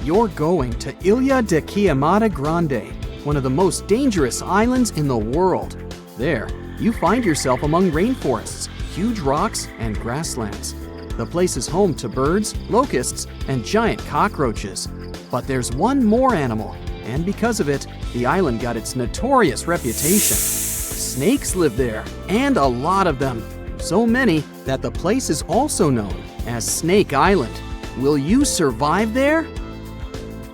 You're going to Ilha de Queimada Grande, one of the most dangerous islands in the world. There, you find yourself among rainforests, huge rocks, and grasslands. The place is home to birds, locusts, and giant cockroaches. But there's one more animal, and because of it, the island got its notorious reputation. Snakes live there, and a lot of them. So many that the place is also known as Snake Island. Will you survive there?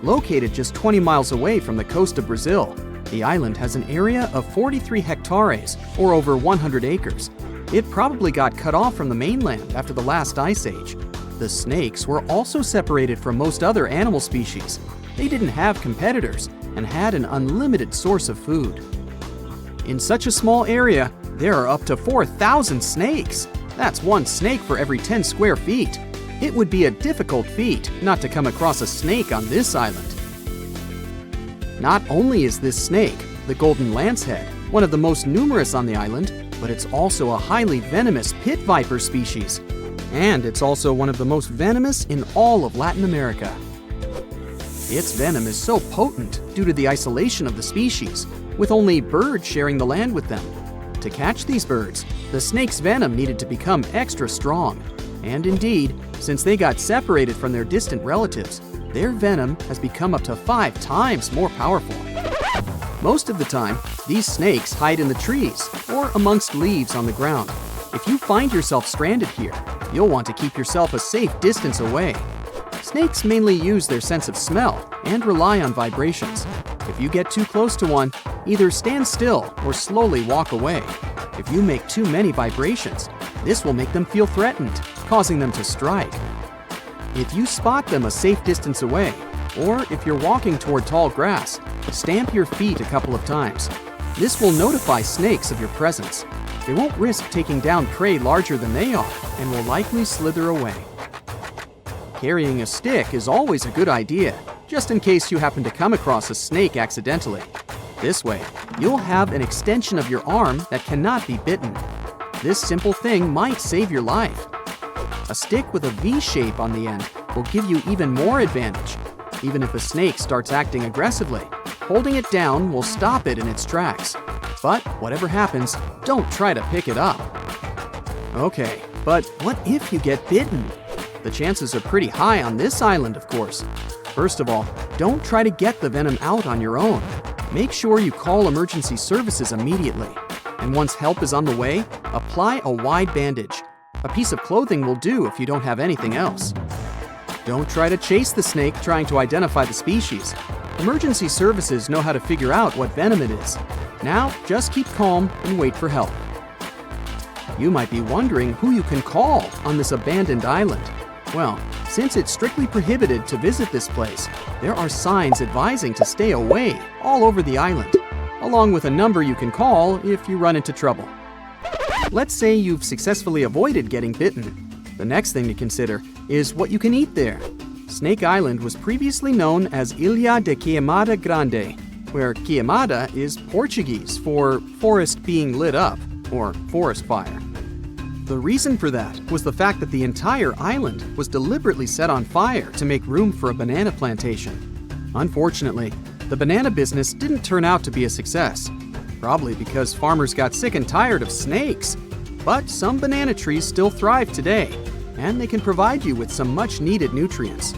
Located just 20 miles away from the coast of Brazil, the island has an area of 43 hectares, or over 100 acres. It probably got cut off from the mainland after the last ice age. The snakes were also separated from most other animal species. They didn't have competitors and had an unlimited source of food. In such a small area, there are up to 4,000 snakes. That's one snake for every 10 square feet. It would be a difficult feat not to come across a snake on this island. Not only is this snake, the Golden Lancehead, one of the most numerous on the island, but it's also a highly venomous pit viper species. And it's also one of the most venomous in all of Latin America. Its venom is so potent due to the isolation of the species, with only birds sharing the land with them. To catch these birds, the snake's venom needed to become extra strong. And indeed, since they got separated from their distant relatives, their venom has become up to 5 times more powerful. Most of the time, these snakes hide in the trees or amongst leaves on the ground. If you find yourself stranded here, you'll want to keep yourself a safe distance away. Snakes mainly use their sense of smell and rely on vibrations. If you get too close to one, either stand still or slowly walk away. If you make too many vibrations, this will make them feel threatened, causing them to strike. If you spot them a safe distance away, or if you're walking toward tall grass, stamp your feet a couple of times. This will notify snakes of your presence. They won't risk taking down prey larger than they are and will likely slither away. Carrying a stick is always a good idea, just in case you happen to come across a snake accidentally. This way, you'll have an extension of your arm that cannot be bitten. This simple thing might save your life. A stick with a V shape on the end will give you even more advantage. Even if a snake starts acting aggressively, holding it down will stop it in its tracks. But whatever happens, don't try to pick it up. Okay, but what if you get bitten? The chances are pretty high on this island, of course. First of all, don't try to get the venom out on your own. Make sure you call emergency services immediately. And once help is on the way, apply a wide bandage. A piece of clothing will do if you don't have anything else. Don't try to chase the snake trying to identify the species. Emergency services know how to figure out what venom it is. Now, just keep calm and wait for help. You might be wondering who you can call on this abandoned island. Well, since it's strictly prohibited to visit this place, there are signs advising to stay away all over the island, along with a number you can call if you run into trouble. Let's say you've successfully avoided getting bitten. The next thing to consider is what you can eat there. Snake Island was previously known as Ilha de Queimada Grande, where queimada is Portuguese for forest being lit up, or forest fire. The reason for that was the fact that the entire island was deliberately set on fire to make room for a banana plantation. Unfortunately, the banana business didn't turn out to be a success, probably because farmers got sick and tired of snakes. But some banana trees still thrive today, and they can provide you with some much-needed nutrients.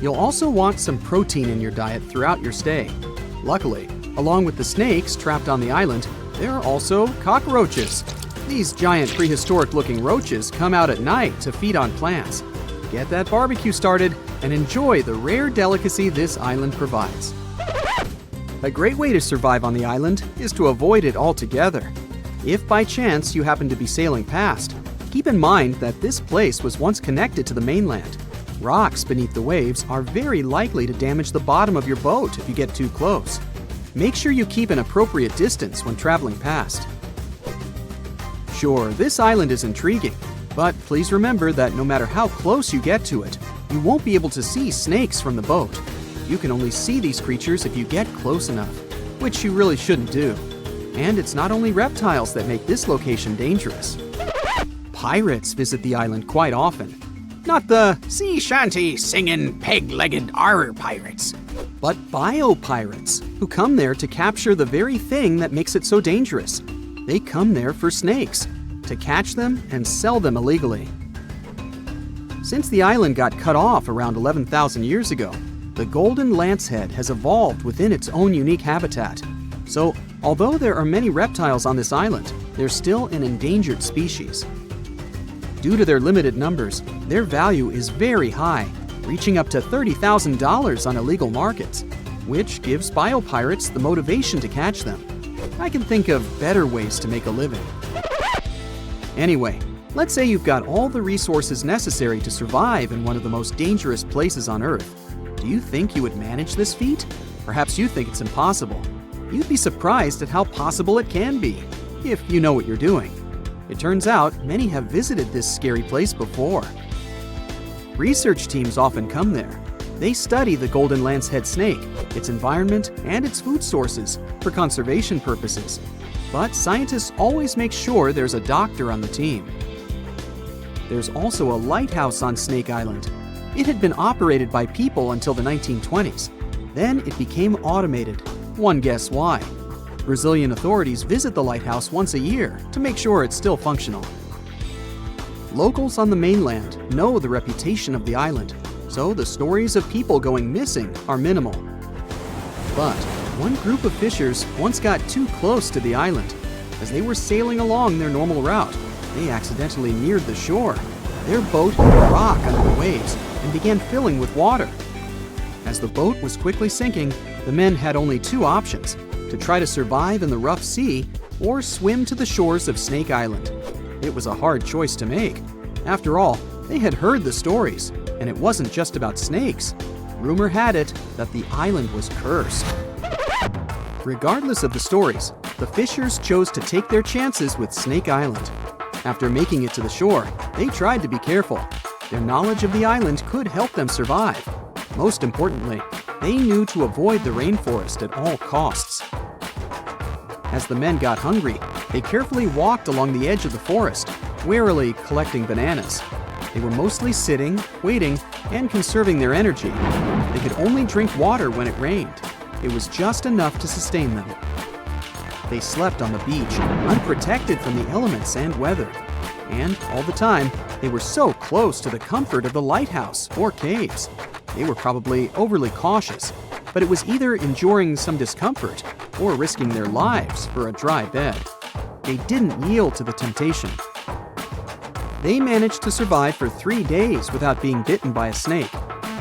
You'll also want some protein in your diet throughout your stay. Luckily, along with the snakes trapped on the island, there are also cockroaches. These giant prehistoric-looking roaches come out at night to feed on plants. Get that barbecue started and enjoy the rare delicacy this island provides. A great way to survive on the island is to avoid it altogether. If by chance you happen to be sailing past, keep in mind that this place was once connected to the mainland. Rocks beneath the waves are very likely to damage the bottom of your boat if you get too close. Make sure you keep an appropriate distance when traveling past. Sure, this island is intriguing, but please remember that no matter how close you get to it, you won't be able to see snakes from the boat. You can only see these creatures if you get close enough, which you really shouldn't do. And it's not only reptiles that make this location dangerous. Pirates visit the island quite often. Not the sea shanty singing peg-legged arr pirates, but bio-pirates who come there to capture the very thing that makes it so dangerous. They come there for snakes, to catch them and sell them illegally. Since the island got cut off around 11,000 years ago, the Golden Lancehead has evolved within its own unique habitat. So, although there are many reptiles on this island, they're still an endangered species. Due to their limited numbers, their value is very high, reaching up to $30,000 on illegal markets, which gives biopirates the motivation to catch them. I can think of better ways to make a living. Anyway, let's say you've got all the resources necessary to survive in one of the most dangerous places on Earth. Do you think you would manage this feat? Perhaps you think it's impossible. You'd be surprised at how possible it can be, if you know what you're doing. It turns out many have visited this scary place before. Research teams often come there. They study the Golden Lancehead snake, its environment, and its food sources for conservation purposes. But scientists always make sure there's a doctor on the team. There's also a lighthouse on Snake Island. It had been operated by people until the 1920s. Then it became automated. One guess why. Brazilian authorities visit the lighthouse once a year to make sure it's still functional. Locals on the mainland know the reputation of the island, so the stories of people going missing are minimal. But one group of fishers once got too close to the island. As they were sailing along their normal route, they accidentally neared the shore. Their boat hit a rock under the waves and began filling with water. As the boat was quickly sinking, the men had only two options: to try to survive in the rough sea or swim to the shores of Snake Island. It was a hard choice to make. After all, they had heard the stories, and it wasn't just about snakes. Rumor had it that the island was cursed. Regardless of the stories, the fishers chose to take their chances with Snake Island. After making it to the shore, they tried to be careful. Their knowledge of the island could help them survive. Most importantly, they knew to avoid the rainforest at all costs. As the men got hungry, they carefully walked along the edge of the forest, warily collecting bananas. They were mostly sitting, waiting, and conserving their energy. They could only drink water when it rained. It was just enough to sustain them. They slept on the beach, unprotected from the elements and weather. And all the time, they were so close to the comfort of the lighthouse or caves. They were probably overly cautious, but it was either enduring some discomfort or risking their lives for a dry bed. They didn't yield to the temptation. They managed to survive for 3 days without being bitten by a snake.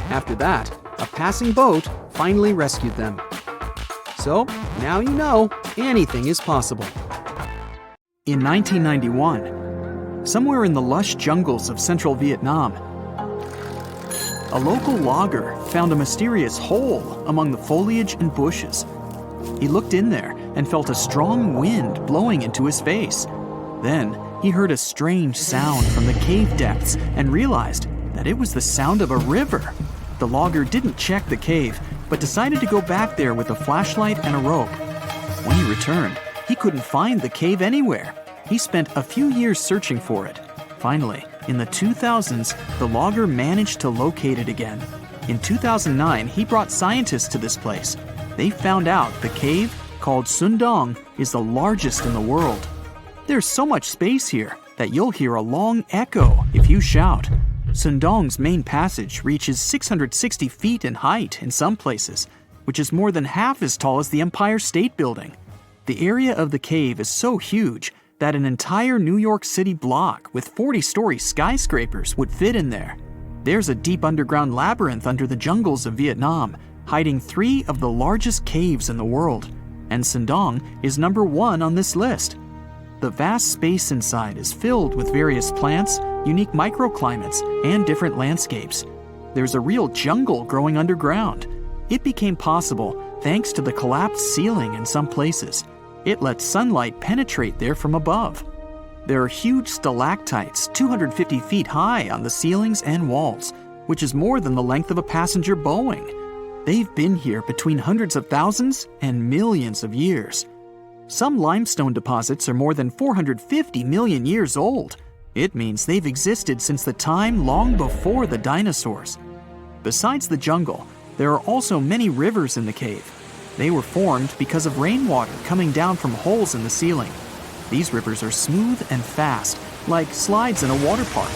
After that, a passing boat finally rescued them. So, now you know, anything is possible. In 1991, somewhere in the lush jungles of central Vietnam, a local logger found a mysterious hole among the foliage and bushes. He looked in there and felt a strong wind blowing into his face. Then he heard a strange sound from the cave depths and realized that it was the sound of a river. The logger didn't check the cave, but decided to go back there with a flashlight and a rope. When he returned, he couldn't find the cave anywhere. He spent a few years searching for it. Finally, in the 2000s, the logger managed to locate it again. In 2009, he brought scientists to this place. They found out the cave, called Sundong, is the largest in the world. There's so much space here that you'll hear a long echo if you shout. Sundong's main passage reaches 660 feet in height in some places, which is more than half as tall as the Empire State Building. The area of the cave is so huge that an entire New York City block with 40-story skyscrapers would fit in there. There's a deep underground labyrinth under the jungles of Vietnam, hiding 3 of the largest caves in the world, and Sundong is number 1 on this list. The vast space inside is filled with various plants, unique microclimates, and different landscapes. There's a real jungle growing underground. It became possible thanks to the collapsed ceiling in some places. It lets sunlight penetrate there from above. There are huge stalactites 250 feet high on the ceilings and walls, which is more than the length of a passenger Boeing. They've been here between hundreds of thousands and millions of years. Some limestone deposits are more than 450 million years old. It means they've existed since the time long before the dinosaurs. Besides the jungle, there are also many rivers in the cave. They were formed because of rainwater coming down from holes in the ceiling. These rivers are smooth and fast, like slides in a water park.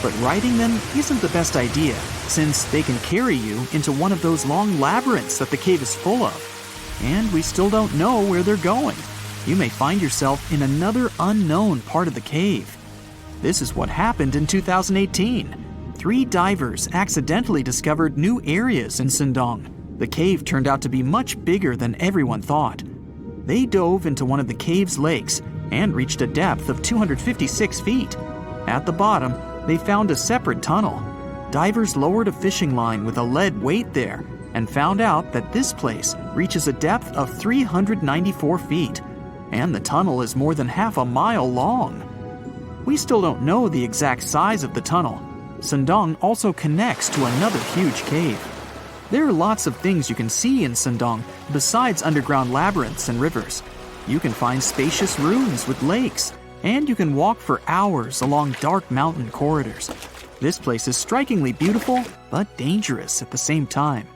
But riding them isn't the best idea, since they can carry you into one of those long labyrinths that the cave is full of. And we still don't know where they're going. You may find yourself in another unknown part of the cave. This is what happened in 2018. 3 divers accidentally discovered new areas in Sindong. The cave turned out to be much bigger than everyone thought. They dove into one of the cave's lakes and reached a depth of 256 feet. At the bottom, they found a separate tunnel. Divers lowered a fishing line with a lead weight there and found out that this place reaches a depth of 394 feet, and the tunnel is more than half a mile long. We still don't know the exact size of the tunnel. Sindong also connects to another huge cave. There are lots of things you can see in Sindong besides underground labyrinths and rivers. You can find spacious rooms with lakes, and you can walk for hours along dark mountain corridors. This place is strikingly beautiful, but dangerous at the same time.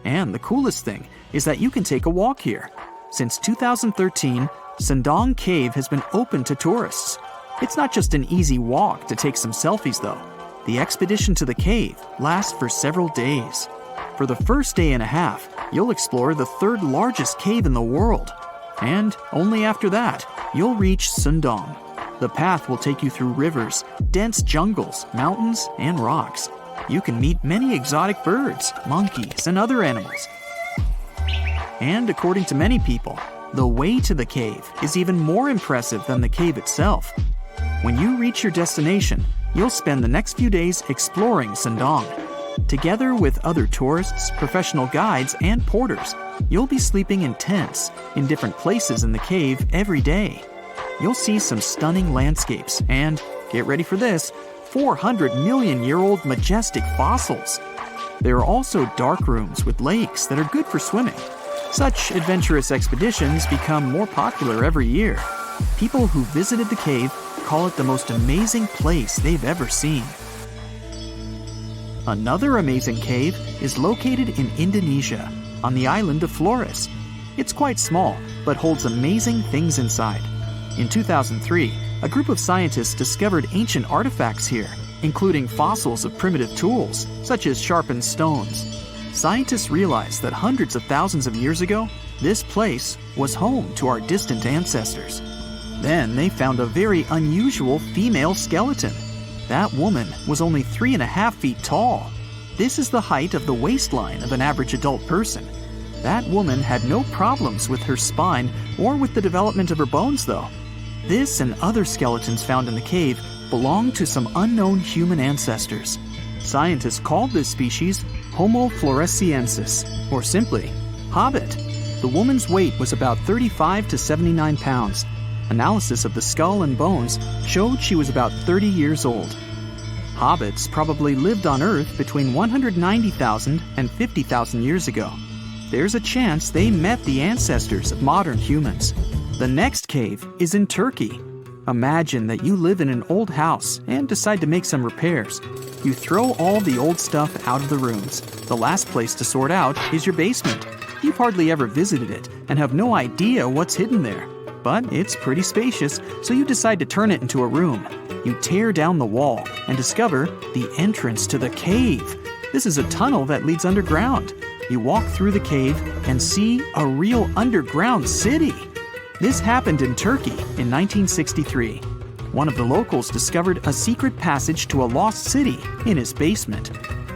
And the coolest thing is that you can take a walk here. Since 2013, Suong Cave has been open to tourists. It's not just an easy walk to take some selfies though. The expedition to the cave lasts for several days. For the first day and a half, you'll explore the 3rd largest cave in the world. And only after that, you'll reach Sindong. The path will take you through rivers, dense jungles, mountains, and rocks. You can meet many exotic birds, monkeys, and other animals. And according to many people, the way to the cave is even more impressive than the cave itself. When you reach your destination, you'll spend the next few days exploring Sindong. Together with other tourists, professional guides, and porters, you'll be sleeping in tents in different places in the cave every day. You'll see some stunning landscapes and, get ready for this, 400-million-year-old majestic fossils. There are also dark rooms with lakes that are good for swimming. Such adventurous expeditions become more popular every year. People who visited the cave call it the most amazing place they've ever seen. Another amazing cave is located in Indonesia, on the island of Flores. It's quite small, but holds amazing things inside. In 2003, a group of scientists discovered ancient artifacts here, including fossils of primitive tools, such as sharpened stones. Scientists realized that hundreds of thousands of years ago, this place was home to our distant ancestors. Then they found a very unusual female skeleton. That woman was only 3.5 feet tall. This is the height of the waistline of an average adult person. That woman had no problems with her spine or with the development of her bones, though. This and other skeletons found in the cave belong to some unknown human ancestors. Scientists called this species Homo floresiensis, or simply, Hobbit. The woman's weight was about 35 to 79 pounds. Analysis of the skull and bones showed she was about 30 years old. Hobbits probably lived on Earth between 190,000 and 50,000 years ago. There's a chance they met the ancestors of modern humans. The next cave is in Turkey. Imagine that you live in an old house and decide to make some repairs. You throw all the old stuff out of the rooms. The last place to sort out is your basement. You've hardly ever visited it and have no idea what's hidden there. But it's pretty spacious, so you decide to turn it into a room. You tear down the wall and discover the entrance to the cave. This is a tunnel that leads underground. You walk through the cave and see a real underground city. This happened in Turkey in 1963. One of the locals discovered a secret passage to a lost city in his basement.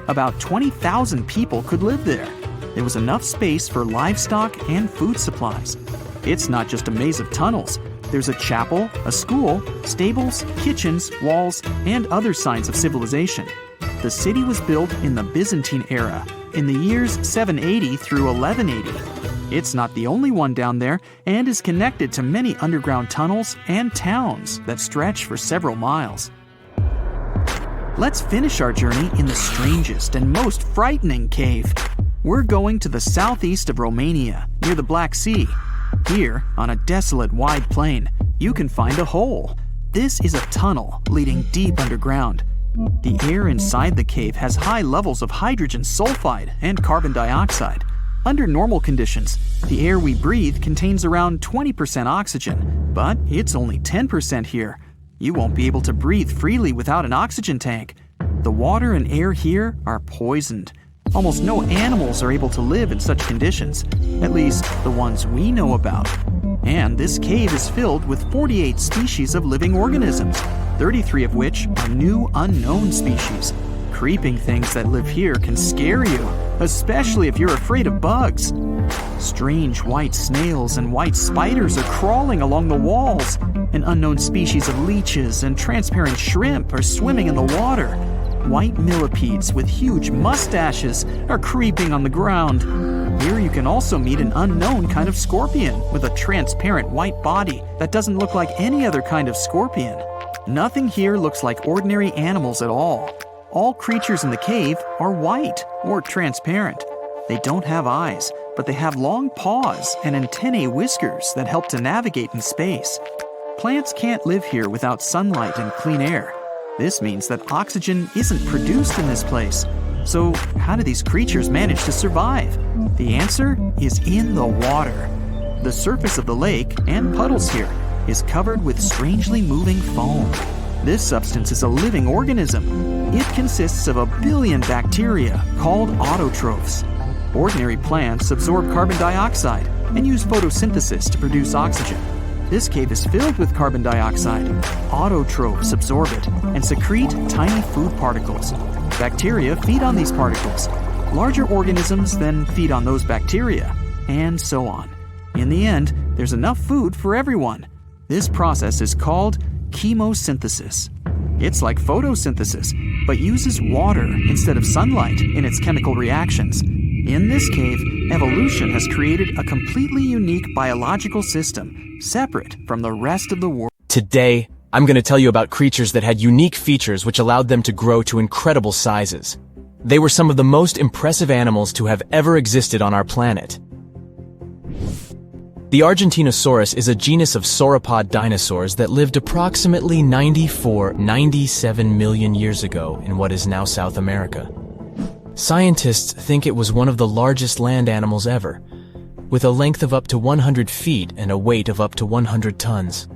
About 20,000 people could live there. There was enough space for livestock and food supplies. It's not just a maze of tunnels. There's a chapel, a school, stables, kitchens, walls, and other signs of civilization. The city was built in the Byzantine era, in the years 780 through 1180. It's not the only one down there and is connected to many underground tunnels and towns that stretch for several miles. Let's finish our journey in the strangest and most frightening cave. We're going to the southeast of Romania, near the Black Sea. Here, on a desolate wide plain, you can find a hole. This is a tunnel leading deep underground. The air inside the cave has high levels of hydrogen sulfide and carbon dioxide. Under normal conditions, the air we breathe contains around 20% oxygen, but it's only 10% here. You won't be able to breathe freely without an oxygen tank. The water and air here are poisoned. Almost no animals are able to live in such conditions, at least the ones we know about. And this cave is filled with 48 species of living organisms, 33 of which are new unknown species. Creeping things that live here can scare you, especially if you're afraid of bugs. Strange white snails and white spiders are crawling along the walls. An unknown species of leeches and transparent shrimp are swimming in the water. White millipedes with huge mustaches are creeping on the ground. Here you can also meet an unknown kind of scorpion with a transparent white body that doesn't look like any other kind of scorpion. Nothing here looks like ordinary animals at all. All creatures in the cave are white or transparent. They don't have eyes, but they have long paws and antennae whiskers that help to navigate in space. Plants can't live here without sunlight and clean air. This means that oxygen isn't produced in this place. So how do these creatures manage to survive? The answer is in the water. The surface of the lake and puddles here is covered with strangely moving foam. This substance is a living organism. It consists of 1 billion bacteria called autotrophs. Ordinary plants absorb carbon dioxide and use photosynthesis to produce oxygen. This cave is filled with carbon dioxide. Autotrophs absorb it and secrete tiny food particles. Bacteria feed on these particles. Larger organisms then feed on those bacteria, and so on. In the end, there's enough food for everyone. This process is called chemosynthesis. It's like photosynthesis, but uses water instead of sunlight in its chemical reactions. In this cave, evolution has created a completely unique biological system, separate from the rest of the world. Today, I'm going to tell you about creatures that had unique features which allowed them to grow to incredible sizes. They were some of the most impressive animals to have ever existed on our planet. The Argentinosaurus is a genus of sauropod dinosaurs that lived approximately 97 million years ago in what is now South America. Scientists think it was one of the largest land animals ever, with a length of up to 100 feet and a weight of up to 100 tons.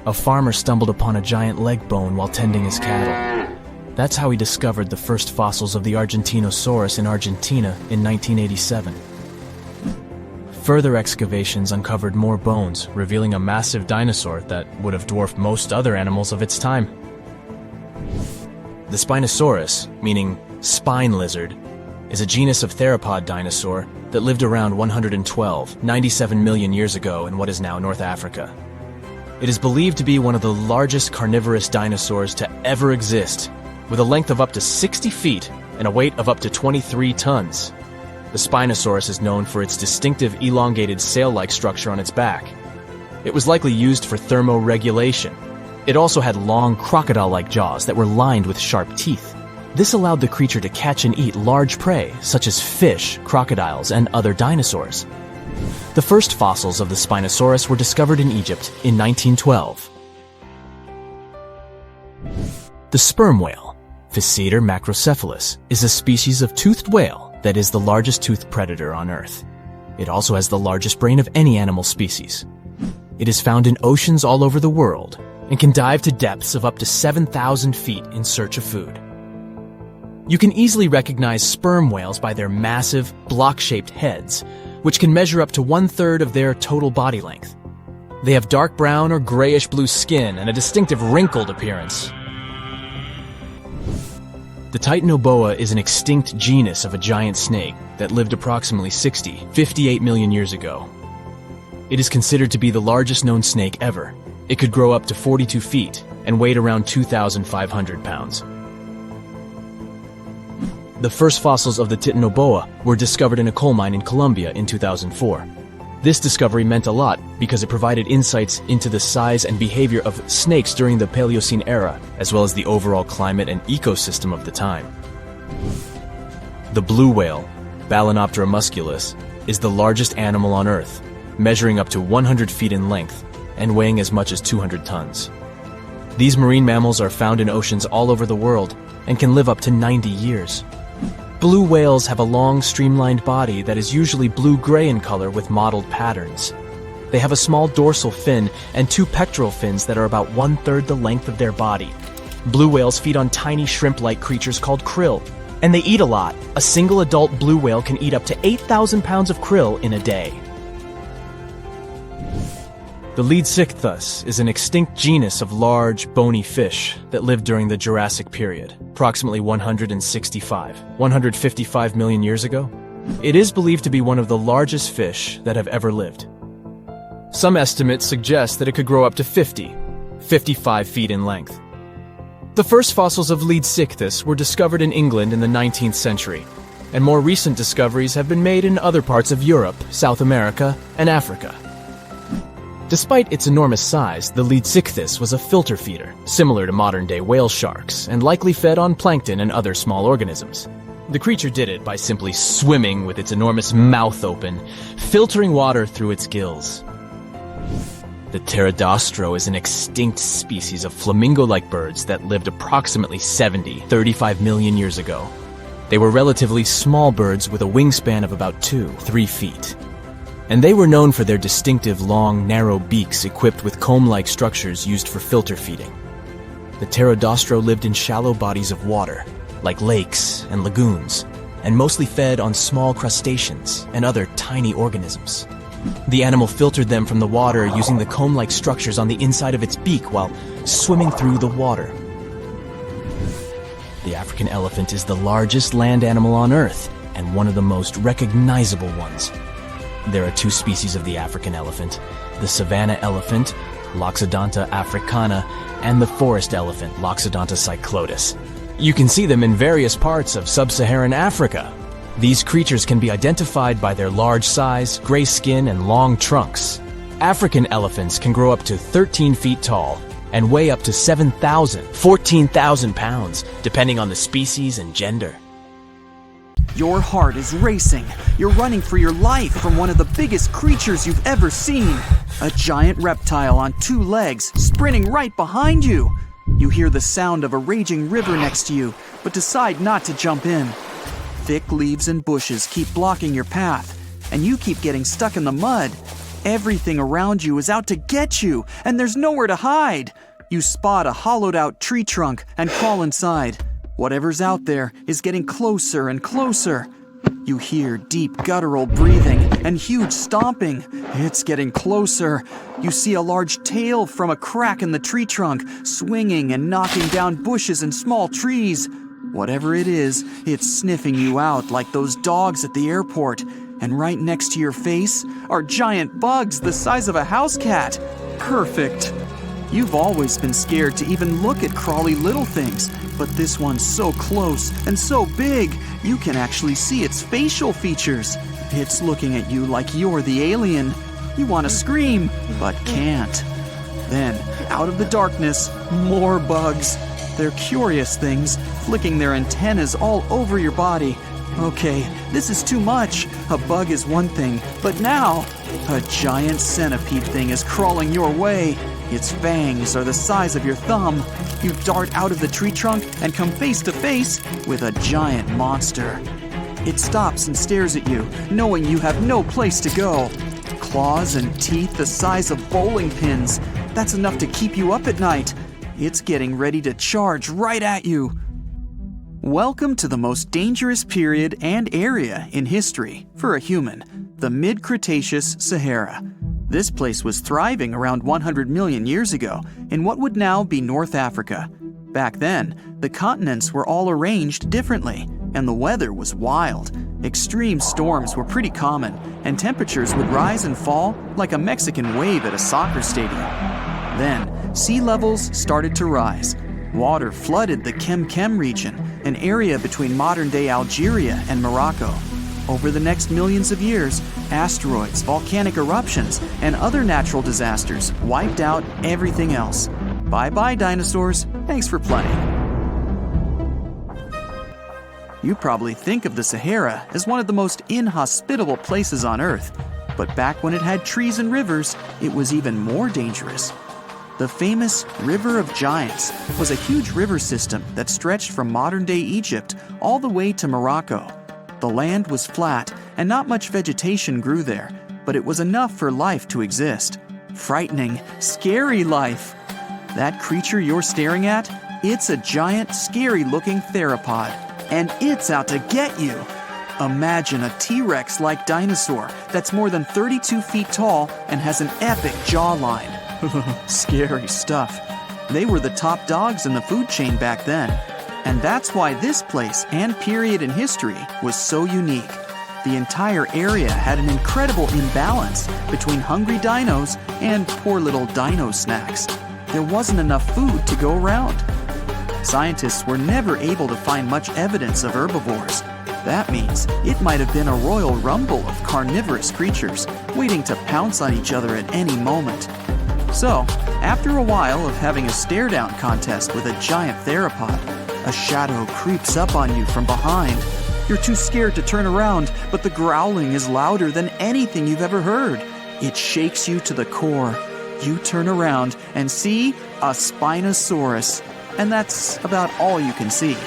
A farmer stumbled upon a giant leg bone while tending his cattle. That's how he discovered the first fossils of the Argentinosaurus in Argentina in 1987. Further excavations uncovered more bones, revealing a massive dinosaur that would have dwarfed most other animals of its time. The Spinosaurus, meaning spine lizard, is a genus of theropod dinosaur that lived around 97 million years ago in what is now North Africa. It is believed to be one of the largest carnivorous dinosaurs to ever exist, with a length of up to 60 feet and a weight of up to 23 tons. The Spinosaurus is known for its distinctive elongated sail-like structure on its back. It was likely used for thermoregulation. It also had long crocodile-like jaws that were lined with sharp teeth. This allowed the creature to catch and eat large prey, such as fish, crocodiles, and other dinosaurs. The first fossils of the Spinosaurus were discovered in Egypt in 1912. The sperm whale, Physeter macrocephalus, is a species of toothed whale that is the largest toothed predator on Earth. It also has the largest brain of any animal species. It is found in oceans all over the world and can dive to depths of up to 7,000 feet in search of food. You can easily recognize sperm whales by their massive, block-shaped heads, which can measure up to 1/3 of their total body length. They have dark brown or grayish-blue skin and a distinctive wrinkled appearance. The Titanoboa is an extinct genus of a giant snake that lived approximately 58 million years ago. It is considered to be the largest known snake ever. It could grow up to 42 feet and weighed around 2,500 pounds. The first fossils of the Titanoboa were discovered in a coal mine in Colombia in 2004. This discovery meant a lot because it provided insights into the size and behavior of snakes during the Paleocene era, as well as the overall climate and ecosystem of the time. The blue whale, Balænoptera musculus, is the largest animal on Earth, measuring up to 100 feet in length and weighing as much as 200 tons. These marine mammals are found in oceans all over the world and can live up to 90 years. Blue whales have a long, streamlined body that is usually blue-gray in color with mottled patterns. They have a small dorsal fin and 2 pectoral fins that are about 1/3 the length of their body. Blue whales feed on tiny shrimp-like creatures called krill, and they eat a lot. A single adult blue whale can eat up to 8,000 pounds of krill in a day. The Leadsichthus is an extinct genus of large, bony fish that lived during the Jurassic period, approximately 155 million years ago. It is believed to be one of the largest fish that have ever lived. Some estimates suggest that it could grow up to 55 feet in length. The first fossils of Leadsichthus were discovered in England in the 19th century, and more recent discoveries have been made in other parts of Europe, South America, and Africa. Despite its enormous size, the Leadsichthus was a filter feeder, similar to modern-day whale sharks, and likely fed on plankton and other small organisms. The creature did it by simply swimming with its enormous mouth open, filtering water through its gills. The pterodostro is an extinct species of flamingo-like birds that lived approximately 35 million years ago. They were relatively small birds with a wingspan of about 2-3 feet. And they were known for their distinctive long, narrow beaks equipped with comb-like structures used for filter feeding. The pterodostro lived in shallow bodies of water, like lakes and lagoons, and mostly fed on small crustaceans and other tiny organisms. The animal filtered them from the water using the comb-like structures on the inside of its beak while swimming through the water. The African elephant is the largest land animal on Earth and one of the most recognizable ones. There are 2 species of the African elephant, the savanna elephant, Loxodonta africana, and the forest elephant, Loxodonta cyclotis. You can see them in various parts of sub-Saharan Africa. These creatures can be identified by their large size, gray skin, and long trunks. African elephants can grow up to 13 feet tall and weigh up to 14,000 pounds, depending on the species and gender. Your heart is racing. You're running for your life from one of the biggest creatures you've ever seen. A giant reptile on 2 legs, sprinting right behind you. You hear the sound of a raging river next to you, but decide not to jump in. Thick leaves and bushes keep blocking your path, and you keep getting stuck in the mud. Everything around you is out to get you, and there's nowhere to hide. You spot a hollowed-out tree trunk and crawl inside. Whatever's out there is getting closer and closer. You hear deep guttural breathing and huge stomping. It's getting closer. You see a large tail from a crack in the tree trunk, swinging and knocking down bushes and small trees. Whatever it is, it's sniffing you out like those dogs at the airport. And right next to your face are giant bugs the size of a house cat. Perfect. You've always been scared to even look at crawly little things, but this one's so close and so big, you can actually see its facial features. It's looking at you like you're the alien. You want to scream, but can't. Then, out of the darkness, more bugs. They're curious things, flicking their antennas all over your body. Okay, this is too much. A bug is one thing, but now, a giant centipede thing is crawling your way. Its fangs are the size of your thumb. You dart out of the tree trunk and come face to face with a giant monster. It stops and stares at you, knowing you have no place to go. Claws and teeth the size of bowling pins. That's enough to keep you up at night. It's getting ready to charge right at you. Welcome to the most dangerous period and area in history for a human, the mid-Cretaceous Sahara. This place was thriving around 100 million years ago in what would now be North Africa. Back then, the continents were all arranged differently, and the weather was wild. Extreme storms were pretty common, and temperatures would rise and fall like a Mexican wave at a soccer stadium. Then, sea levels started to rise. Water flooded the Kem region, an area between modern-day Algeria and Morocco. Over the next millions of years, asteroids, volcanic eruptions, and other natural disasters wiped out everything else. Bye-bye, dinosaurs. Thanks for playing. You probably think of the Sahara as one of the most inhospitable places on Earth. But back when it had trees and rivers, it was even more dangerous. The famous River of Giants was a huge river system that stretched from modern-day Egypt all the way to Morocco. The land was flat and not much vegetation grew there, but it was enough for life to exist. Frightening, scary life. That creature you're staring at, it's a giant, scary-looking theropod, and it's out to get you. Imagine a TRex-like dinosaur that's more than 32 feet tall and has an epic jawline. Scary stuff. They were the top dogs in the food chain back then. And that's why this place and period in history was so unique. The entire area had an incredible imbalance between hungry dinos and poor little dino snacks. There wasn't enough food to go around. Scientists were never able to find much evidence of herbivores. That means it might have been a royal rumble of carnivorous creatures waiting to pounce on each other at any moment. So, after a while of having a stare-down contest with a giant theropod, a shadow creeps up on you from behind. You're too scared to turn around, but the growling is louder than anything you've ever heard. It shakes you to the core. You turn around and see a Spinosaurus, and that's about all you can see.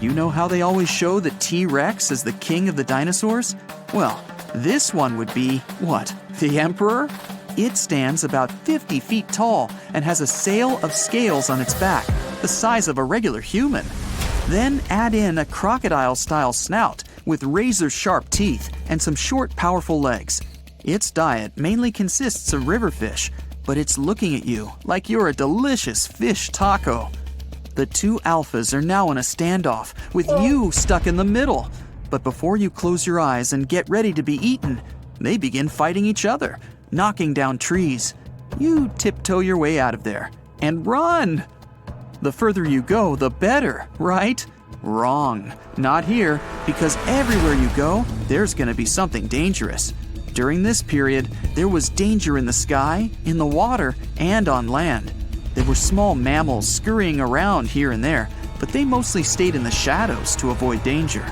You know how they always show the T-Rex as the king of the dinosaurs? Well, this one would be, what, the emperor? It stands about 50 feet tall and has a sail of scales on its back, the size of a regular human. Then add in a crocodile-style snout with razor-sharp teeth and some short, powerful legs. Its diet mainly consists of river fish, but it's looking at you like you're a delicious fish taco. The two alphas are now in a standoff, with you stuck in the middle. But before you close your eyes and get ready to be eaten, they begin fighting each other, knocking down trees. You tiptoe your way out of there and run. The further you go, the better, right? Wrong. Not here, because everywhere you go, there's going to be something dangerous. During this period, there was danger in the sky, in the water, and on land. There were small mammals scurrying around here and there, but they mostly stayed in the shadows to avoid danger.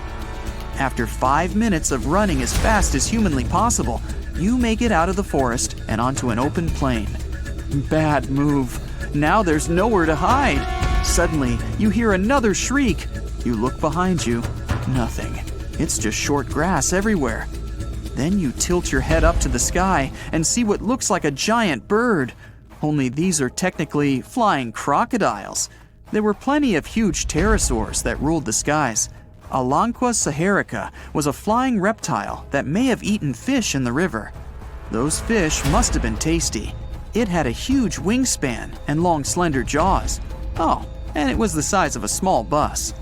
After 5 minutes of running as fast as humanly possible, you make it out of the forest and onto an open plain. Bad move. Now there's nowhere to hide. Suddenly, you hear another shriek. You look behind you. Nothing. It's just short grass everywhere. Then you tilt your head up to the sky and see what looks like a giant bird. Only these are technically flying crocodiles. There were plenty of huge pterosaurs that ruled the skies. Alanqua saharica was a flying reptile that may have eaten fish in the river. Those fish must have been tasty. It had a huge wingspan and long, slender jaws. Oh, and it was the size of a small bus.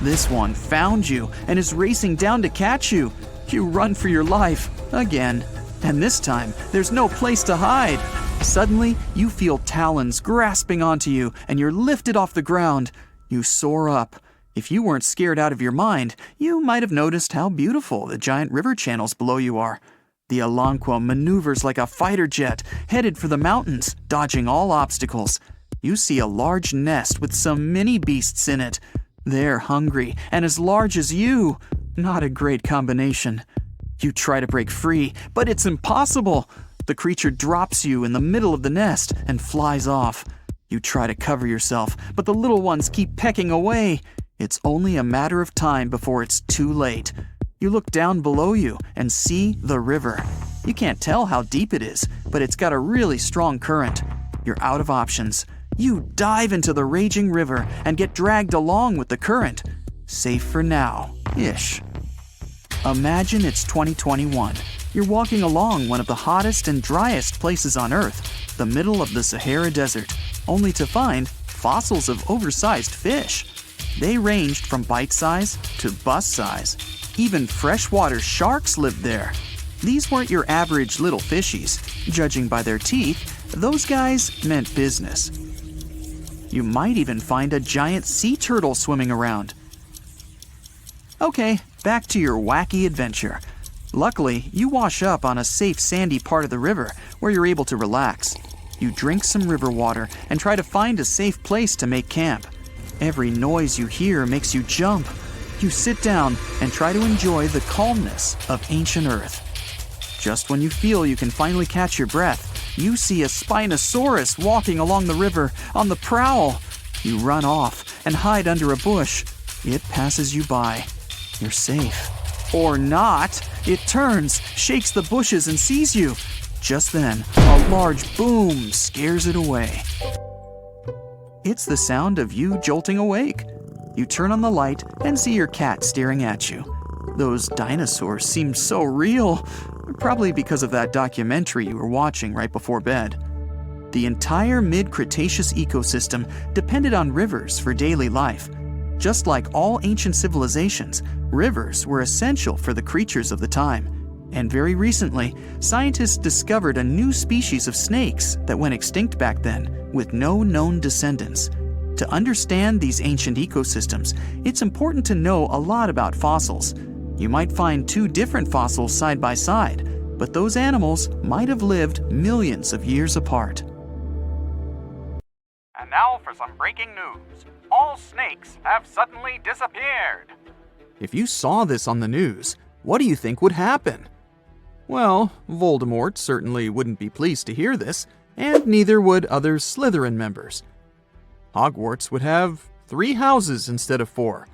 This one found you and is racing down to catch you. You run for your life, again. And this time, there's no place to hide. Suddenly, you feel talons grasping onto you and you're lifted off the ground. You soar up. If you weren't scared out of your mind, you might have noticed how beautiful the giant river channels below you are. The Alanqua maneuvers like a fighter jet, headed for the mountains, dodging all obstacles. You see a large nest with some mini beasts in it. They're hungry and as large as you. Not a great combination. You try to break free, but it's impossible. The creature drops you in the middle of the nest and flies off. You try to cover yourself, but the little ones keep pecking away. It's only a matter of time before it's too late. You look down below you and see the river. You can't tell how deep it is, but it's got a really strong current. You're out of options. You dive into the raging river and get dragged along with the current. Safe for now-ish. Imagine it's 2021. You're walking along one of the hottest and driest places on Earth, the middle of the Sahara Desert, only to find fossils of oversized fish. They ranged from bite size to bus size. Even freshwater sharks lived there. These weren't your average little fishies. Judging by their teeth, those guys meant business. You might even find a giant sea turtle swimming around. Okay, back to your wacky adventure. Luckily, you wash up on a safe sandy part of the river where you're able to relax. You drink some river water and try to find a safe place to make camp. Every noise you hear makes you jump. You sit down and try to enjoy the calmness of ancient Earth. Just when you feel you can finally catch your breath, you see a Spinosaurus walking along the river on the prowl. You run off and hide under a bush. It passes you by. You're safe. Or not. It turns, shakes the bushes, and sees you. Just then, a large boom scares it away. It's the sound of you jolting awake. You turn on the light and see your cat staring at you. Those dinosaurs seem so real, probably because of that documentary you were watching right before bed. The entire mid-Cretaceous ecosystem depended on rivers for daily life. Just like all ancient civilizations, rivers were essential for the creatures of the time. And very recently, scientists discovered a new species of snakes that went extinct back then, with no known descendants. To understand these ancient ecosystems, it's important to know a lot about fossils. You might find two different fossils side by side, but those animals might have lived millions of years apart. And now for some breaking news. All snakes have suddenly disappeared. If you saw this on the news, what do you think would happen? Well, Voldemort certainly wouldn't be pleased to hear this, and neither would other Slytherin members. Hogwarts would have 3 houses instead of 4.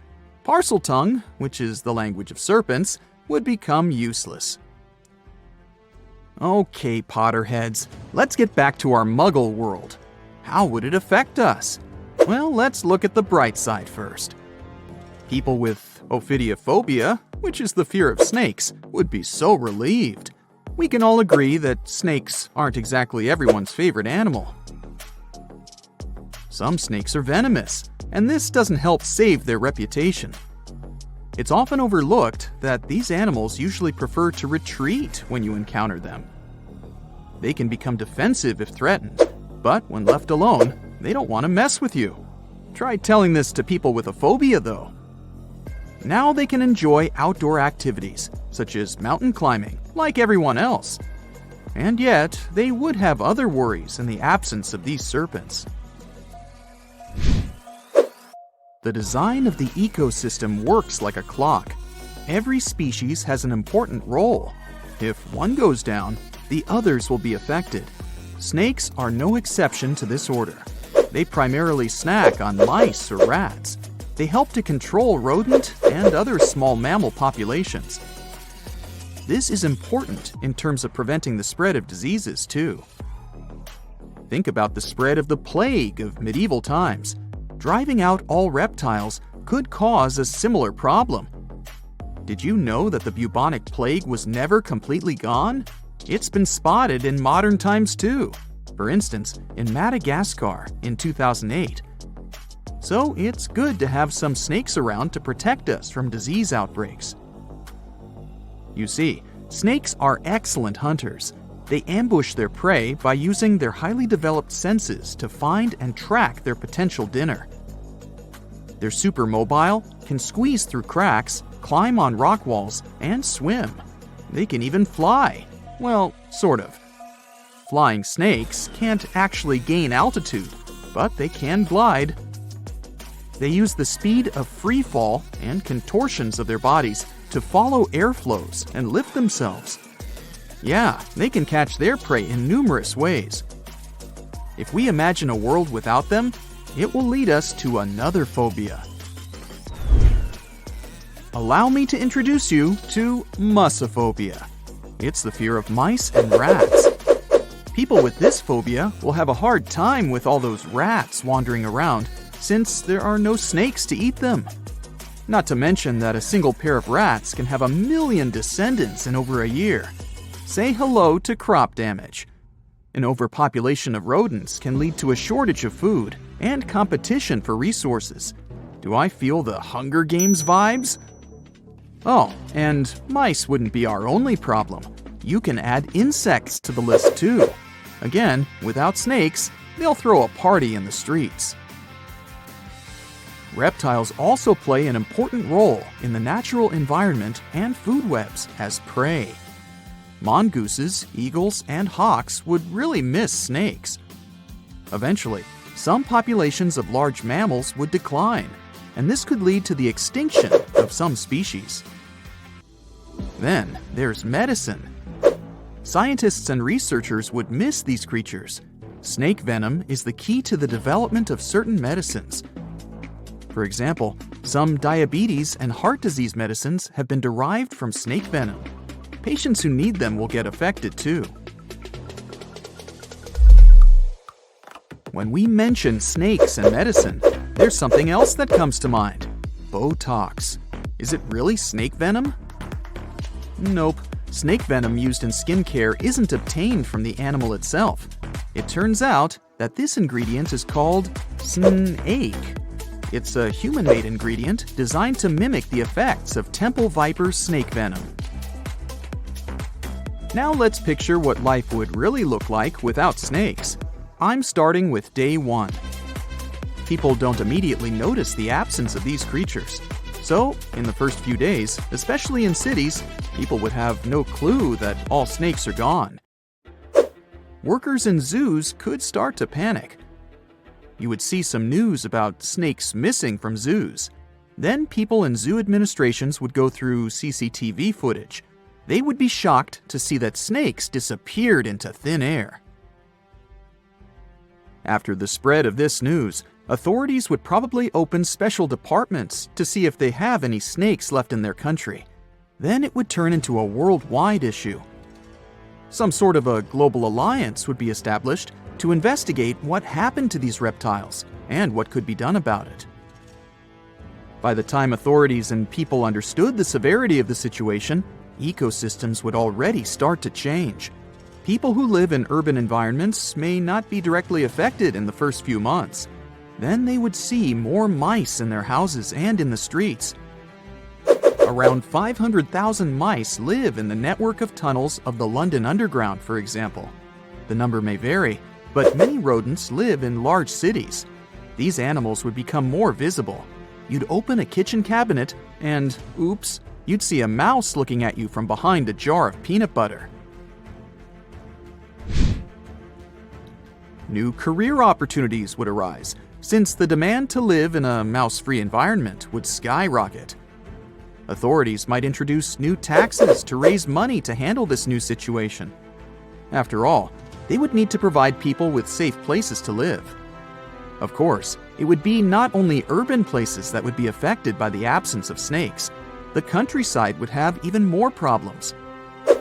Parseltongue, which is the language of serpents, would become useless. Okay, Potterheads, let's get back to our Muggle world. How would it affect us? Well, let's look at the bright side first. People with Ophidiophobia, which is the fear of snakes, would be so relieved. We can all agree that snakes aren't exactly everyone's favorite animal. Some snakes are venomous, and this doesn't help save their reputation. It's often overlooked that these animals usually prefer to retreat when you encounter them. They can become defensive if threatened, but when left alone, they don't want to mess with you. Try telling this to people with a phobia, though. Now they can enjoy outdoor activities, such as mountain climbing, like everyone else. And yet, they would have other worries in the absence of these serpents. The design of the ecosystem works like a clock. Every species has an important role. If one goes down, the others will be affected. Snakes are no exception to this order. They primarily snack on mice or rats. They help to control rodent and other small mammal populations. This is important in terms of preventing the spread of diseases, too. Think about the spread of the plague of medieval times. Driving out all reptiles could cause a similar problem. Did you know that the bubonic plague was never completely gone? It's been spotted in modern times, too. For instance, in Madagascar in 2008. So it's good to have some snakes around to protect us from disease outbreaks. You see, snakes are excellent hunters. They ambush their prey by using their highly developed senses to find and track their potential dinner. They're super mobile, can squeeze through cracks, climb on rock walls, and swim. They can even fly. Well, sort of. Flying snakes can't actually gain altitude, but they can glide. They use the speed of free fall and contortions of their bodies to follow airflows and lift themselves. Yeah, they can catch their prey in numerous ways. If we imagine a world without them, it will lead us to another phobia. Allow me to introduce you to Musophobia. It's the fear of mice and rats. People with this phobia will have a hard time with all those rats wandering around, since there are no snakes to eat them. Not to mention that a single pair of rats can have 1 million descendants in over a year. Say hello to crop damage. An overpopulation of rodents can lead to a shortage of food and competition for resources. Do I feel the Hunger Games vibes? Oh, and mice wouldn't be our only problem. You can add insects to the list too. Again, without snakes, they'll throw a party in the streets. Reptiles also play an important role in the natural environment and food webs as prey. Mongooses, eagles, and hawks would really miss snakes. Eventually, some populations of large mammals would decline, and this could lead to the extinction of some species. Then there's medicine. scientists and researchers would miss these creatures. Snake venom is the key to the development of certain medicines. For example, some diabetes and heart disease medicines have been derived from snake venom. Patients who need them will get affected too. When we mention snakes and medicine, there's something else that comes to mind. Botox. Is it really snake venom? Nope. Snake venom used in skincare isn't obtained from the animal itself. It turns out that this ingredient is called snake. It's a human-made ingredient designed to mimic the effects of temple viper snake venom. Now let's picture what life would really look like without snakes. I'm starting with day 1. People don't immediately notice the absence of these creatures. So, in the first few days, especially in cities, people would have no clue that all snakes are gone. Workers in zoos could start to panic. You would see some news about snakes missing from zoos. Then people in zoo administrations would go through CCTV footage. They would be shocked to see that snakes disappeared into thin air. After the spread of this news, authorities would probably open special departments to see if they have any snakes left in their country. Then it would turn into a worldwide issue. Some sort of a global alliance would be established to investigate what happened to these reptiles and what could be done about it. By the time authorities and people understood the severity of the situation, ecosystems would already start to change. People who live in urban environments may not be directly affected in the first few months. Then they would see more mice in their houses and in the streets. Around 500,000 mice live in the network of tunnels of the London Underground, for example. The number may vary, but many rodents live in large cities. These animals would become more visible. You'd open a kitchen cabinet and, oops, you'd see a mouse looking at you from behind a jar of peanut butter. New career opportunities would arise, since the demand to live in a mouse-free environment would skyrocket. Authorities might introduce new taxes to raise money to handle this new situation. After all, they would need to provide people with safe places to live. Of course, it would be not only urban places that would be affected by the absence of snakes. The countryside would have even more problems.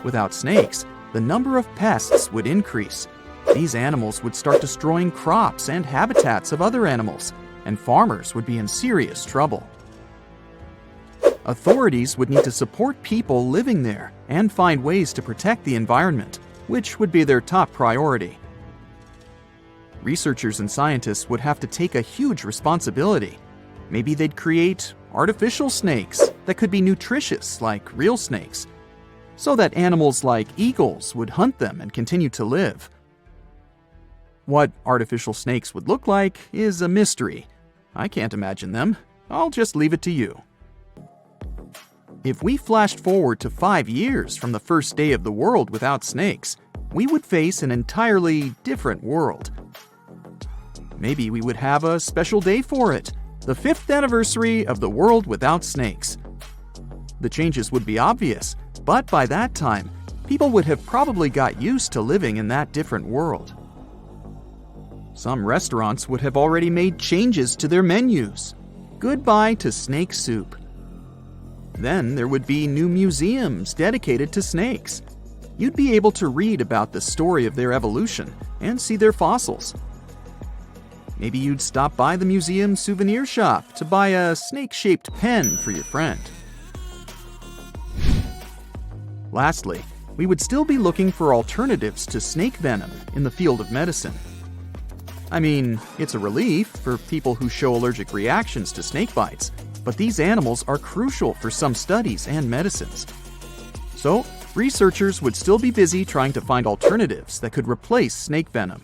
Without snakes, the number of pests would increase. These animals would start destroying crops and habitats of other animals, and farmers would be in serious trouble. Authorities would need to support people living there and find ways to protect the environment, which would be their top priority. Researchers and scientists would have to take a huge responsibility. Maybe they'd create artificial snakes that could be nutritious like real snakes, so that animals like eagles would hunt them and continue to live. What artificial snakes would look like is a mystery. I can't imagine them. I'll just leave it to you. If we flashed forward to 5 years from the first day of the world without snakes, we would face an entirely different world. Maybe we would have a special day for it, the 5th anniversary of the world without snakes. The changes would be obvious, but by that time, people would have probably got used to living in that different world. Some restaurants would have already made changes to their menus. Goodbye to snake soup. Then there would be new museums dedicated to snakes. You'd be able to read about the story of their evolution and see their fossils. Maybe you'd stop by the museum souvenir shop to buy a snake-shaped pen for your friend. Lastly, we would still be looking for alternatives to snake venom in the field of medicine. I mean, it's a relief for people who show allergic reactions to snake bites, but these animals are crucial for some studies and medicines. So, researchers would still be busy trying to find alternatives that could replace snake venom.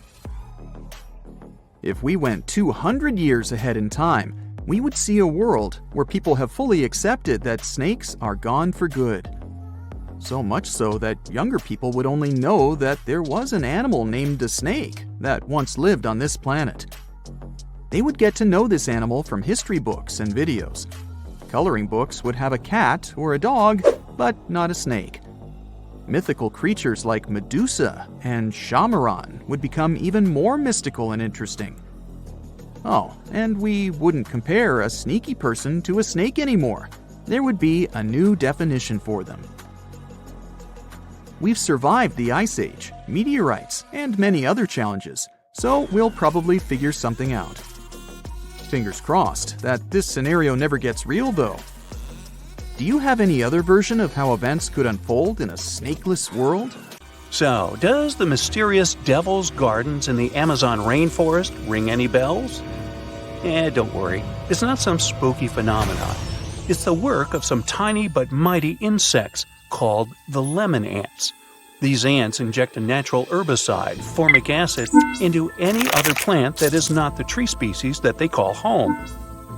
If we went 200 years ahead in time, we would see a world where people have fully accepted that snakes are gone for good. So much so that younger people would only know that there was an animal named a snake that once lived on this planet. They would get to know this animal from history books and videos. Coloring books would have a cat or a dog, but not a snake. Mythical creatures like Medusa and Shamaran would become even more mystical and interesting. Oh, and we wouldn't compare a sneaky person to a snake anymore. There would be a new definition for them. We've survived the Ice Age, meteorites, and many other challenges, so we'll probably figure something out. Fingers crossed that this scenario never gets real, though. Do you have any other version of how events could unfold in a snakeless world? So, does the mysterious Devil's Gardens in the Amazon rainforest ring any bells? Don't worry, it's not some spooky phenomenon. It's the work of some tiny but mighty insects called the lemon ants. These ants inject a natural herbicide, formic acid, into any other plant that is not the tree species that they call home.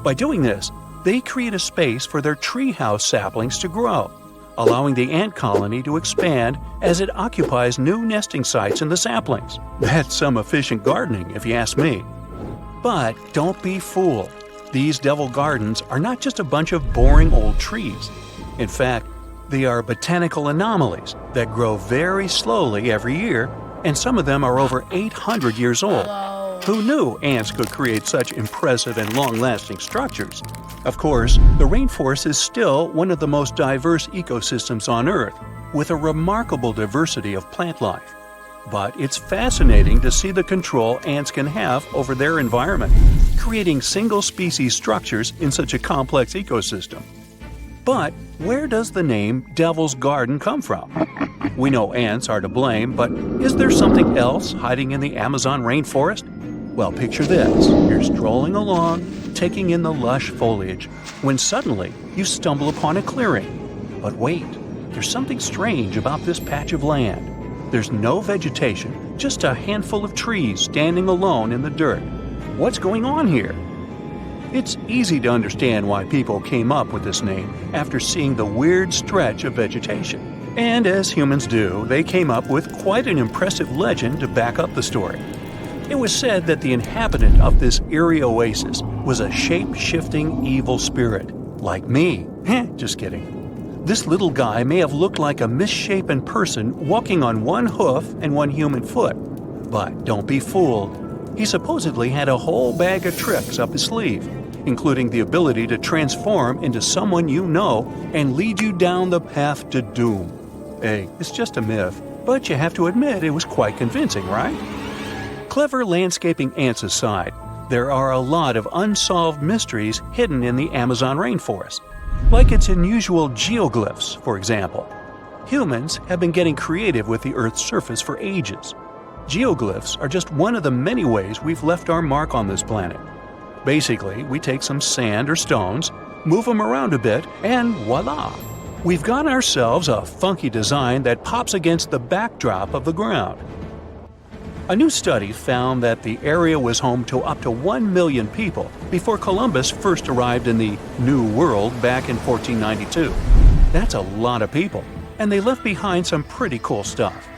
By doing this, they create a space for their treehouse saplings to grow, allowing the ant colony to expand as it occupies new nesting sites in the saplings. That's some efficient gardening, if you ask me. But don't be fooled. These devil gardens are not just a bunch of boring old trees. In fact, they are botanical anomalies that grow very slowly every year, and some of them are over 800 years old. Who knew ants could create such impressive and long-lasting structures? Of course, the rainforest is still one of the most diverse ecosystems on Earth, with a remarkable diversity of plant life. But it's fascinating to see the control ants can have over their environment, creating single-species structures in such a complex ecosystem. But where does the name Devil's Garden come from? We know ants are to blame, but is there something else hiding in the Amazon rainforest? Well, picture this. You're strolling along, taking in the lush foliage, when suddenly you stumble upon a clearing. But wait, there's something strange about this patch of land. There's no vegetation, just a handful of trees standing alone in the dirt. What's going on here? It's easy to understand why people came up with this name after seeing the weird stretch of vegetation. And as humans do, they came up with quite an impressive legend to back up the story. It was said that the inhabitant of this eerie oasis was a shape-shifting evil spirit, like me. Just kidding. This little guy may have looked like a misshapen person walking on one hoof and one human foot. But don't be fooled. He supposedly had a whole bag of tricks up his sleeve, including the ability to transform into someone you know and lead you down the path to doom. Hey, it's just a myth, but you have to admit it was quite convincing, right? Clever landscaping ants aside, there are a lot of unsolved mysteries hidden in the Amazon rainforest, like its unusual geoglyphs, for example. Humans have been getting creative with the Earth's surface for ages. Geoglyphs are just one of the many ways we've left our mark on this planet. Basically, we take some sand or stones, move them around a bit, and voila! We've got ourselves a funky design that pops against the backdrop of the ground. A new study found that the area was home to up to 1 million people before Columbus first arrived in the New World back in 1492. That's a lot of people, and they left behind some pretty cool stuff.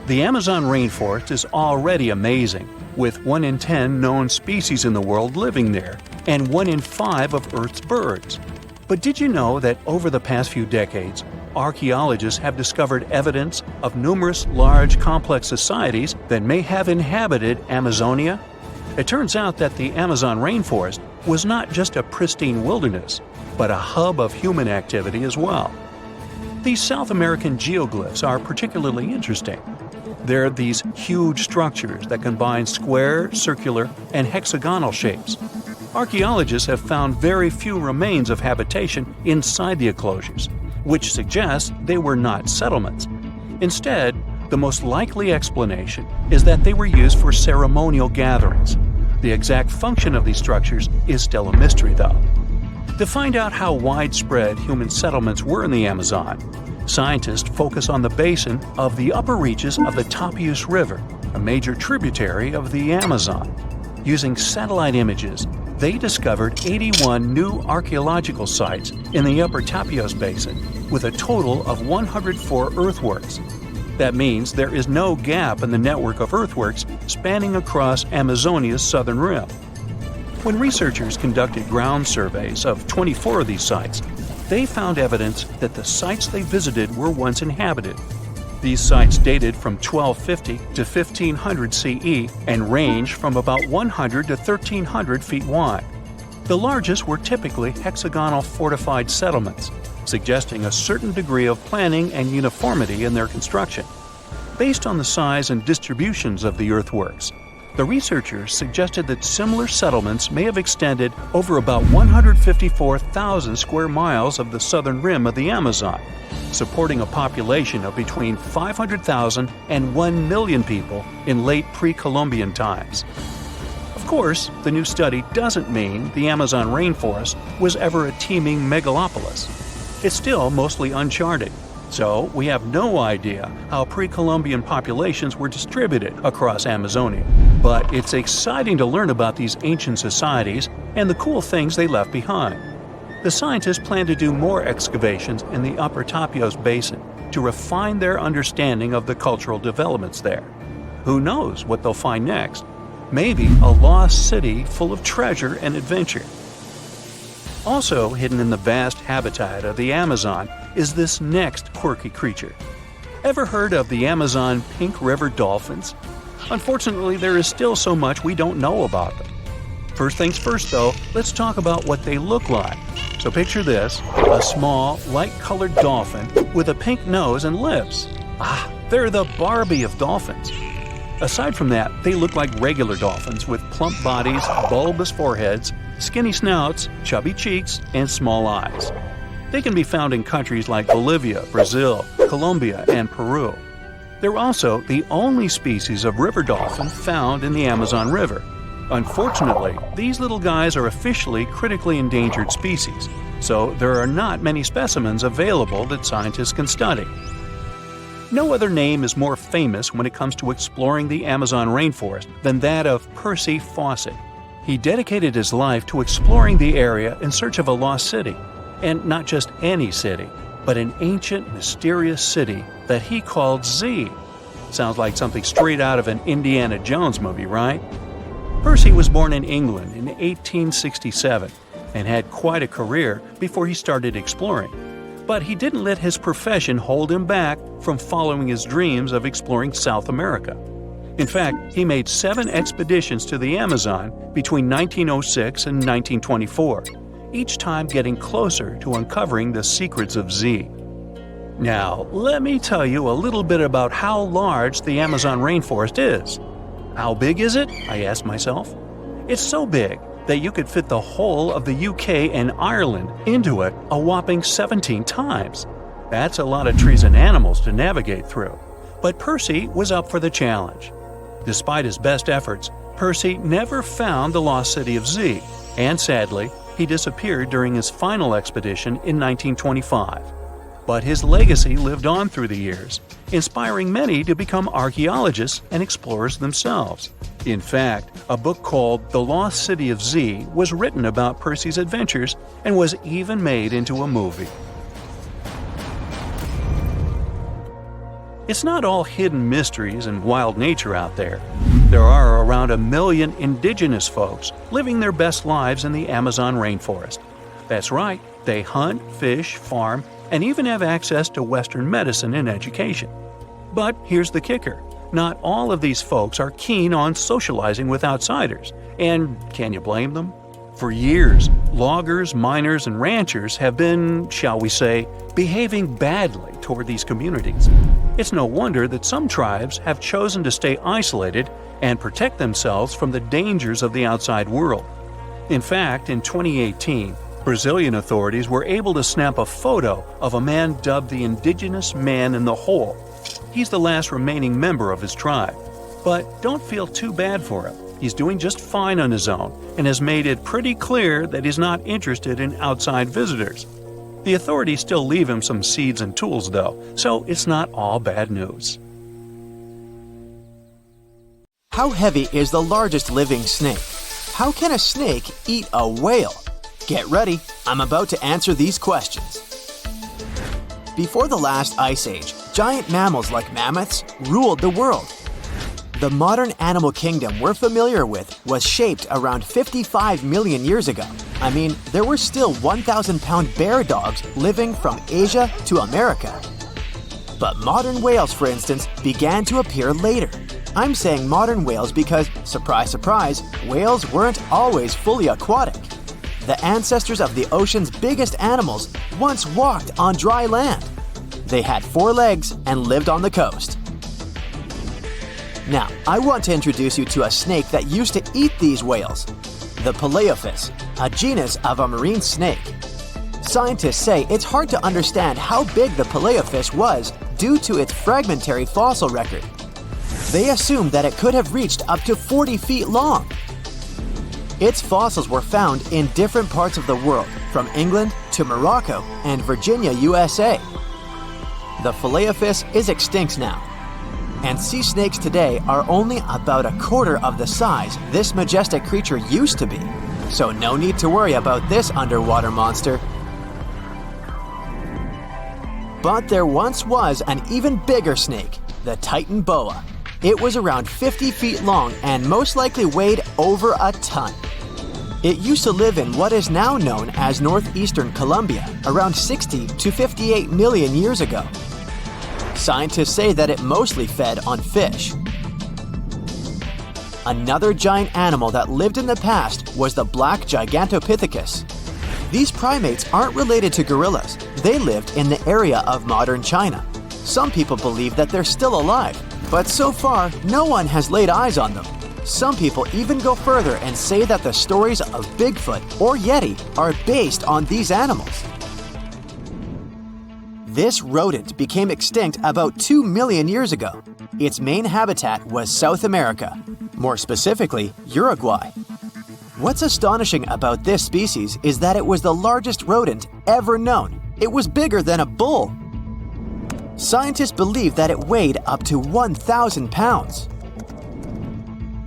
The Amazon rainforest is already amazing, with 1 in 10 known species in the world living there, and 1 in 5 of Earth's birds. But did you know that over the past few decades, archaeologists have discovered evidence of numerous large, complex societies that may have inhabited Amazonia? It turns out that the Amazon rainforest was not just a pristine wilderness, but a hub of human activity as well. These South American geoglyphs are particularly interesting. They're these huge structures that combine square, circular, and hexagonal shapes. Archaeologists have found very few remains of habitation inside the enclosures, which suggests they were not settlements. Instead, the most likely explanation is that they were used for ceremonial gatherings. The exact function of these structures is still a mystery, though. To find out how widespread human settlements were in the Amazon, scientists focus on the basin of the upper reaches of the Tapus River, a major tributary of the Amazon. Using satellite images, they discovered 81 new archaeological sites in the upper Tapus Basin, with a total of 104 earthworks. That means there is no gap in the network of earthworks spanning across Amazonia's southern rim. When researchers conducted ground surveys of 24 of these sites, they found evidence that the sites they visited were once inhabited. These sites dated from 1250 to 1500 CE and ranged from about 100 to 1300 feet wide. The largest were typically hexagonal fortified settlements, suggesting a certain degree of planning and uniformity in their construction. Based on the size and distributions of the earthworks, the researchers suggested that similar settlements may have extended over about 154,000 square miles of the southern rim of the Amazon, supporting a population of between 500,000 and 1 million people in late pre-Columbian times. Of course, the new study doesn't mean the Amazon rainforest was ever a teeming megalopolis. It's still mostly uncharted, so we have no idea how pre-Columbian populations were distributed across Amazonia. But it's exciting to learn about these ancient societies and the cool things they left behind. The scientists plan to do more excavations in the upper Tapus Basin to refine their understanding of the cultural developments there. Who knows what they'll find next? Maybe a lost city full of treasure and adventure. Also hidden in the vast habitat of the Amazon is this next quirky creature. Ever heard of the Amazon pink river dolphins? Unfortunately, there is still so much we don't know about them. First things first though, let's talk about what they look like. So picture this, a small, light-colored dolphin with a pink nose and lips. They're the Barbie of dolphins. Aside from that, they look like regular dolphins with plump bodies, bulbous foreheads, skinny snouts, chubby cheeks, and small eyes. They can be found in countries like Bolivia, Brazil, Colombia, and Peru. They're also the only species of river dolphin found in the Amazon River. Unfortunately, these little guys are officially critically endangered species, so there are not many specimens available that scientists can study. No other name is more famous when it comes to exploring the Amazon rainforest than that of Percy Fawcett. He dedicated his life to exploring the area in search of a lost city. And not just any city, but an ancient, mysterious city that he called Z. Sounds like something straight out of an Indiana Jones movie, right? Percy was born in England in 1867 and had quite a career before he started exploring. But he didn't let his profession hold him back from following his dreams of exploring South America. In fact, he made 7 expeditions to the Amazon between 1906 and 1924, each time getting closer to uncovering the secrets of Z. Now, let me tell you a little bit about how large the Amazon rainforest is. How big is it? I asked myself. It's so big that you could fit the whole of the UK and Ireland into it a whopping 17 times. That's a lot of trees and animals to navigate through. But Percy was up for the challenge. Despite his best efforts, Percy never found the lost city of Z, and sadly, he disappeared during his final expedition in 1925. But his legacy lived on through the years, inspiring many to become archaeologists and explorers themselves. In fact, a book called The Lost City of Z was written about Percy's adventures and was even made into a movie. It's not all hidden mysteries and wild nature out there. There are around 1 million indigenous folks living their best lives in the Amazon rainforest. That's right, they hunt, fish, farm, and even have access to Western medicine and education. But here's the kicker. Not all of these folks are keen on socializing with outsiders, and can you blame them? For years, loggers, miners, and ranchers have been, shall we say, behaving badly toward these communities. It's no wonder that some tribes have chosen to stay isolated and protect themselves from the dangers of the outside world. In fact, in 2018, Brazilian authorities were able to snap a photo of a man dubbed the Indigenous Man in the Hole. He's the last remaining member of his tribe. But don't feel too bad for him. He's doing just fine on his own and has made it pretty clear that he's not interested in outside visitors. The authorities still leave him some seeds and tools though, so it's not all bad news. How heavy is the largest living snake? How can a snake eat a whale? Get ready, I'm about to answer these questions. Before the last ice age, giant mammals like mammoths ruled the world. The modern animal kingdom we're familiar with was shaped around 55 million years ago. I mean, there were still 1,000-pound bear dogs living from Asia to America. But modern whales, for instance, began to appear later. I'm saying modern whales because, surprise, surprise, whales weren't always fully aquatic. The ancestors of the ocean's biggest animals once walked on dry land. They had 4 legs and lived on the coast. Now, I want to introduce you to a snake that used to eat these whales, the Paleophis, a genus of a marine snake. Scientists say it's hard to understand how big the Paleophis was due to its fragmentary fossil record. They assumed that it could have reached up to 40 feet long. Its fossils were found in different parts of the world, from England to Morocco and Virginia, USA. The Paleophis is extinct now, and sea snakes today are only about a quarter of the size this majestic creature used to be. So no need to worry about this underwater monster. But there once was an even bigger snake, the Titan boa. It was around 50 feet long and most likely weighed over a ton. It used to live in what is now known as northeastern Colombia, around 60 to 58 million years ago. Scientists say that it mostly fed on fish. Another giant animal that lived in the past was the black Gigantopithecus. These primates aren't related to gorillas. They lived in the area of modern China. Some people believe that they're still alive, but so far, no one has laid eyes on them. Some people even go further and say that the stories of Bigfoot or Yeti are based on these animals. This rodent became extinct about 2 million years ago. Its main habitat was South America, more specifically, Uruguay. What's astonishing about this species is that it was the largest rodent ever known. It was bigger than a bull. Scientists believe that it weighed up to 1,000 pounds.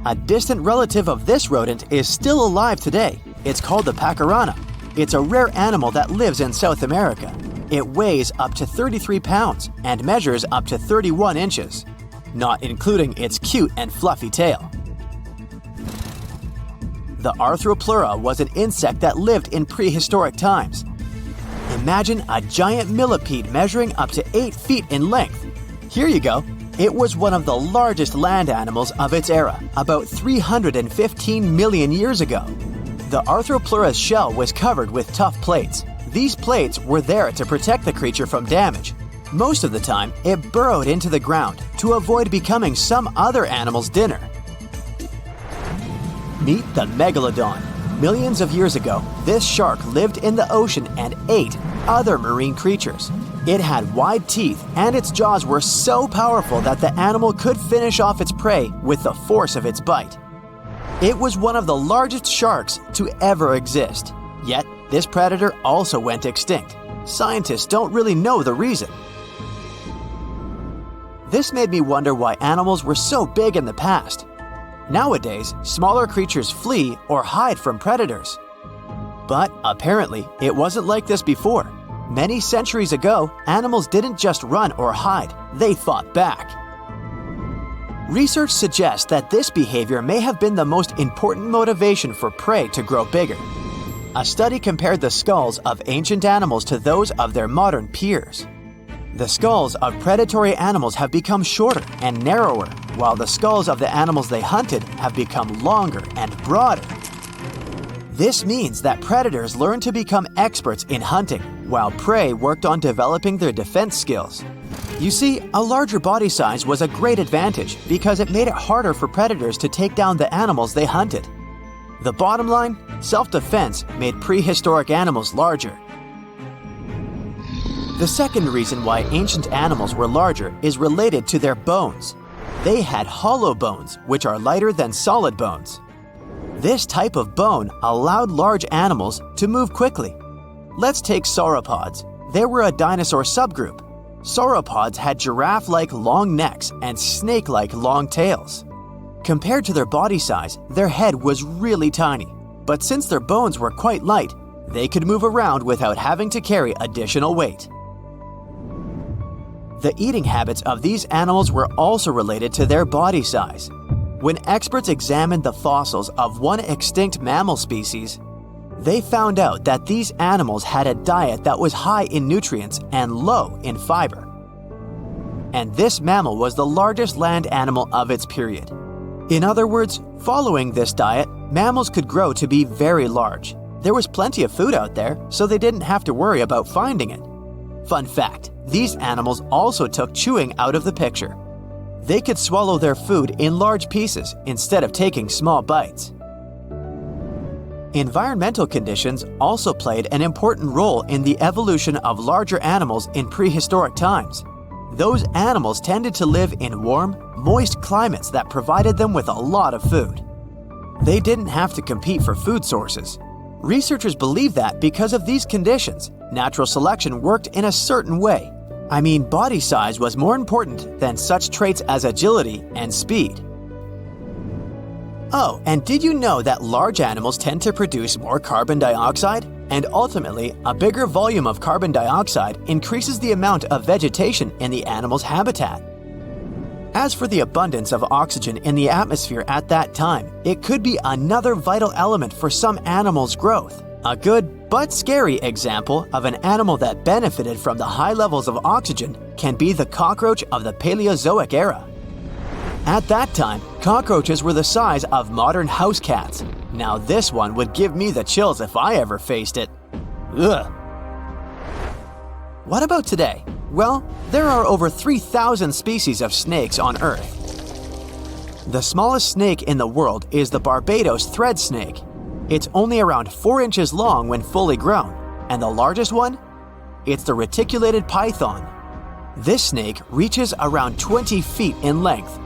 A distant relative of this rodent is still alive today. It's called the pacarana. It's a rare animal that lives in South America. It weighs up to 33 pounds and measures up to 31 inches, not including its cute and fluffy tail. The Arthropleura was an insect that lived in prehistoric times. Imagine a giant millipede measuring up to 8 feet in length. Here you go. It was one of the largest land animals of its era, about 315 million years ago. The Arthropleura's shell was covered with tough plates. These plates were there to protect the creature from damage. Most of the time, it burrowed into the ground to avoid becoming some other animal's dinner. Meet the Megalodon. Millions of years ago, this shark lived in the ocean and ate other marine creatures. It had wide teeth, and its jaws were so powerful that the animal could finish off its prey with the force of its bite. It was one of the largest sharks to ever exist. Yet, this predator also went extinct. Scientists don't really know the reason. This made me wonder why animals were so big in the past. Nowadays, smaller creatures flee or hide from predators. But apparently, it wasn't like this before. Many centuries ago, animals didn't just run or hide, they fought back. Research suggests that this behavior may have been the most important motivation for prey to grow bigger. A study compared the skulls of ancient animals to those of their modern peers. The skulls of predatory animals have become shorter and narrower, while the skulls of the animals they hunted have become longer and broader. This means that predators learned to become experts in hunting, while prey worked on developing their defense skills. You see, a larger body size was a great advantage because it made it harder for predators to take down the animals they hunted. The bottom line, self-defense made prehistoric animals larger. The second reason why ancient animals were larger is related to their bones. They had hollow bones, which are lighter than solid bones. This type of bone allowed large animals to move quickly. Let's take sauropods. They were a dinosaur subgroup. Sauropods had giraffe-like long necks and snake-like long tails. Compared to their body size, their head was really tiny. But since their bones were quite light, they could move around without having to carry additional weight. The eating habits of these animals were also related to their body size. When experts examined the fossils of one extinct mammal species, they found out that these animals had a diet that was high in nutrients and low in fiber. and this mammal was the largest land animal of its period. In other words, following this diet, mammals could grow to be very large. There was plenty of food out there, so they didn't have to worry about finding it. Fun fact, these animals also took chewing out of the picture. They could swallow their food in large pieces instead of taking small bites. Environmental conditions also played an important role in the evolution of larger animals in prehistoric times. Those animals tended to live in warm, moist climates that provided them with a lot of food. They didn't have to compete for food sources. Researchers believe that because of these conditions, natural selection worked in a certain way. I mean, body size was more important than such traits as agility and speed. Oh, and did you know that large animals tend to produce more carbon dioxide? And ultimately, a bigger volume of carbon dioxide increases the amount of vegetation in the animal's habitat. As for the abundance of oxygen in the atmosphere at that time, it could be another vital element for some animals' growth. A good but scary example of an animal that benefited from the high levels of oxygen can be the cockroach of the Paleozoic era. At that time, cockroaches were the size of modern house cats. Now this one would give me the chills if I ever faced it. Ugh. What about today? Well, there are over 3,000 species of snakes on Earth. The smallest snake in the world is the Barbados thread snake. It's only around 4 inches long when fully grown, and the largest one? It's the reticulated python. This snake reaches around 20 feet in length.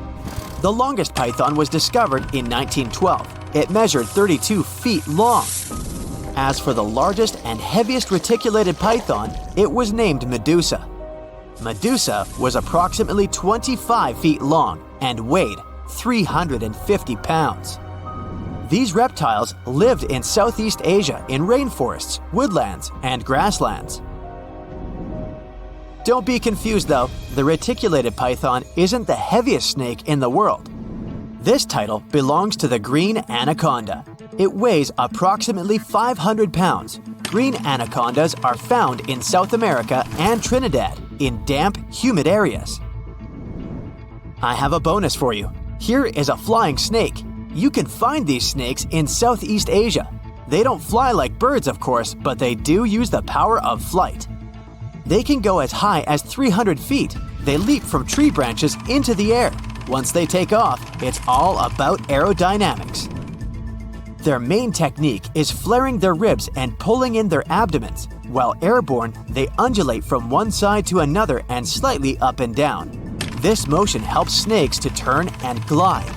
The longest python was discovered in 1912. It measured 32 feet long. As for the largest and heaviest reticulated python, it was named Medusa. Medusa was approximately 25 feet long and weighed 350 pounds. These reptiles lived in Southeast Asia in rainforests, woodlands, and grasslands. Don't be confused though, the reticulated python isn't the heaviest snake in the world. This title belongs to the green anaconda. It weighs approximately 500 pounds. Green anacondas are found in South America and Trinidad in damp, humid areas. I have a bonus for you. Here is a flying snake. You can find these snakes in Southeast Asia. They don't fly like birds, of course, but they do use the power of flight. They can go as high as 300 feet. They leap from tree branches into the air. Once they take off, it's all about aerodynamics. Their main technique is flaring their ribs and pulling in their abdomens. While airborne, they undulate from one side to another and slightly up and down. This motion helps snakes to turn and glide.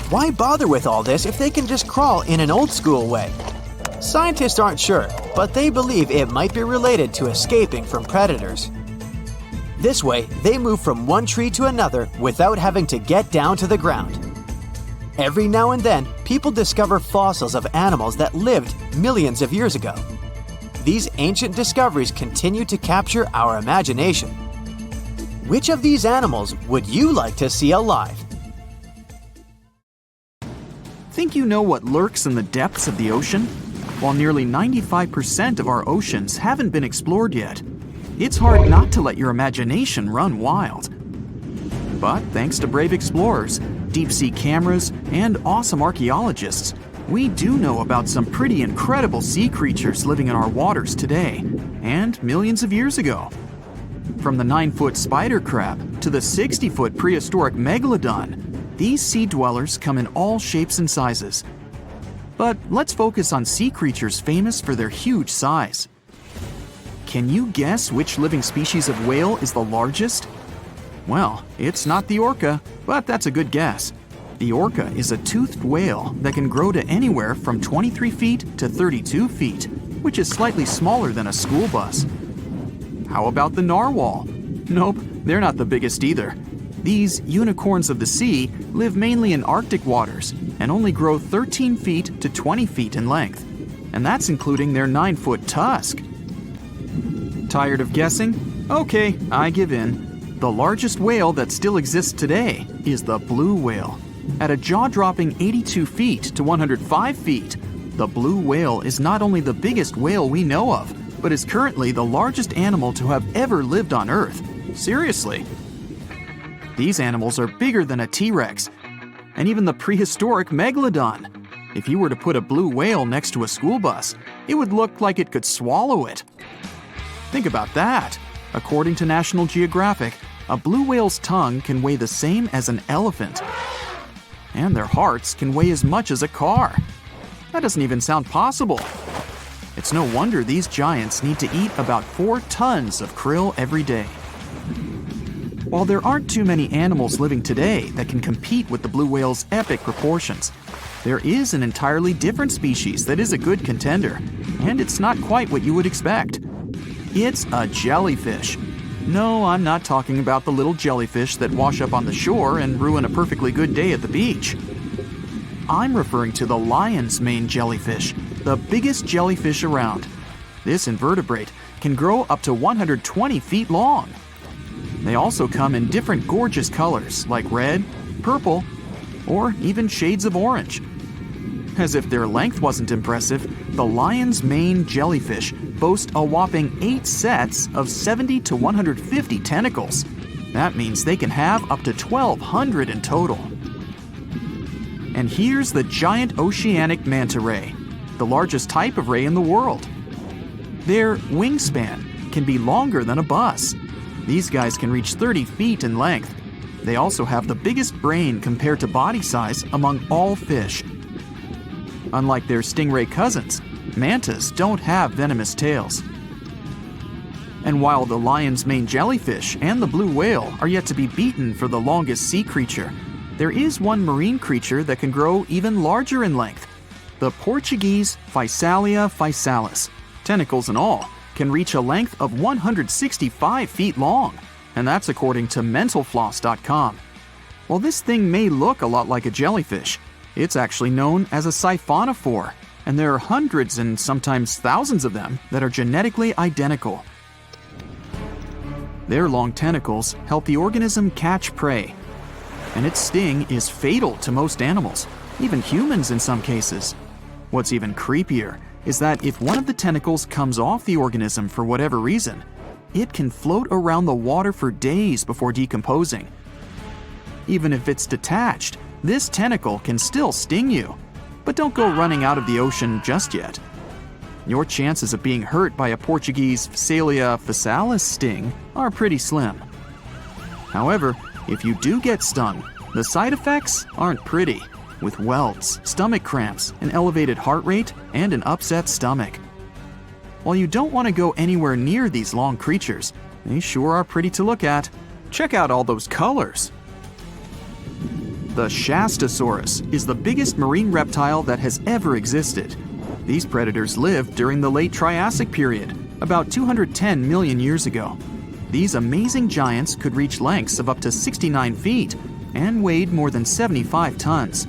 Why bother with all this if they can just crawl in an old-school way? Scientists aren't sure, but they believe it might be related to escaping from predators. This way, they move from one tree to another without having to get down to the ground. Every now and then, people discover fossils of animals that lived millions of years ago. These ancient discoveries continue to capture our imagination. Which of these animals would you like to see alive? Think you know what lurks in the depths of the ocean? While nearly 95% of our oceans haven't been explored yet, it's hard not to let your imagination run wild. But thanks to brave explorers, deep-sea cameras, and awesome archaeologists, we do know about some pretty incredible sea creatures living in our waters today, and millions of years ago. From the 9-foot spider crab to the 60-foot prehistoric megalodon, these sea dwellers come in all shapes and sizes. But let's focus on sea creatures famous for their huge size. Can you guess which living species of whale is the largest? Well, it's not the orca, but that's a good guess. The orca is a toothed whale that can grow to anywhere from 23 feet to 32 feet, which is slightly smaller than a school bus. How about the narwhal? Nope, they're not the biggest either. These unicorns of the sea live mainly in Arctic waters and only grow 13 feet to 20 feet in length, and that's including their 9-foot tusk. Tired of guessing? Okay, I give in. The largest whale that still exists today is the blue whale. At a jaw-dropping 82 feet to 105 feet, the blue whale is not only the biggest whale we know of, but is currently the largest animal to have ever lived on Earth. Seriously. These animals are bigger than a T-Rex, and even the prehistoric megalodon. If you were to put a blue whale next to a school bus, it would look like it could swallow it. Think about that. According to National Geographic, a blue whale's tongue can weigh the same as an elephant. And their hearts can weigh as much as a car. That doesn't even sound possible. It's no wonder these giants need to eat about 4 tons of krill every day. While there aren't too many animals living today that can compete with the blue whale's epic proportions, there is an entirely different species that is a good contender, and it's not quite what you would expect. It's a jellyfish. No, I'm not talking about the little jellyfish that wash up on the shore and ruin a perfectly good day at the beach. I'm referring to the lion's mane jellyfish, the biggest jellyfish around. This invertebrate can grow up to 120 feet long. They also come in different gorgeous colors like red, purple, or even shades of orange. As if their length wasn't impressive, the lion's mane jellyfish boast a whopping 8 sets of 70 to 150 tentacles. That means they can have up to 1,200 in total. And here's the giant oceanic manta ray, the largest type of ray in the world. Their wingspan can be longer than a bus. These guys can reach 30 feet in length. They also have the biggest brain compared to body size among all fish. Unlike their stingray cousins, mantas don't have venomous tails. And while the lion's mane jellyfish and the blue whale are yet to be beaten for the longest sea creature, there is one marine creature that can grow even larger in length. The Portuguese Physalia physalis, tentacles and all, can reach a length of 165 feet long, and that's according to mentalfloss.com. While this thing may look a lot like a jellyfish, it's actually known as a siphonophore, and there are hundreds and sometimes thousands of them that are genetically identical. Their long tentacles help the organism catch prey, and its sting is fatal to most animals, even humans in some cases. What's even creepier is that if one of the tentacles comes off the organism for whatever reason, it can float around the water for days before decomposing. Even if it's detached, this tentacle can still sting you. But don't go running out of the ocean just yet. Your chances of being hurt by a Portuguese Physalia physalis sting are pretty slim. However, if you do get stung, the side effects aren't pretty, with welts, stomach cramps, an elevated heart rate, and an upset stomach. While you don't want to go anywhere near these long creatures, they sure are pretty to look at. Check out all those colors. The Shastasaurus is the biggest marine reptile that has ever existed. These predators lived during the late Triassic period, about 210 million years ago. These amazing giants could reach lengths of up to 69 feet and weighed more than 75 tons.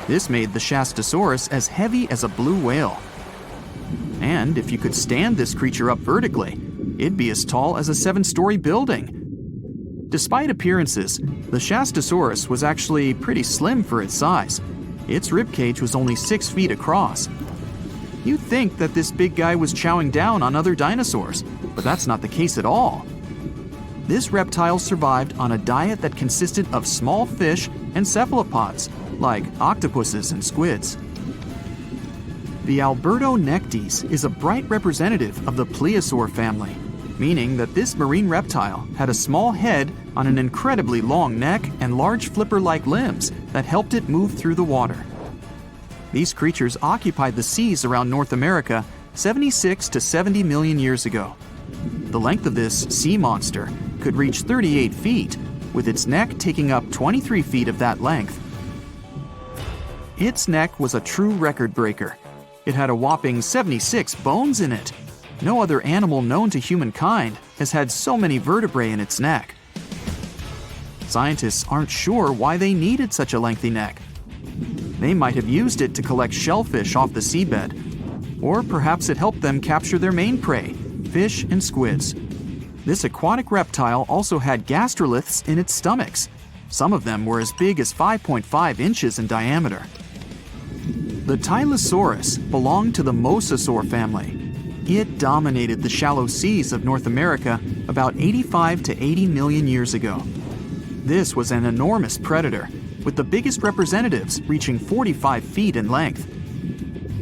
This made the Shastasaurus as heavy as a blue whale. And if you could stand this creature up vertically, it'd be as tall as a 7-story building. Despite appearances, the Shastasaurus was actually pretty slim for its size. Its ribcage was only 6 feet across. You'd think that this big guy was chowing down on other dinosaurs, but that's not the case at all. This reptile survived on a diet that consisted of small fish and cephalopods, like octopuses and squids. The Albertonectes is a bright representative of the plesiosaur family, meaning that this marine reptile had a small head on an incredibly long neck and large flipper-like limbs that helped it move through the water. These creatures occupied the seas around North America 76 to 70 million years ago. The length of this sea monster could reach 38 feet, with its neck taking up 23 feet of that length. Its neck was a true record breaker. It had a whopping 76 bones in it. No other animal known to humankind has had so many vertebrae in its neck. Scientists aren't sure why they needed such a lengthy neck. They might have used it to collect shellfish off the seabed, or perhaps it helped them capture their main prey, fish and squids. This aquatic reptile also had gastroliths in its stomachs. Some of them were as big as 5.5 inches in diameter. The Tylosaurus belonged to the mosasaur family. It dominated the shallow seas of North America about 85 to 80 million years ago. This was an enormous predator, with the biggest representatives reaching 45 feet in length.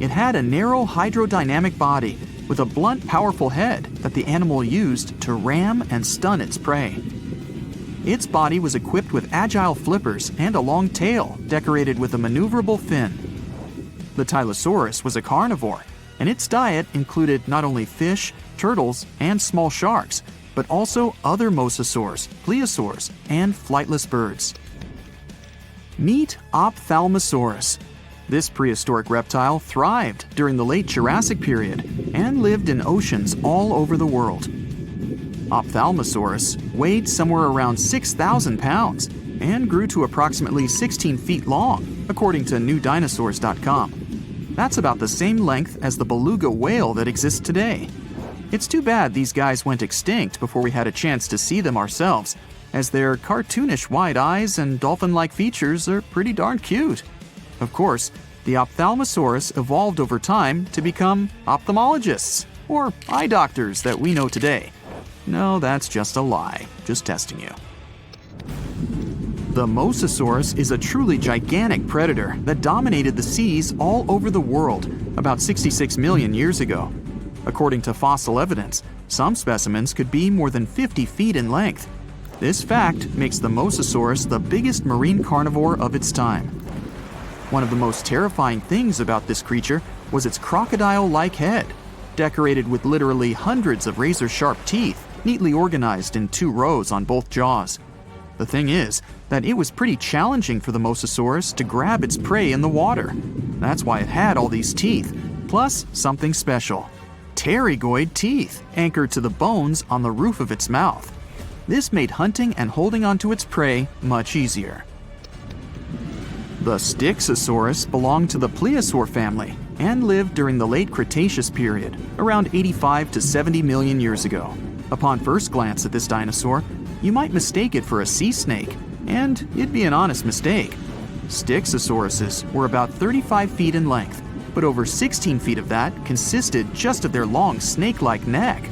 It had a narrow hydrodynamic body with a blunt, powerful head that the animal used to ram and stun its prey. Its body was equipped with agile flippers and a long tail decorated with a maneuverable fin. The Tylosaurus was a carnivore, and its diet included not only fish, turtles, and small sharks, but also other mosasaurs, plesiosaurs, and flightless birds. Meet Ophthalmosaurus. This prehistoric reptile thrived during the late Jurassic period and lived in oceans all over the world. Ophthalmosaurus weighed somewhere around 6,000 pounds and grew to approximately 16 feet long, according to newdinosaurs.com. That's about the same length as the beluga whale that exists today. It's too bad these guys went extinct before we had a chance to see them ourselves, as their cartoonish wide eyes and dolphin-like features are pretty darn cute. Of course, the Ophthalmosaurus evolved over time to become ophthalmologists, or eye doctors that we know today. No, that's just a lie. Just testing you. The Mosasaurus is a truly gigantic predator that dominated the seas all over the world about 66 million years ago. According to fossil evidence, some specimens could be more than 50 feet in length. This fact makes the Mosasaurus the biggest marine carnivore of its time. One of the most terrifying things about this creature was its crocodile-like head, decorated with literally hundreds of razor-sharp teeth, neatly organized in 2 rows on both jaws. The thing is that it was pretty challenging for the Mosasaurus to grab its prey in the water. That's why it had all these teeth, plus something special: pterygoid teeth anchored to the bones on the roof of its mouth. This made hunting and holding onto its prey much easier. The Styxosaurus belonged to the plesiosaur family and lived during the late Cretaceous period, around 85 to 70 million years ago. Upon first glance at this dinosaur, you might mistake it for a sea snake, and it'd be an honest mistake. Styxosauruses were about 35 feet in length, but over 16 feet of that consisted just of their long snake-like neck.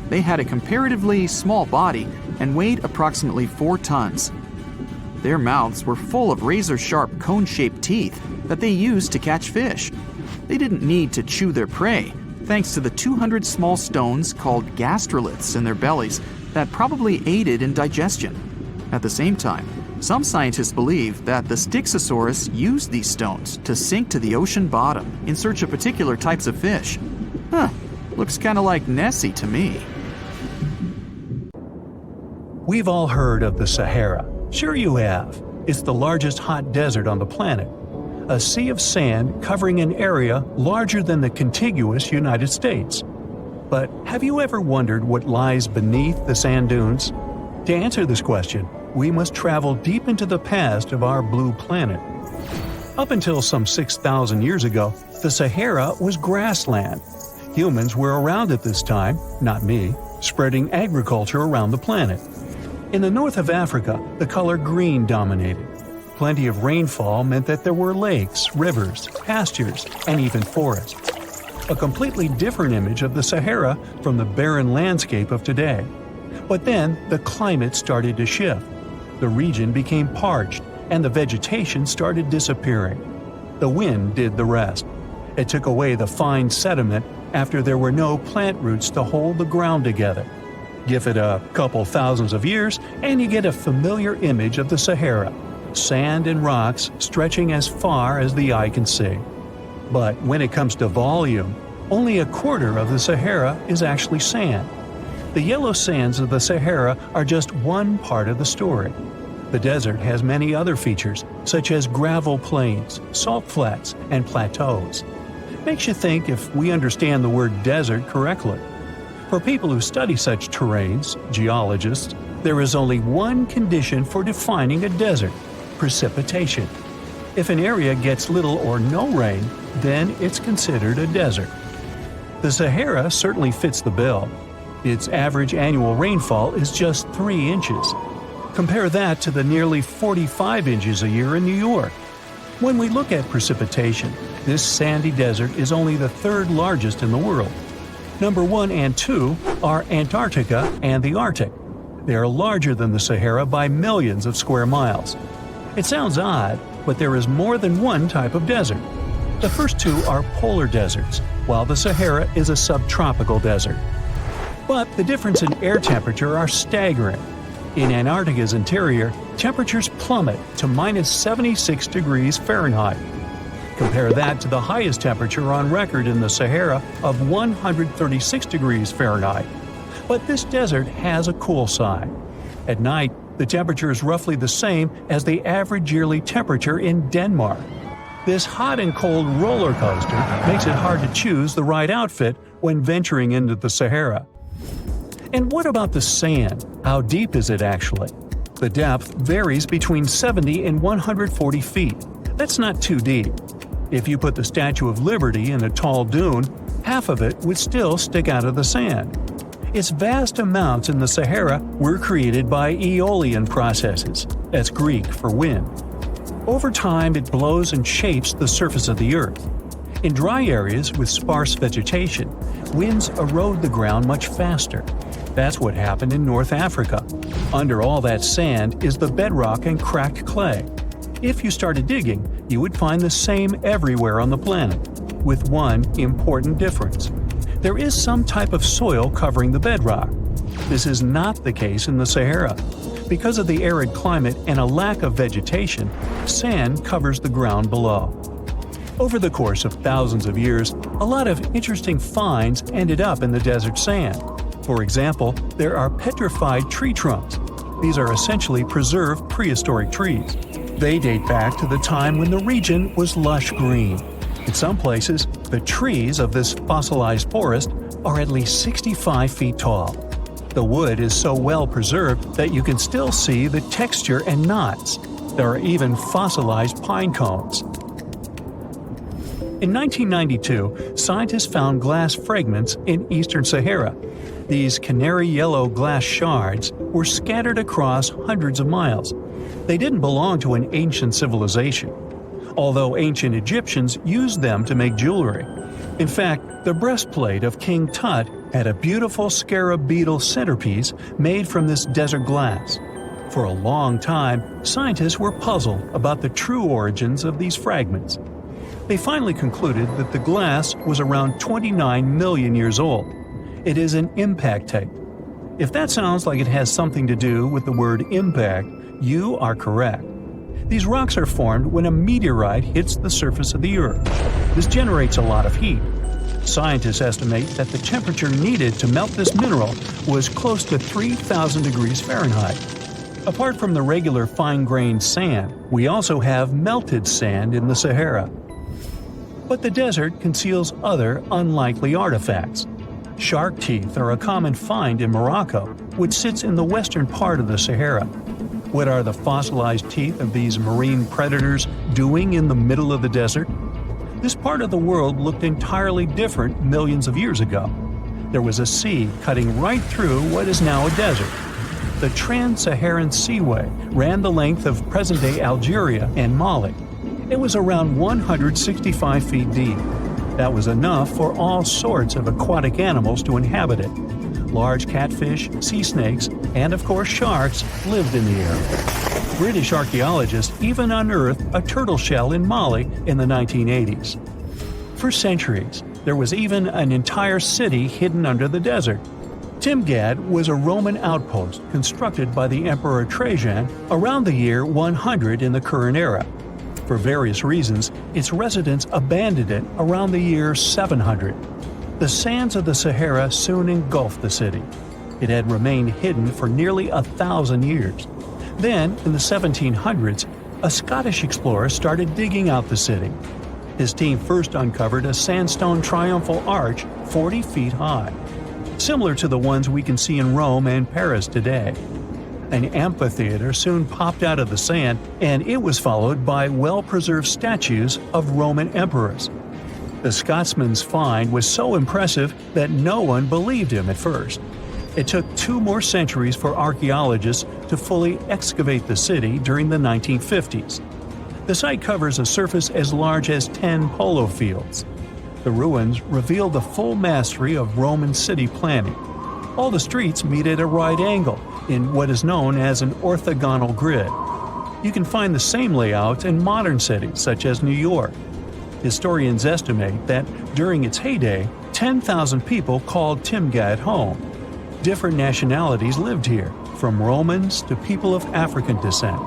They had a comparatively small body and weighed approximately 4 tons. Their mouths were full of razor-sharp cone-shaped teeth that they used to catch fish. They didn't need to chew their prey, thanks to the 200 small stones called gastroliths in their bellies that probably aided in digestion. At the same time, some scientists believe that the Styxosaurus used these stones to sink to the ocean bottom in search of particular types of fish. Looks kind of like Nessie to me. We've all heard of the Sahara. Sure you have. It's the largest hot desert on the planet. A sea of sand covering an area larger than the contiguous United States. But have you ever wondered what lies beneath the sand dunes? To answer this question, we must travel deep into the past of our blue planet. Up until some 6,000 years ago, the Sahara was grassland. Humans were around at this time, not me, spreading agriculture around the planet. In the north of Africa, the color green dominated. Plenty of rainfall meant that there were lakes, rivers, pastures, and even forests. A completely different image of the Sahara from the barren landscape of today. But then the climate started to shift. The region became parched, and the vegetation started disappearing. The wind did the rest. It took away the fine sediment after there were no plant roots to hold the ground together. Give it a couple thousands of years, and you get a familiar image of the Sahara. Sand and rocks stretching as far as the eye can see. But when it comes to volume, only a quarter of the Sahara is actually sand. The yellow sands of the Sahara are just one part of the story. The desert has many other features, such as gravel plains, salt flats, and plateaus. Makes you think if we understand the word desert correctly. For people who study such terrains, geologists, there is only one condition for defining a desert: precipitation. If an area gets little or no rain, then it's considered a desert. The Sahara certainly fits the bill. Its average annual rainfall is just 3 inches. Compare that to the nearly 45 inches a year in New York. When we look at precipitation, this sandy desert is only the 3rd largest in the world. Number 1 and 2 are Antarctica and the Arctic. They are larger than the Sahara by millions of square miles. It sounds odd, but there is more than one type of desert. The first two are polar deserts, while the Sahara is a subtropical desert. But the difference in air temperature are staggering. In Antarctica's interior, temperatures plummet to minus 76 degrees Fahrenheit. Compare that to the highest temperature on record in the Sahara of 136 degrees Fahrenheit. But this desert has a cool side. At night, the temperature is roughly the same as the average yearly temperature in Denmark. This hot and cold roller coaster makes it hard to choose the right outfit when venturing into the Sahara. And what about the sand? How deep is it actually? The depth varies between 70 and 140 feet. That's not too deep. If you put the Statue of Liberty in a tall dune, half of it would still stick out of the sand. Its vast amounts in the Sahara were created by aeolian processes. That's Greek for wind. Over time, it blows and shapes the surface of the earth. In dry areas with sparse vegetation, winds erode the ground much faster. That's what happened in North Africa. Under all that sand is the bedrock and cracked clay. If you started digging, you would find the same everywhere on the planet, with one important difference. There is some type of soil covering the bedrock. This is not the case in the Sahara. Because of the arid climate and a lack of vegetation, sand covers the ground below. Over the course of thousands of years, a lot of interesting finds ended up in the desert sand. For example, there are petrified tree trunks. These are essentially preserved prehistoric trees. They date back to the time when the region was lush green. In some places, the trees of this fossilized forest are at least 65 feet tall. The wood is so well preserved that you can still see the texture and knots. There are even fossilized pine cones. In 1992, scientists found glass fragments in eastern Sahara. These canary yellow glass shards were scattered across hundreds of miles. They didn't belong to an ancient civilization, although ancient Egyptians used them to make jewelry. In fact, the breastplate of King Tut had a beautiful scarab beetle centerpiece made from this desert glass. For a long time, scientists were puzzled about the true origins of these fragments. They finally concluded that the glass was around 29 million years old. It is an impact tape. If that sounds like it has something to do with the word impact, you are correct. These rocks are formed when a meteorite hits the surface of the Earth. This generates a lot of heat. Scientists estimate that the temperature needed to melt this mineral was close to 3,000 degrees Fahrenheit. Apart from the regular fine-grained sand, we also have melted sand in the Sahara. But the desert conceals other unlikely artifacts. Shark teeth are a common find in Morocco, which sits in the western part of the Sahara. What are the fossilized teeth of these marine predators doing in the middle of the desert? This part of the world looked entirely different millions of years ago. There was a sea cutting right through what is now a desert. The Trans-Saharan Seaway ran the length of present-day Algeria and Mali. It was around 165 feet deep. That was enough for all sorts of aquatic animals to inhabit it. Large catfish, sea snakes, and of course sharks lived in the area. British archaeologists even unearthed a turtle shell in Mali in the 1980s. For centuries, there was even an entire city hidden under the desert. Timgad was a Roman outpost constructed by the Emperor Trajan around the year 100 in the current era. For various reasons, its residents abandoned it around the year 700. The sands of the Sahara soon engulfed the city. It had remained hidden for nearly 1,000 years. Then, in the 1700s, a Scottish explorer started digging out the city. His team first uncovered a sandstone triumphal arch 40 feet high, similar to the ones we can see in Rome and Paris today. An amphitheater soon popped out of the sand, and it was followed by well-preserved statues of Roman emperors. The Scotsman's find was so impressive that no one believed him at first. It took 2 more centuries for archaeologists to fully excavate the city during the 1950s. The site covers a surface as large as 10 polo fields. The ruins reveal the full mastery of Roman city planning. All the streets meet at a right angle in what is known as an orthogonal grid. You can find the same layout in modern cities such as New York. Historians estimate that during its heyday, 10,000 people called Timgad home. Different nationalities lived here, from Romans to people of African descent.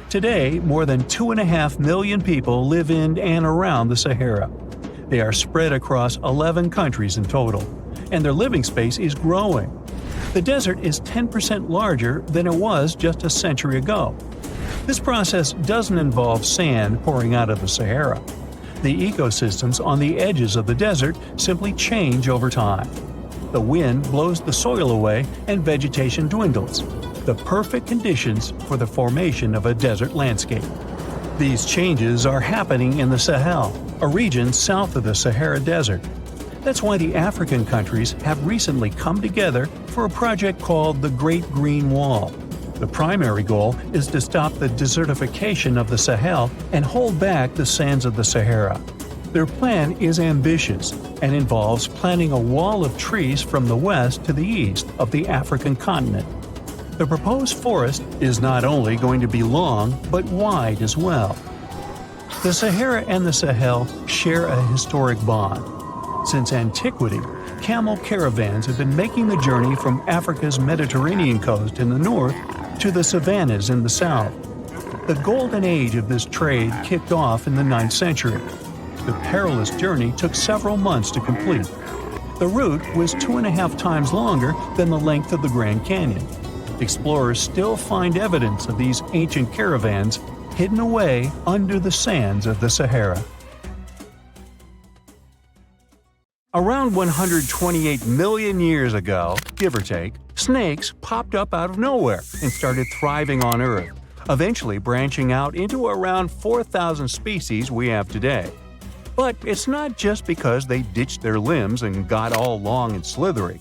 Today, more than 2.5 million people live in and around the Sahara. They are spread across 11 countries in total, and their living space is growing. The desert is 10% larger than it was just a century ago. This process doesn't involve sand pouring out of the Sahara. The ecosystems on the edges of the desert simply change over time. The wind blows the soil away and vegetation dwindles. The perfect conditions for the formation of a desert landscape. These changes are happening in the Sahel, a region south of the Sahara Desert. That's why the African countries have recently come together for a project called the Great Green Wall. The primary goal is to stop the desertification of the Sahel and hold back the sands of the Sahara. Their plan is ambitious and involves planting a wall of trees from the west to the east of the African continent. The proposed forest is not only going to be long, but wide as well. The Sahara and the Sahel share a historic bond. Since antiquity, camel caravans have been making the journey from Africa's Mediterranean coast in the north to the savannas in the south. The golden age of this trade kicked off in the 9th century. The perilous journey took several months to complete. The route was 2.5 times longer than the length of the Grand Canyon. Explorers still find evidence of these ancient caravans hidden away under the sands of the Sahara. Around 128 million years ago, give or take, snakes popped up out of nowhere and started thriving on Earth, eventually branching out into around 4,000 species we have today. But it's not just because they ditched their limbs and got all long and slithery.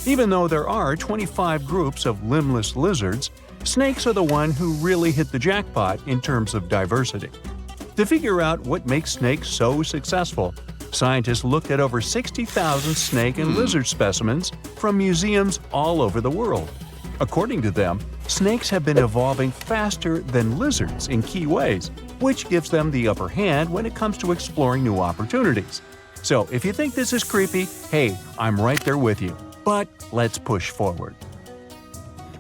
Even though there are 25 groups of limbless lizards, snakes are the one who really hit the jackpot in terms of diversity. To figure out what makes snakes so successful, scientists looked at over 60,000 snake and lizard specimens from museums all over the world. According to them, snakes have been evolving faster than lizards in key ways, which gives them the upper hand when it comes to exploring new opportunities. So if you think this is creepy, hey, I'm right there with you. But let's push forward.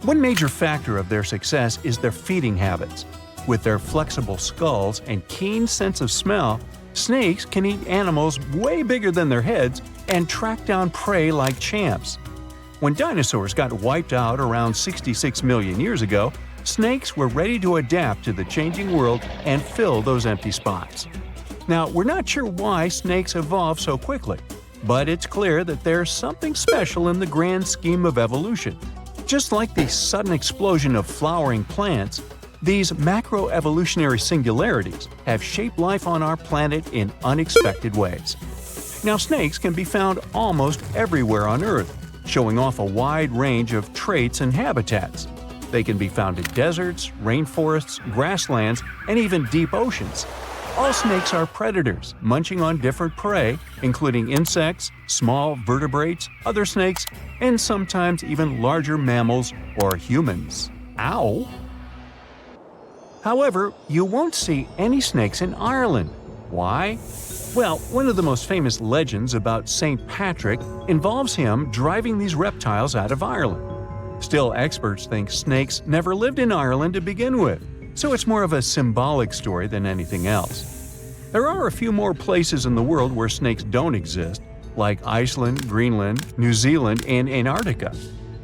One major factor of their success is their feeding habits. With their flexible skulls and keen sense of smell, snakes can eat animals way bigger than their heads and track down prey like champs. When dinosaurs got wiped out around 66 million years ago, snakes were ready to adapt to the changing world and fill those empty spots. Now, we're not sure why snakes evolved so quickly, but it's clear that there's something special in the grand scheme of evolution. Just like the sudden explosion of flowering plants, these macroevolutionary singularities have shaped life on our planet in unexpected ways. Now, snakes can be found almost everywhere on Earth, showing off a wide range of traits and habitats. They can be found in deserts, rainforests, grasslands, and even deep oceans. All snakes are predators, munching on different prey, including insects, small vertebrates, other snakes, and sometimes even larger mammals or humans. Ow! However, you won't see any snakes in Ireland. Why? Well, one of the most famous legends about St. Patrick involves him driving these reptiles out of Ireland. Still, experts think snakes never lived in Ireland to begin with, so it's more of a symbolic story than anything else. There are a few more places in the world where snakes don't exist, like Iceland, Greenland, New Zealand, and Antarctica.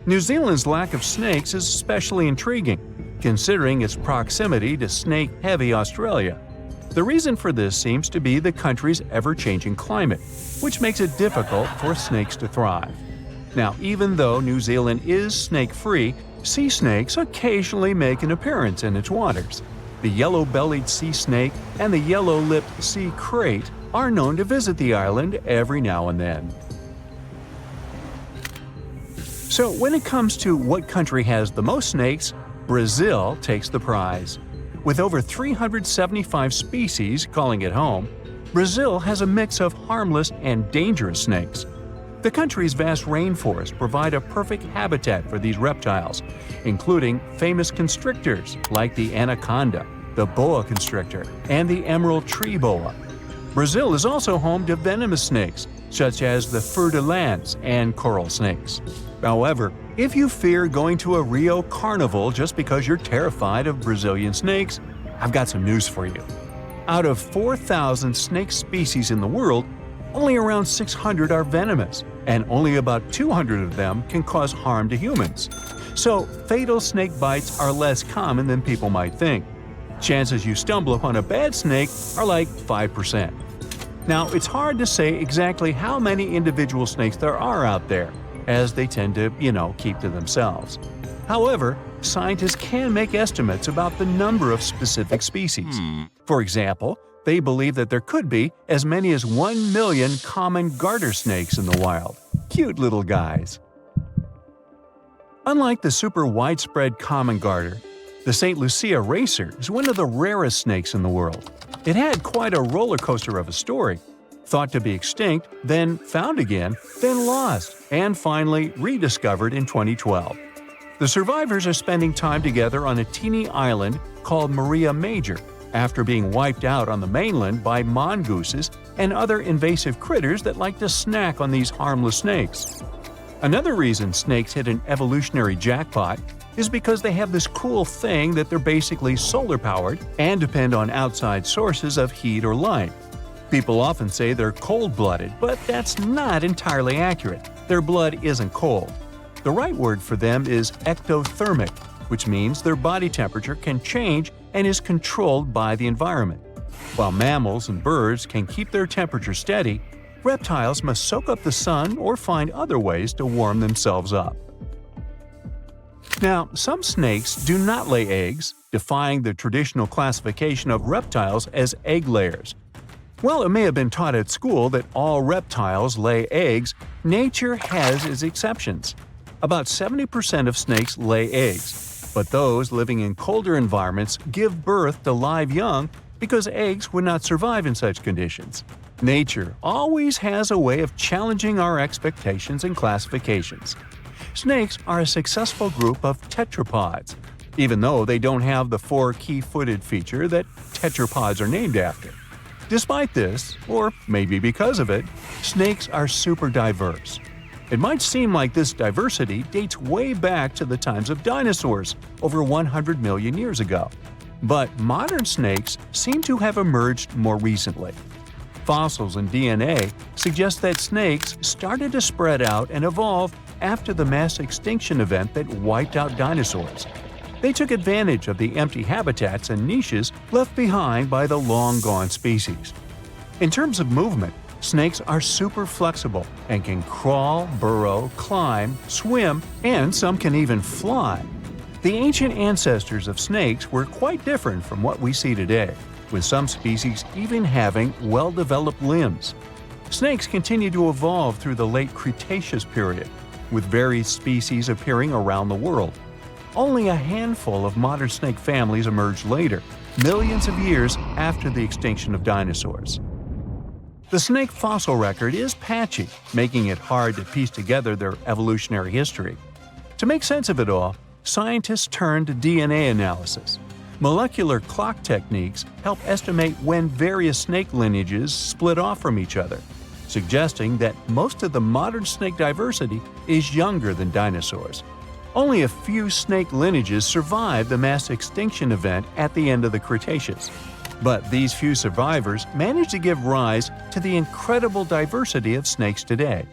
New Zealand's lack of snakes is especially intriguing, considering its proximity to snake-heavy Australia. The reason for this seems to be the country's ever-changing climate, which makes it difficult for snakes to thrive. Now, even though New Zealand is snake-free, sea snakes occasionally make an appearance in its waters. The yellow-bellied sea snake and the yellow-lipped sea crate are known to visit the island every now and then. So when it comes to what country has the most snakes, Brazil takes the prize. With over 375 species calling it home, Brazil has a mix of harmless and dangerous snakes. The country's vast rainforests provide a perfect habitat for these reptiles, including famous constrictors like the anaconda, the boa constrictor, and the emerald tree boa. Brazil is also home to venomous snakes, such as the fer-de-lance and coral snakes. However, if you fear going to a Rio carnival just because you're terrified of Brazilian snakes, I've got some news for you. Out of 4,000 snake species in the world, only around 600 are venomous, and only about 200 of them can cause harm to humans. So, fatal snake bites are less common than people might think. Chances you stumble upon a bad snake are like 5%. Now, it's hard to say exactly how many individual snakes there are out there, as they tend to, keep to themselves. However, scientists can make estimates about the number of specific species. For example, they believe that there could be as many as 1 million common garter snakes in the wild. Cute little guys. Unlike the super widespread common garter, the St. Lucia racer is one of the rarest snakes in the world. It had quite a roller coaster of a story. Thought to be extinct, then found again, then lost, and finally rediscovered in 2012. The survivors are spending time together on a teeny island called Maria Major, after being wiped out on the mainland by mongooses and other invasive critters that like to snack on these harmless snakes. Another reason snakes hit an evolutionary jackpot is because they have this cool thing that they're basically solar-powered and depend on outside sources of heat or light. People often say they're cold-blooded, but that's not entirely accurate. Their blood isn't cold. The right word for them is ectothermic, which means their body temperature can change and is controlled by the environment. While mammals and birds can keep their temperature steady, reptiles must soak up the sun or find other ways to warm themselves up. Now, some snakes do not lay eggs, defying the traditional classification of reptiles as egg layers. While it may have been taught at school that all reptiles lay eggs, nature has its exceptions. About 70% of snakes lay eggs, but those living in colder environments give birth to live young because eggs would not survive in such conditions. Nature always has a way of challenging our expectations and classifications. Snakes are a successful group of tetrapods, even though they don't have the 4 key-footed feature that tetrapods are named after. Despite this, or maybe because of it, snakes are super diverse. It might seem like this diversity dates way back to the times of dinosaurs, over 100 million years ago. But modern snakes seem to have emerged more recently. Fossils and DNA suggest that snakes started to spread out and evolve after the mass extinction event that wiped out dinosaurs. They took advantage of the empty habitats and niches left behind by the long-gone species. In terms of movement, snakes are super flexible and can crawl, burrow, climb, swim, and some can even fly. The ancient ancestors of snakes were quite different from what we see today, with some species even having well-developed limbs. Snakes continue to evolve through the late Cretaceous period, with various species appearing around the world. Only a handful of modern snake families emerged later, millions of years after the extinction of dinosaurs. The snake fossil record is patchy, making it hard to piece together their evolutionary history. To make sense of it all, scientists turned to DNA analysis. Molecular clock techniques help estimate when various snake lineages split off from each other, suggesting that most of the modern snake diversity is younger than dinosaurs. Only a few snake lineages survived the mass extinction event at the end of the Cretaceous. But these few survivors managed to give rise to the incredible diversity of snakes today.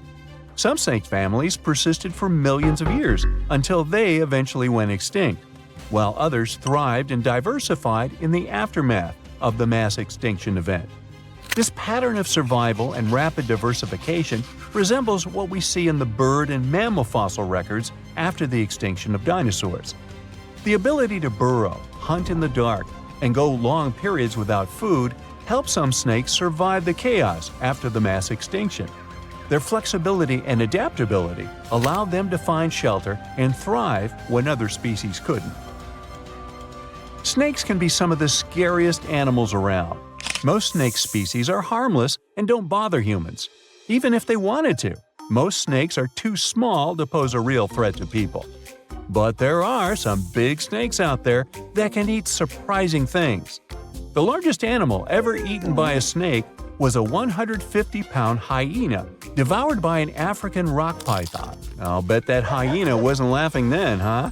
Some snake families persisted for millions of years until they eventually went extinct, while others thrived and diversified in the aftermath of the mass extinction event. This pattern of survival and rapid diversification resembles what we see in the bird and mammal fossil records after the extinction of dinosaurs. The ability to burrow, hunt in the dark, and go long periods without food helped some snakes survive the chaos after the mass extinction. Their flexibility and adaptability allowed them to find shelter and thrive when other species couldn't. Snakes can be some of the scariest animals around. Most snake species are harmless and don't bother humans, even if they wanted to. Most snakes are too small to pose a real threat to people. But there are some big snakes out there that can eat surprising things. The largest animal ever eaten by a snake was a 150-pound hyena devoured by an African rock python. I'll bet that hyena wasn't laughing then, huh?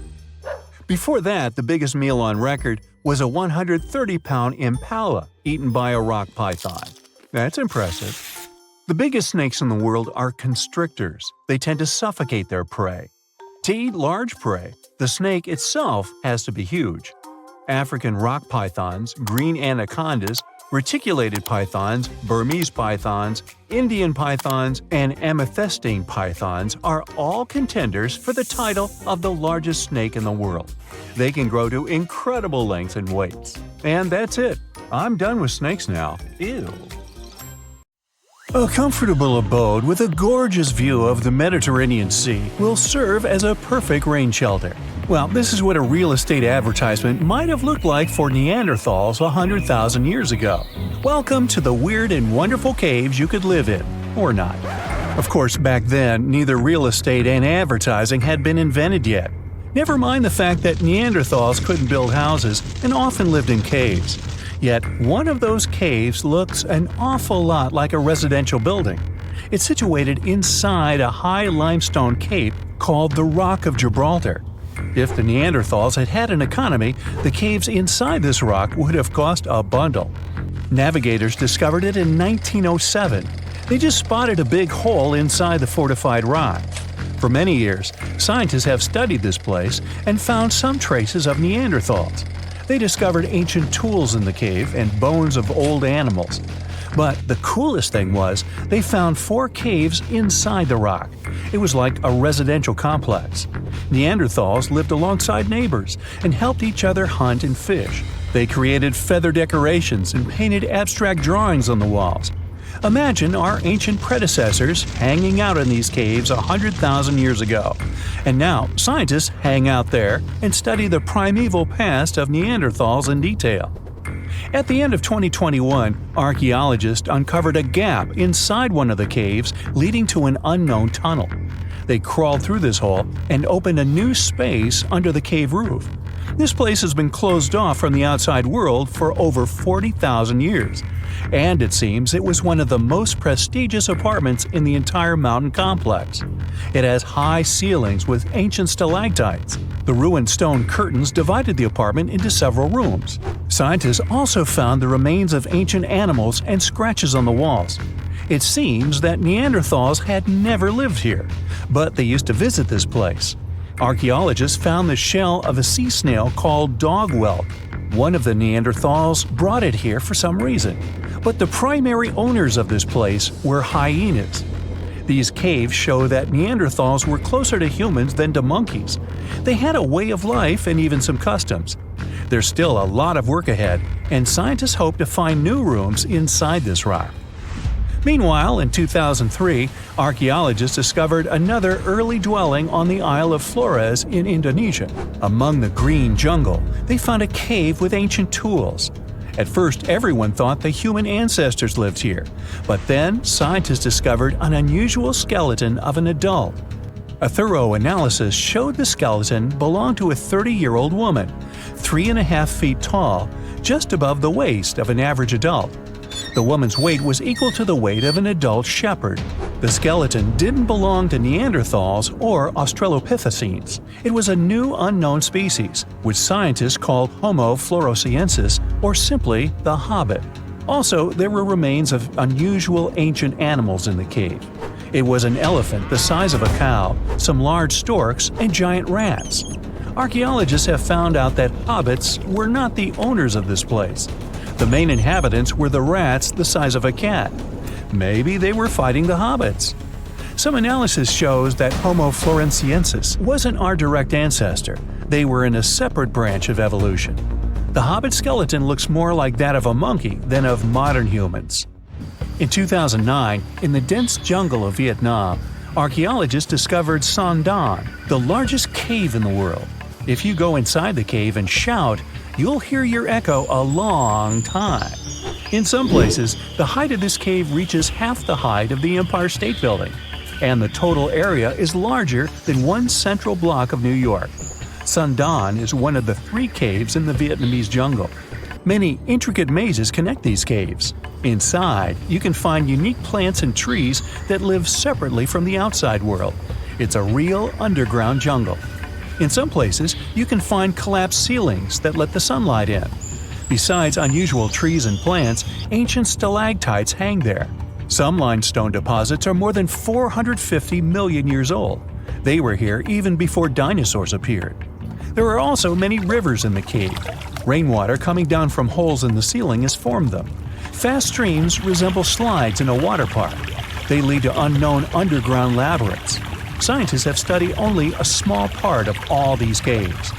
Before that, the biggest meal on record was a 130-pound impala eaten by a rock python. That's impressive. The biggest snakes in the world are constrictors. They tend to suffocate their prey. To eat large prey, the snake itself has to be huge. African rock pythons, green anacondas, reticulated pythons, Burmese pythons, Indian pythons, and amethystine pythons are all contenders for the title of the largest snake in the world. They can grow to incredible lengths and weights. And that's it. I'm done with snakes now. Ew. A comfortable abode with a gorgeous view of the Mediterranean Sea will serve as a perfect rain shelter. Well, this is what a real estate advertisement might have looked like for Neanderthals 100,000 years ago. Welcome to the weird and wonderful caves you could live in, or not. Of course, back then, neither real estate and advertising had been invented yet. Never mind the fact that Neanderthals couldn't build houses and often lived in caves. Yet, one of those caves looks an awful lot like a residential building. It's situated inside a high limestone cape called the Rock of Gibraltar. If the Neanderthals had had an economy, the caves inside this rock would have cost a bundle. Navigators discovered it in 1907. They just spotted a big hole inside the fortified rock. For many years, scientists have studied this place and found some traces of Neanderthals. They discovered ancient tools in the cave and bones of old animals. But the coolest thing was, they found 4 caves inside the rock. It was like a residential complex. Neanderthals lived alongside neighbors and helped each other hunt and fish. They created feather decorations and painted abstract drawings on the walls. Imagine our ancient predecessors hanging out in these caves 100,000 years ago. And now, scientists hang out there and study the primeval past of Neanderthals in detail. At the end of 2021, archaeologists uncovered a gap inside one of the caves leading to an unknown tunnel. They crawled through this hole and opened a new space under the cave roof. This place has been closed off from the outside world for over 40,000 years. And it seems it was one of the most prestigious apartments in the entire mountain complex. It has high ceilings with ancient stalactites. The ruined stone curtains divided the apartment into several rooms. Scientists also found the remains of ancient animals and scratches on the walls. It seems that Neanderthals had never lived here, but they used to visit this place. Archaeologists found the shell of a sea snail called dogwelt. One of the Neanderthals brought it here for some reason, but the primary owners of this place were hyenas. These caves show that Neanderthals were closer to humans than to monkeys. They had a way of life and even some customs. There's still a lot of work ahead, and scientists hope to find new rooms inside this rock. Meanwhile, in 2003, archaeologists discovered another early dwelling on the Isle of Flores in Indonesia. Among the green jungle, they found a cave with ancient tools. At first, everyone thought the human ancestors lived here, but then scientists discovered an unusual skeleton of an adult. A thorough analysis showed the skeleton belonged to a 30-year-old woman, 3.5 feet tall, just above the waist of an average adult. The woman's weight was equal to the weight of an adult shepherd. The skeleton didn't belong to Neanderthals or Australopithecines. It was a new unknown species, which scientists called Homo floresiensis, or simply the Hobbit. Also, there were remains of unusual ancient animals in the cave. It was an elephant the size of a cow, some large storks, and giant rats. Archaeologists have found out that hobbits were not the owners of this place. The main inhabitants were the rats the size of a cat. Maybe they were fighting the hobbits. Some analysis shows that Homo floresiensis wasn't our direct ancestor. They were in a separate branch of evolution. The hobbit skeleton looks more like that of a monkey than of modern humans. In 2009, in the dense jungle of Vietnam, archaeologists discovered Son Don, the largest cave in the world. If you go inside the cave and shout, you'll hear your echo a long time. In some places, the height of this cave reaches half the height of the Empire State Building. and the total area is larger than one central block of New York. Son Don is one of the 3 caves in the Vietnamese jungle. Many intricate mazes connect these caves. Inside, you can find unique plants and trees that live separately from the outside world. It's a real underground jungle. In some places, you can find collapsed ceilings that let the sunlight in. Besides unusual trees and plants, ancient stalactites hang there. Some limestone deposits are more than 450 million years old. They were here even before dinosaurs appeared. There are also many rivers in the cave. Rainwater coming down from holes in the ceiling has formed them. Fast streams resemble slides in a water park. They lead to unknown underground labyrinths. Scientists have studied only a small part of all these caves.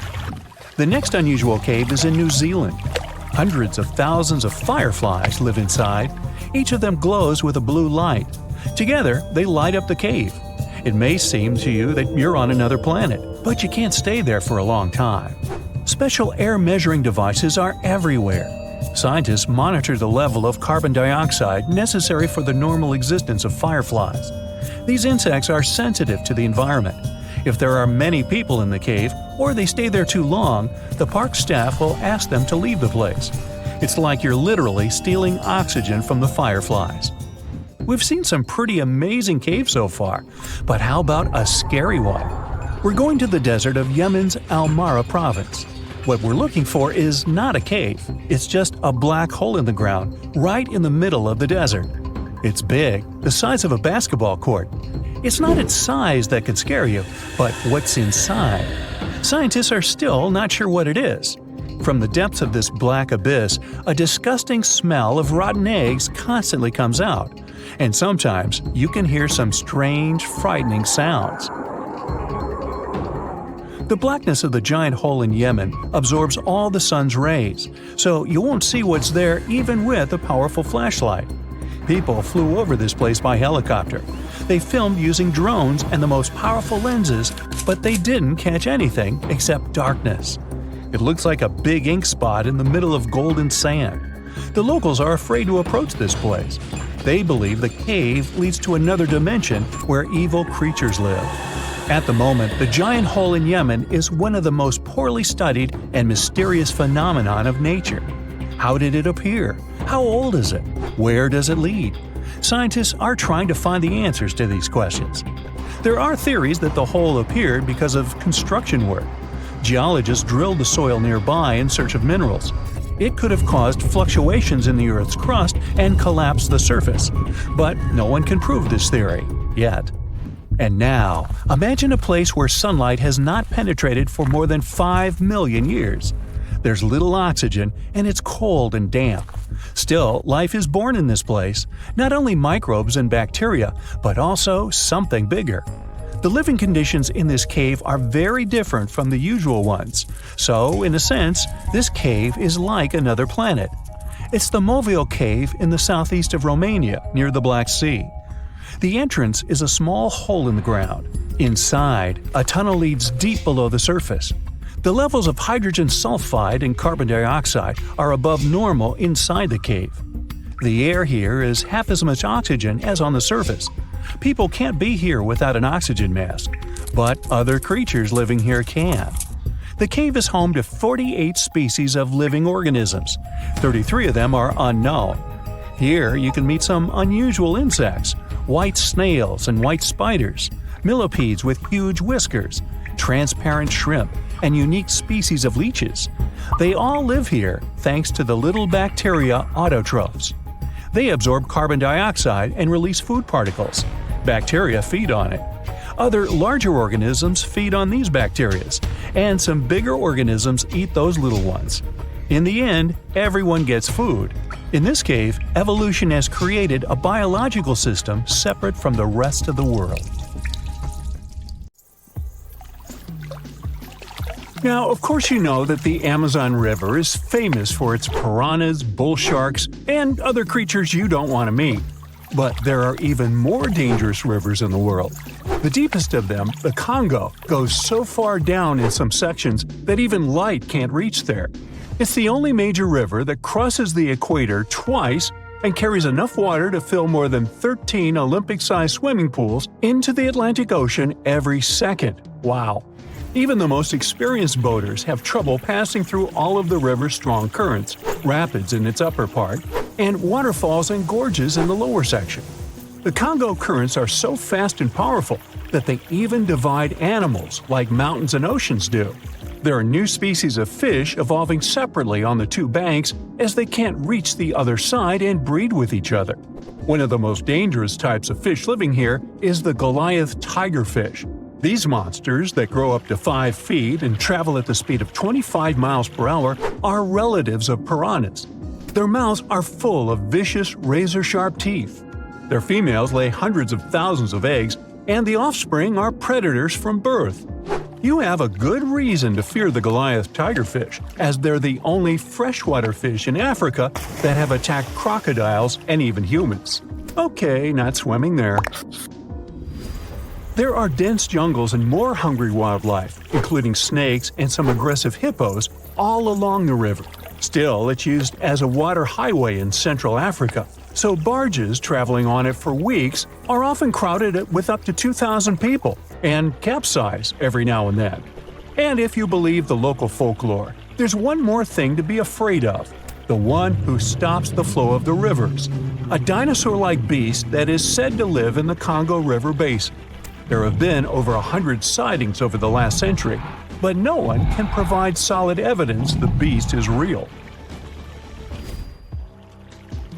The next unusual cave is in New Zealand. Hundreds of thousands of fireflies live inside. Each of them glows with a blue light. Together, they light up the cave. It may seem to you that you're on another planet, but you can't stay there for a long time. Special air measuring devices are everywhere. Scientists monitor the level of carbon dioxide necessary for the normal existence of fireflies. These insects are sensitive to the environment. If there are many people in the cave, or they stay there too long, the park staff will ask them to leave the place. It's like you're literally stealing oxygen from the fireflies. We've seen some pretty amazing caves so far, but how about a scary one? We're going to the desert of Yemen's Al-Mara province. What we're looking for is not a cave, it's just a black hole in the ground, right in the middle of the desert. It's big, the size of a basketball court. It's not its size that could scare you, but what's inside. Scientists are still not sure what it is. From the depths of this black abyss, a disgusting smell of rotten eggs constantly comes out, and sometimes you can hear some strange, frightening sounds. The blackness of the giant hole in Yemen absorbs all the sun's rays, so you won't see what's there even with a powerful flashlight. People flew over this place by helicopter. They filmed using drones and the most powerful lenses, but they didn't catch anything except darkness. It looks like a big ink spot in the middle of golden sand. The locals are afraid to approach this place. They believe the cave leads to another dimension where evil creatures live. At the moment, the giant hole in Yemen is one of the most poorly studied and mysterious phenomenon of nature. How did it appear? How old is it? Where does it lead? Scientists are trying to find the answers to these questions. There are theories that the hole appeared because of construction work. Geologists drilled the soil nearby in search of minerals. It could have caused fluctuations in the Earth's crust and collapsed the surface. But no one can prove this theory, yet. And now, imagine a place where sunlight has not penetrated for more than 5 million years. There's little oxygen, and it's cold and damp. Still, life is born in this place, not only microbes and bacteria, but also something bigger. The living conditions in this cave are very different from the usual ones, so, in a sense, this cave is like another planet. It's the Movil Cave in the southeast of Romania, near the Black Sea. The entrance is a small hole in the ground. Inside, a tunnel leads deep below the surface. The levels of hydrogen sulfide and carbon dioxide are above normal inside the cave. The air here is half as much oxygen as on the surface. People can't be here without an oxygen mask, but other creatures living here can. The cave is home to 48 species of living organisms. 33 of them are unknown. Here you can meet some unusual insects, white snails and white spiders, millipedes with huge whiskers, transparent shrimp, and unique species of leeches. They all live here thanks to the little bacteria autotrophs. They absorb carbon dioxide and release food particles. Bacteria feed on it. Other larger organisms feed on these bacteria, and some bigger organisms eat those little ones. In the end, everyone gets food. In this cave, evolution has created a biological system separate from the rest of the world. Now, of course you know that the Amazon River is famous for its piranhas, bull sharks, and other creatures you don't want to meet. But there are even more dangerous rivers in the world. The deepest of them, the Congo, goes so far down in some sections that even light can't reach there. It's the only major river that crosses the equator twice and carries enough water to fill more than 13 Olympic-sized swimming pools into the Atlantic Ocean every second. Wow! Even the most experienced boaters have trouble passing through all of the river's strong currents, rapids in its upper part, and waterfalls and gorges in the lower section. The Congo currents are so fast and powerful that they even divide animals like mountains and oceans do. There are new species of fish evolving separately on the two banks as they can't reach the other side and breed with each other. One of the most dangerous types of fish living here is the Goliath tigerfish. These monsters, that grow up to 5 feet and travel at the speed of 25 miles per hour, are relatives of piranhas. Their mouths are full of vicious, razor-sharp teeth. Their females lay hundreds of thousands of eggs, and the offspring are predators from birth. You have a good reason to fear the Goliath tigerfish, as they're the only freshwater fish in Africa that have attacked crocodiles and even humans. Okay, not swimming there. There are dense jungles and more hungry wildlife, including snakes and some aggressive hippos, all along the river. Still, it's used as a water highway in Central Africa, so barges traveling on it for weeks are often crowded with up to 2,000 people and capsize every now and then. And if you believe the local folklore, there's one more thing to be afraid of: the one who stops the flow of the rivers, a dinosaur-like beast that is said to live in the Congo River Basin. There have been over 100 sightings over the last century, but no one can provide solid evidence the beast is real.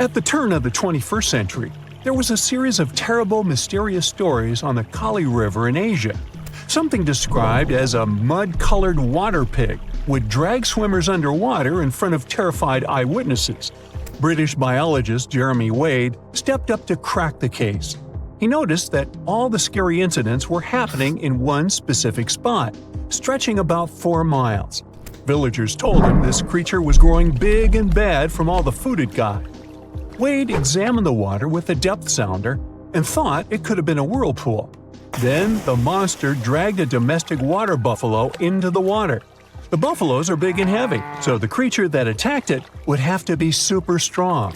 At the turn of the 21st century, there was a series of terrible, mysterious stories on the Kali River in Asia. Something described as a mud-colored water pig would drag swimmers underwater in front of terrified eyewitnesses. British biologist Jeremy Wade stepped up to crack the case. He noticed that all the scary incidents were happening in one specific spot, stretching about 4 miles. Villagers told him this creature was growing big and bad from all the food it got. Wade examined the water with a depth sounder and thought it could have been a whirlpool. Then the monster dragged a domestic water buffalo into the water. The buffaloes are big and heavy, so the creature that attacked it would have to be super strong.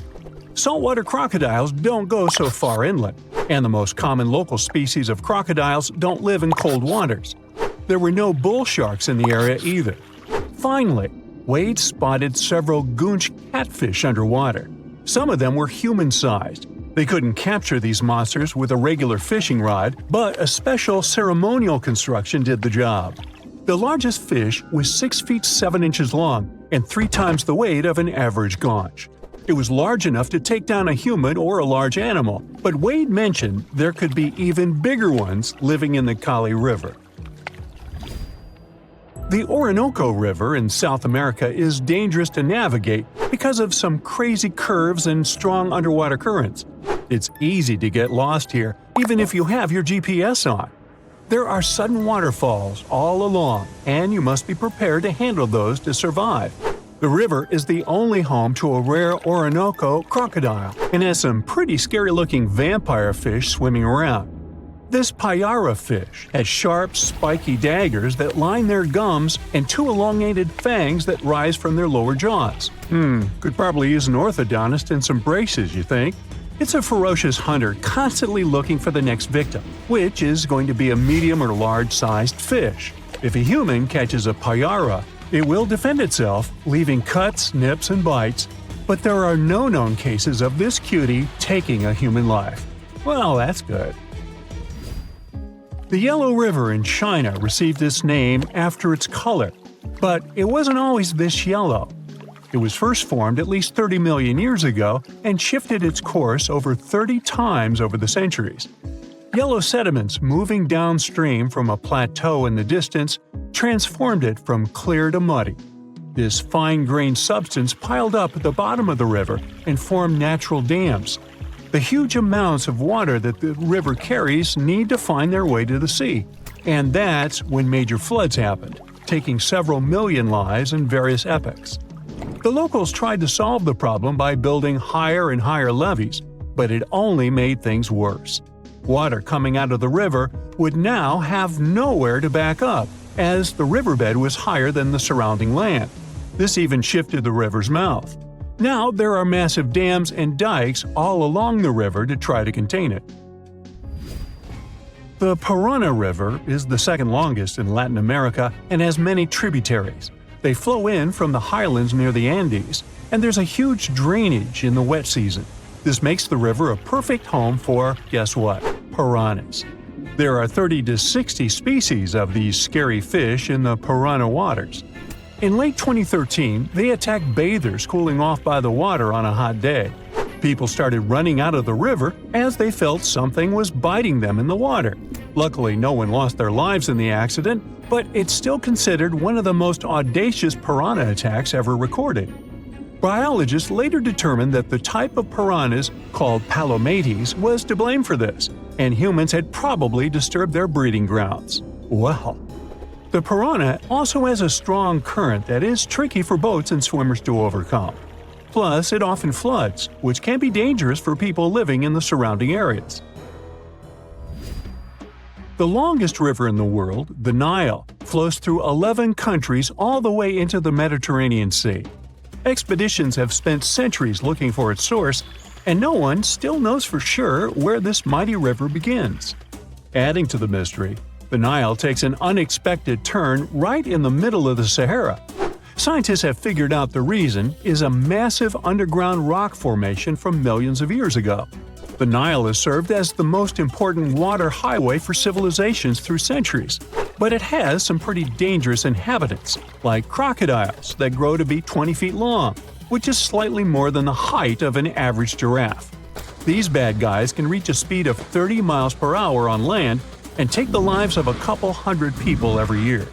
Saltwater crocodiles don't go so far inland, and the most common local species of crocodiles don't live in cold waters. There were no bull sharks in the area either. Finally, Wade spotted several goonch catfish underwater. Some of them were human-sized. They couldn't capture these monsters with a regular fishing rod, but a special ceremonial construction did the job. The largest fish was 6 feet 7 inches long and 3 times the weight of an average gaunch. It was large enough to take down a human or a large animal, but Wade mentioned there could be even bigger ones living in the Kali River. The Orinoco River in South America is dangerous to navigate because of some crazy curves and strong underwater currents. It's easy to get lost here, even if you have your GPS on. There are sudden waterfalls all along, and you must be prepared to handle those to survive. The river is the only home to a rare Orinoco crocodile and has some pretty scary-looking vampire fish swimming around. This payara fish has sharp, spiky daggers that line their gums and 2 elongated fangs that rise from their lower jaws. Could probably use an orthodontist and some braces, you think? It's a ferocious hunter constantly looking for the next victim, which is going to be a medium or large-sized fish. If a human catches a payara, it will defend itself, leaving cuts, nips, and bites, but there are no known cases of this cutie taking a human life. Well, that's good. The Yellow River in China received its name after its color, but it wasn't always this yellow. It was first formed at least 30 million years ago and shifted its course over 30 times over the centuries. Yellow sediments moving downstream from a plateau in the distance transformed it from clear to muddy. This fine-grained substance piled up at the bottom of the river and formed natural dams. The huge amounts of water that the river carries need to find their way to the sea, and that's when major floods happened, taking several million lives in various epochs. The locals tried to solve the problem by building higher and higher levees, but it only made things worse. Water coming out of the river would now have nowhere to back up, as the riverbed was higher than the surrounding land. This even shifted the river's mouth. Now there are massive dams and dikes all along the river to try to contain it. The Parana River is the second longest in Latin America and has many tributaries. They flow in from the highlands near the Andes, and there's a huge drainage in the wet season. This makes the river a perfect home for, guess what, piranhas. There are 30 to 60 species of these scary fish in the Parana waters. In late 2013, they attacked bathers cooling off by the water on a hot day. People started running out of the river as they felt something was biting them in the water. Luckily, no one lost their lives in the accident, but it's still considered one of the most audacious piranha attacks ever recorded. Biologists later determined that the type of piranhas, called palomates, was to blame for this, and humans had probably disturbed their breeding grounds. Well, the piranha also has a strong current that is tricky for boats and swimmers to overcome. Plus, it often floods, which can be dangerous for people living in the surrounding areas. The longest river in the world, the Nile, flows through 11 countries all the way into the Mediterranean Sea. Expeditions have spent centuries looking for its source, and no one still knows for sure where this mighty river begins. Adding to the mystery, the Nile takes an unexpected turn right in the middle of the Sahara. Scientists have figured out the reason is a massive underground rock formation from millions of years ago. The Nile has served as the most important water highway for civilizations through centuries, but it has some pretty dangerous inhabitants, like crocodiles that grow to be 20 feet long, which is slightly more than the height of an average giraffe. These bad guys can reach a speed of 30 miles per hour on land and take the lives of a couple hundred people every year.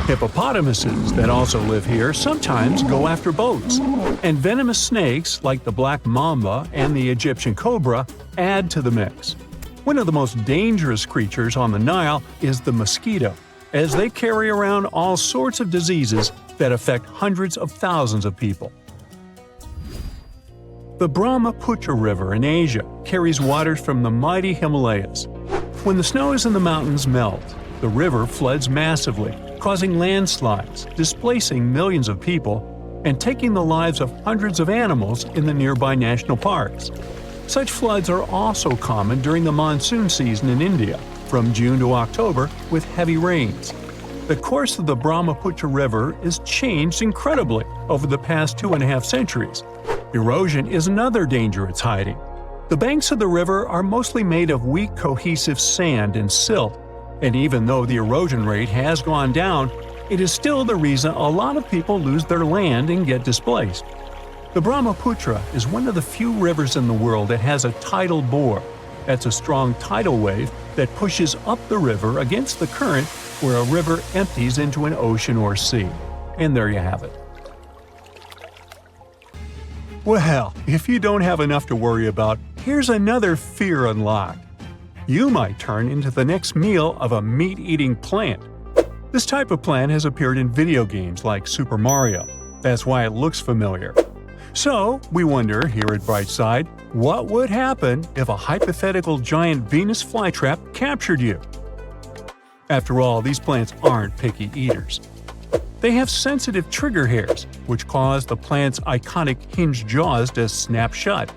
Hippopotamuses that also live here sometimes go after boats, and venomous snakes like the black mamba and the Egyptian cobra add to the mix. One of the most dangerous creatures on the Nile is the mosquito, as they carry around all sorts of diseases that affect hundreds of thousands of people. The Brahmaputra River in Asia carries waters from the mighty Himalayas. When the snows in the mountains melt, the river floods massively, causing landslides, displacing millions of people, and taking the lives of hundreds of animals in the nearby national parks. Such floods are also common during the monsoon season in India, from June to October, with heavy rains. The course of the Brahmaputra River is changed incredibly over the past 2.5 centuries. Erosion is another danger it's hiding. The banks of the river are mostly made of weak cohesive sand and silt, and even though the erosion rate has gone down, it is still the reason a lot of people lose their land and get displaced. The Brahmaputra is one of the few rivers in the world that has a tidal bore. That's a strong tidal wave that pushes up the river against the current where a river empties into an ocean or sea. And there you have it. Well, if you don't have enough to worry about, here's another fear unlocked. You might turn into the next meal of a meat-eating plant. This type of plant has appeared in video games like Super Mario. That's why it looks familiar. So, we wonder here at Brightside, what would happen if a hypothetical giant Venus flytrap captured you? After all, these plants aren't picky eaters. They have sensitive trigger hairs, which cause the plant's iconic hinged jaws to snap shut.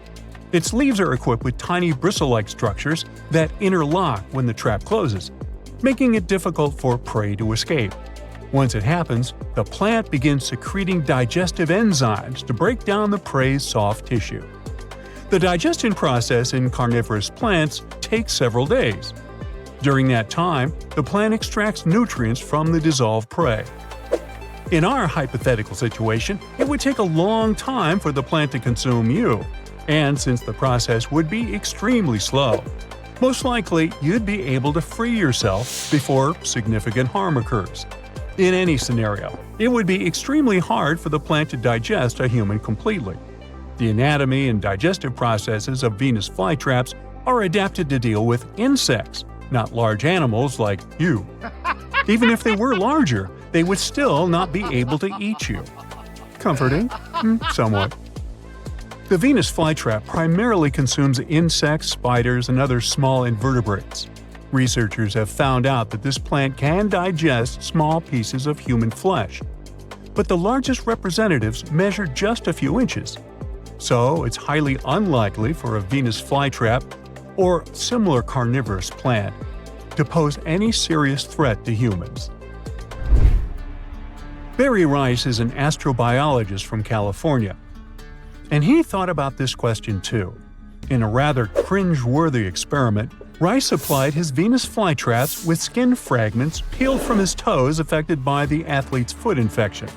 Its leaves are equipped with tiny bristle-like structures that interlock when the trap closes, making it difficult for prey to escape. Once it happens, the plant begins secreting digestive enzymes to break down the prey's soft tissue. The digestion process in carnivorous plants takes several days. During that time, the plant extracts nutrients from the dissolved prey. In our hypothetical situation, it would take a long time for the plant to consume you, and since the process would be extremely slow, most likely you'd be able to free yourself before significant harm occurs. In any scenario, it would be extremely hard for the plant to digest a human completely. The anatomy and digestive processes of Venus flytraps are adapted to deal with insects, not large animals like you. Even if they were larger, they would still not be able to eat you. Comforting? Somewhat. The Venus flytrap primarily consumes insects, spiders, and other small invertebrates. Researchers have found out that this plant can digest small pieces of human flesh. But the largest representatives measure just a few inches. so it's highly unlikely for a Venus flytrap or similar carnivorous plant to pose any serious threat to humans. Barry Rice is an astrobiologist from California, and he thought about this question too. In a rather cringe-worthy experiment, Rice applied his Venus flytraps with skin fragments peeled from his toes affected by the athlete's foot infection.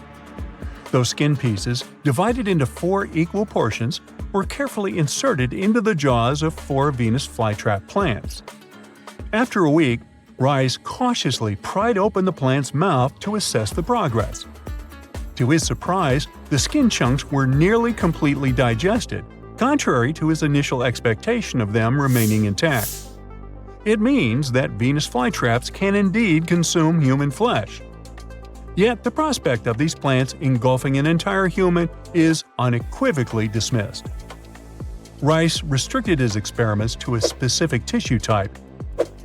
Those skin pieces, divided into 4 equal portions, were carefully inserted into the jaws of 4 Venus flytrap plants. After a week, Rice cautiously pried open the plant's mouth to assess the progress. To his surprise, the skin chunks were nearly completely digested, contrary to his initial expectation of them remaining intact. It means that Venus flytraps can indeed consume human flesh. Yet the prospect of these plants engulfing an entire human is unequivocally dismissed. Rice restricted his experiments to a specific tissue type,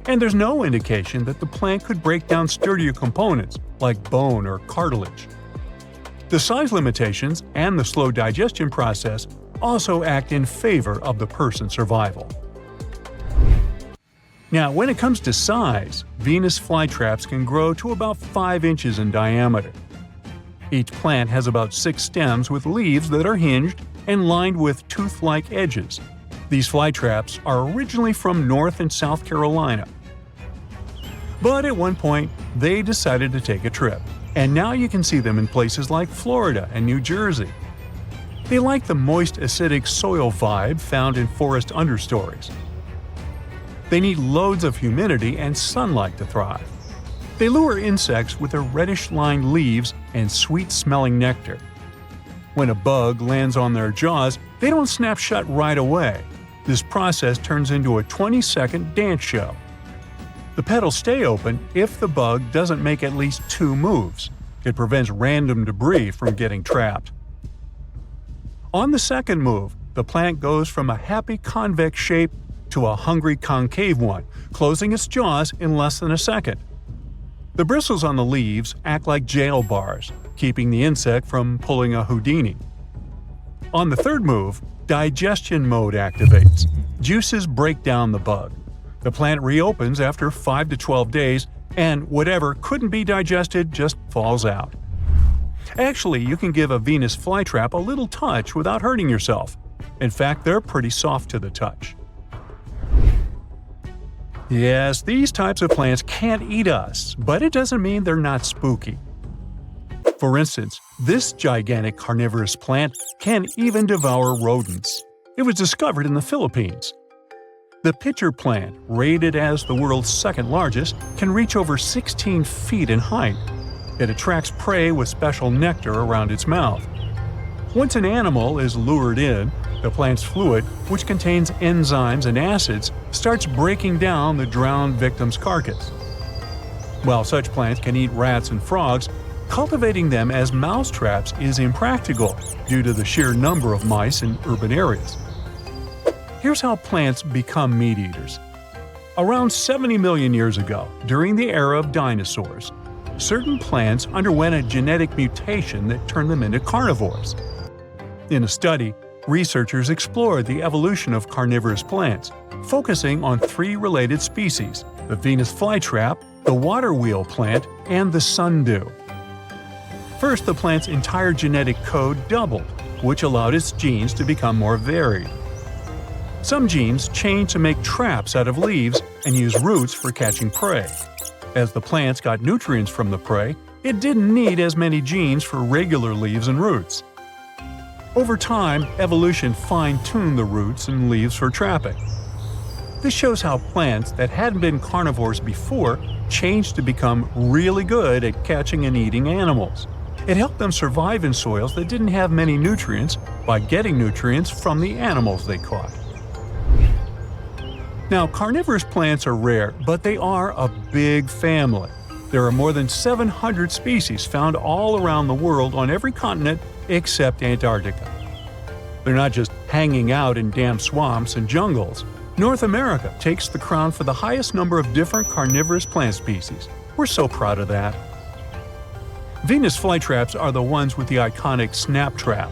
and there's no indication that the plant could break down sturdier components like bone or cartilage. The size limitations and the slow digestion process also act in favor of the person's survival. Now, when it comes to size, Venus flytraps can grow to about 5 inches in diameter. Each plant has about 6 stems with leaves that are hinged and lined with tooth-like edges. These flytraps are originally from North and South Carolina. But at one point, they decided to take a trip, and now you can see them in places like Florida and New Jersey. They like the moist, acidic soil vibe found in forest understories. They need loads of humidity and sunlight to thrive. They lure insects with their reddish-lined leaves and sweet-smelling nectar. When a bug lands on their jaws, they don't snap shut right away. This process turns into a 20-second dance show. The petals stay open if the bug doesn't make at least 2 moves. It prevents random debris from getting trapped. On the second move, the plant goes from a happy convex shape to a hungry concave one, closing its jaws in less than a second. The bristles on the leaves act like jail bars, keeping the insect from pulling a Houdini. On the third move, digestion mode activates. Juices break down the bug. The plant reopens after 5 to 12 days, and whatever couldn't be digested just falls out. Actually, you can give a Venus flytrap a little touch without hurting yourself. In fact, they're pretty soft to the touch. Yes, these types of plants can't eat us, but it doesn't mean they're not spooky. For instance, this gigantic carnivorous plant can even devour rodents. It was discovered in the Philippines. The pitcher plant, rated as the world's second largest, can reach over 16 feet in height. It attracts prey with special nectar around its mouth. Once an animal is lured in, the plant's fluid, which contains enzymes and acids, starts breaking down the drowned victim's carcass. While such plants can eat rats and frogs, cultivating them as mousetraps is impractical due to the sheer number of mice in urban areas. Here's how plants become meat eaters. Around 70 million years ago, during the era of dinosaurs, certain plants underwent a genetic mutation that turned them into carnivores. In a study, researchers explored the evolution of carnivorous plants, focusing on 3 related species: the Venus flytrap, the water wheel plant, and the sundew. First, the plant's entire genetic code doubled, which allowed its genes to become more varied. Some genes changed to make traps out of leaves and use roots for catching prey. As the plants got nutrients from the prey, it didn't need as many genes for regular leaves and roots. Over time, evolution fine-tuned the roots and leaves for trapping. This shows how plants that hadn't been carnivores before changed to become really good at catching and eating animals. It helped them survive in soils that didn't have many nutrients by getting nutrients from the animals they caught. Now, carnivorous plants are rare, but they are a big family. There are more than 700 species found all around the world on every continent except Antarctica. They're not just hanging out in damp swamps and jungles. North America takes the crown for the highest number of different carnivorous plant species. We're so proud of that. Venus flytraps are the ones with the iconic snap trap.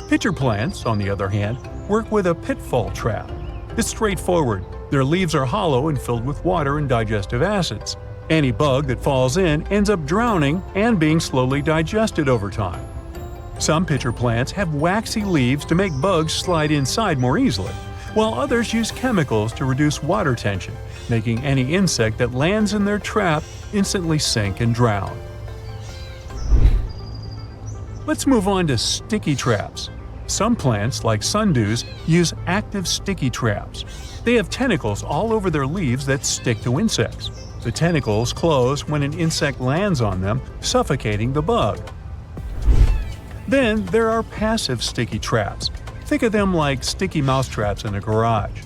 Pitcher plants, on the other hand, work with a pitfall trap. It's straightforward. Their leaves are hollow and filled with water and digestive acids. Any bug that falls in ends up drowning and being slowly digested over time. Some pitcher plants have waxy leaves to make bugs slide inside more easily, while others use chemicals to reduce water tension, making any insect that lands in their trap instantly sink and drown. Let's move on to sticky traps. Some plants, like sundews, use active sticky traps. They have tentacles all over their leaves that stick to insects. The tentacles close when an insect lands on them, suffocating the bug. Then there are passive sticky traps. Think of them like sticky mouse traps in a garage.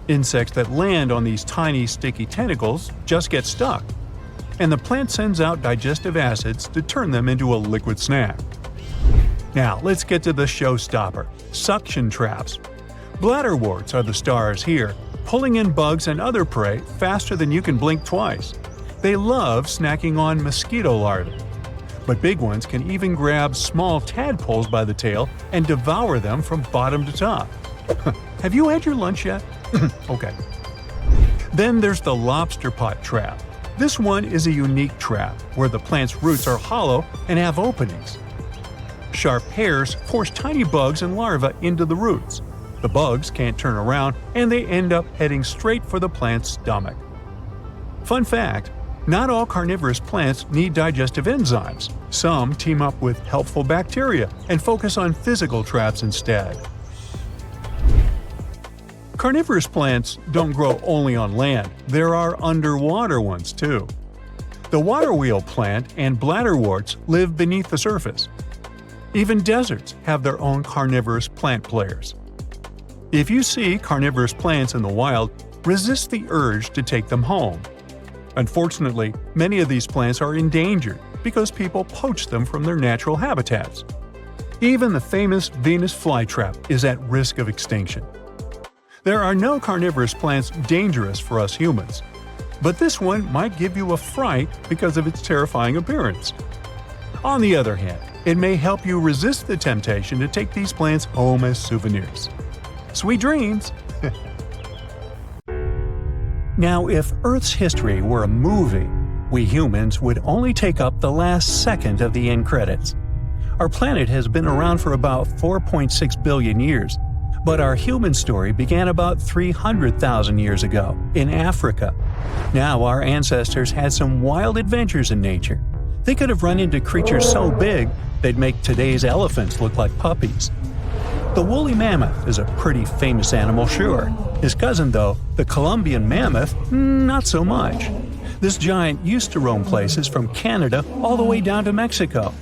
Insects that land on these tiny sticky tentacles just get stuck, and the plant sends out digestive acids to turn them into a liquid snack. Now let's get to the showstopper, suction traps. Bladderworts are the stars here, pulling in bugs and other prey faster than you can blink twice. They love snacking on mosquito larvae. But big ones can even grab small tadpoles by the tail and devour them from bottom to top. Have you had your lunch yet? Okay. Then there's the lobster pot trap. This one is a unique trap where the plant's roots are hollow and have openings. Sharp hairs force tiny bugs and larvae into the roots. The bugs can't turn around and they end up heading straight for the plant's stomach. Fun fact: not all carnivorous plants need digestive enzymes. Some team up with helpful bacteria and focus on physical traps instead. Carnivorous plants don't grow only on land. There are underwater ones too. The water wheel plant and bladderworts live beneath the surface. Even deserts have their own carnivorous plant players. If you see carnivorous plants in the wild, resist the urge to take them home. Unfortunately, many of these plants are endangered because people poach them from their natural habitats. Even the famous Venus flytrap is at risk of extinction. There are no carnivorous plants dangerous for us humans, but this one might give you a fright because of its terrifying appearance. On the other hand, it may help you resist the temptation to take these plants home as souvenirs. Sweet dreams! Now, if Earth's history were a movie, we humans would only take up the last second of the end credits. Our planet has been around for about 4.6 billion years, but our human story began about 300,000 years ago, in Africa. Now, our ancestors had some wild adventures in nature. They could have run into creatures so big they'd make today's elephants look like puppies. The woolly mammoth is a pretty famous animal, sure. His cousin, though, the Columbian mammoth, not so much. This giant used to roam places from Canada all the way down to Mexico.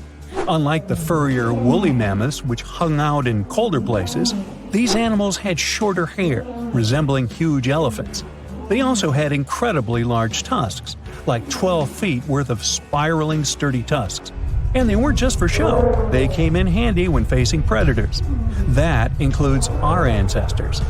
Unlike the furrier woolly mammoths, which hung out in colder places, these animals had shorter hair, resembling huge elephants. They also had incredibly large tusks, like 12 feet worth of spiraling, sturdy tusks. And they weren't just for show, they came in handy when facing predators. That includes our ancestors.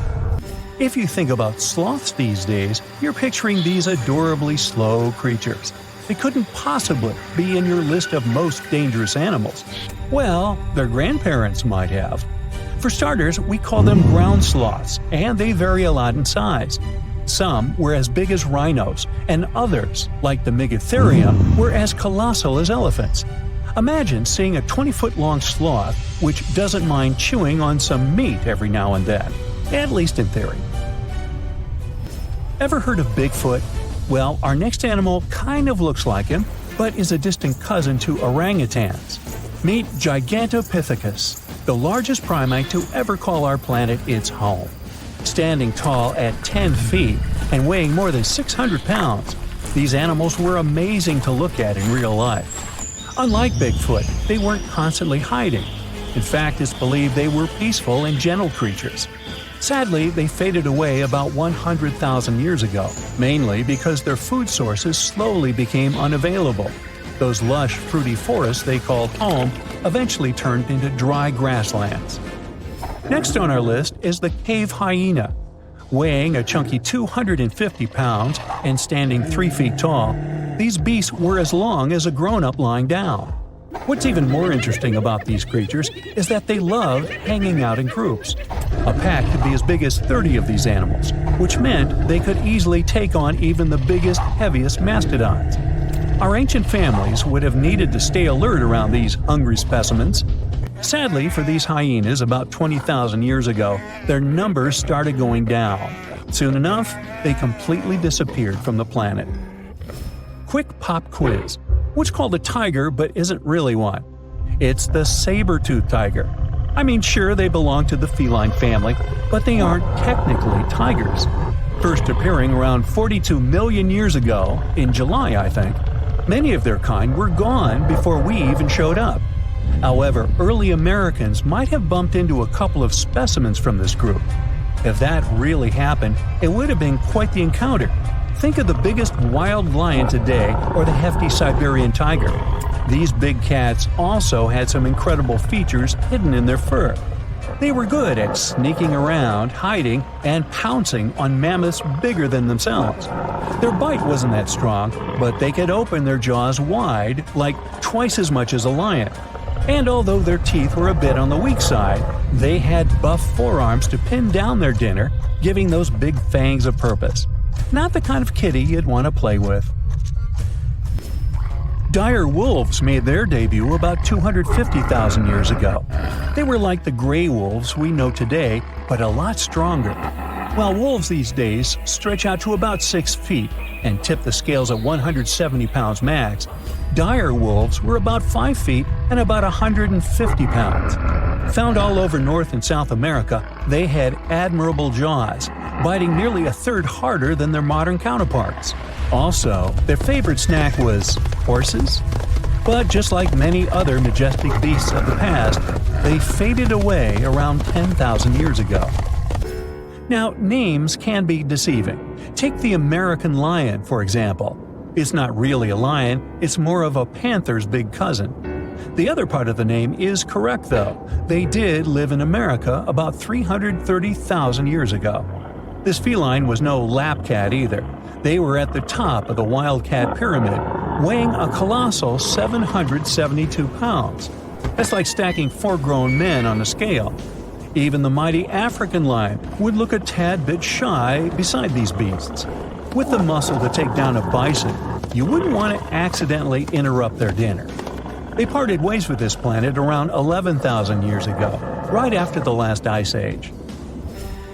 If you think about sloths these days, you're picturing these adorably slow creatures. They couldn't possibly be in your list of most dangerous animals. Well, their grandparents might have. For starters, we call them ground sloths, and they vary a lot in size. Some were as big as rhinos, and others, like the Megatherium, were as colossal as elephants. Imagine seeing a 20-foot-long sloth which doesn't mind chewing on some meat every now and then, at least in theory. Ever heard of Bigfoot? Well, our next animal kind of looks like him, but is a distant cousin to orangutans. Meet Gigantopithecus, the largest primate to ever call our planet its home. Standing tall at 10 feet and weighing more than 600 pounds, these animals were amazing to look at in real life. Unlike Bigfoot, they weren't constantly hiding. In fact, it's believed they were peaceful and gentle creatures. Sadly, they faded away about 100,000 years ago, mainly because their food sources slowly became unavailable. Those lush, fruity forests they called home eventually turned into dry grasslands. Next on our list is the cave hyena. Weighing a chunky 250 pounds and standing 3 feet tall, these beasts were as long as a grown-up lying down. What's even more interesting about these creatures is that they love hanging out in groups. A pack could be as big as 30 of these animals, which meant they could easily take on even the biggest, heaviest mastodons. Our ancient families would have needed to stay alert around these hungry specimens. Sadly for these hyenas, about 20,000 years ago, their numbers started going down. Soon enough, they completely disappeared from the planet. Quick pop quiz. What's called a tiger but isn't really one? It's the saber-toothed tiger. I mean, sure, they belong to the feline family, but they aren't technically tigers. First appearing around 42 million years ago, in July, I think. Many of their kind were gone before we even showed up. However, early Americans might have bumped into a couple of specimens from this group. If that really happened, it would have been quite the encounter. Think of the biggest wild lion today or the hefty Siberian tiger. These big cats also had some incredible features hidden in their fur. They were good at sneaking around, hiding, and pouncing on mammoths bigger than themselves. Their bite wasn't that strong, but they could open their jaws wide, like twice as much as a lion. And although their teeth were a bit on the weak side, they had buff forearms to pin down their dinner, giving those big fangs a purpose. Not the kind of kitty you'd want to play with. Dire wolves made their debut about 250,000 years ago. They were like the gray wolves we know today, but a lot stronger. While wolves these days stretch out to about 6 feet and tip the scales at 170 pounds max, dire wolves were about 5 feet and about 150 pounds. Found all over North and South America, they had admirable jaws, biting nearly a third harder than their modern counterparts. Also, their favorite snack was horses. But just like many other majestic beasts of the past, they faded away around 10,000 years ago. Now, names can be deceiving. Take the American lion, for example. It's not really a lion, it's more of a panther's big cousin. The other part of the name is correct, though. They did live in America about 330,000 years ago. This feline was no lap cat either. They were at the top of the wildcat pyramid, weighing a colossal 772 pounds. That's like stacking 4 grown men on a scale. Even the mighty African lion would look a tad bit shy beside these beasts. With the muscle to take down a bison, you wouldn't want to accidentally interrupt their dinner. They parted ways with this planet around 11,000 years ago, right after the last ice age.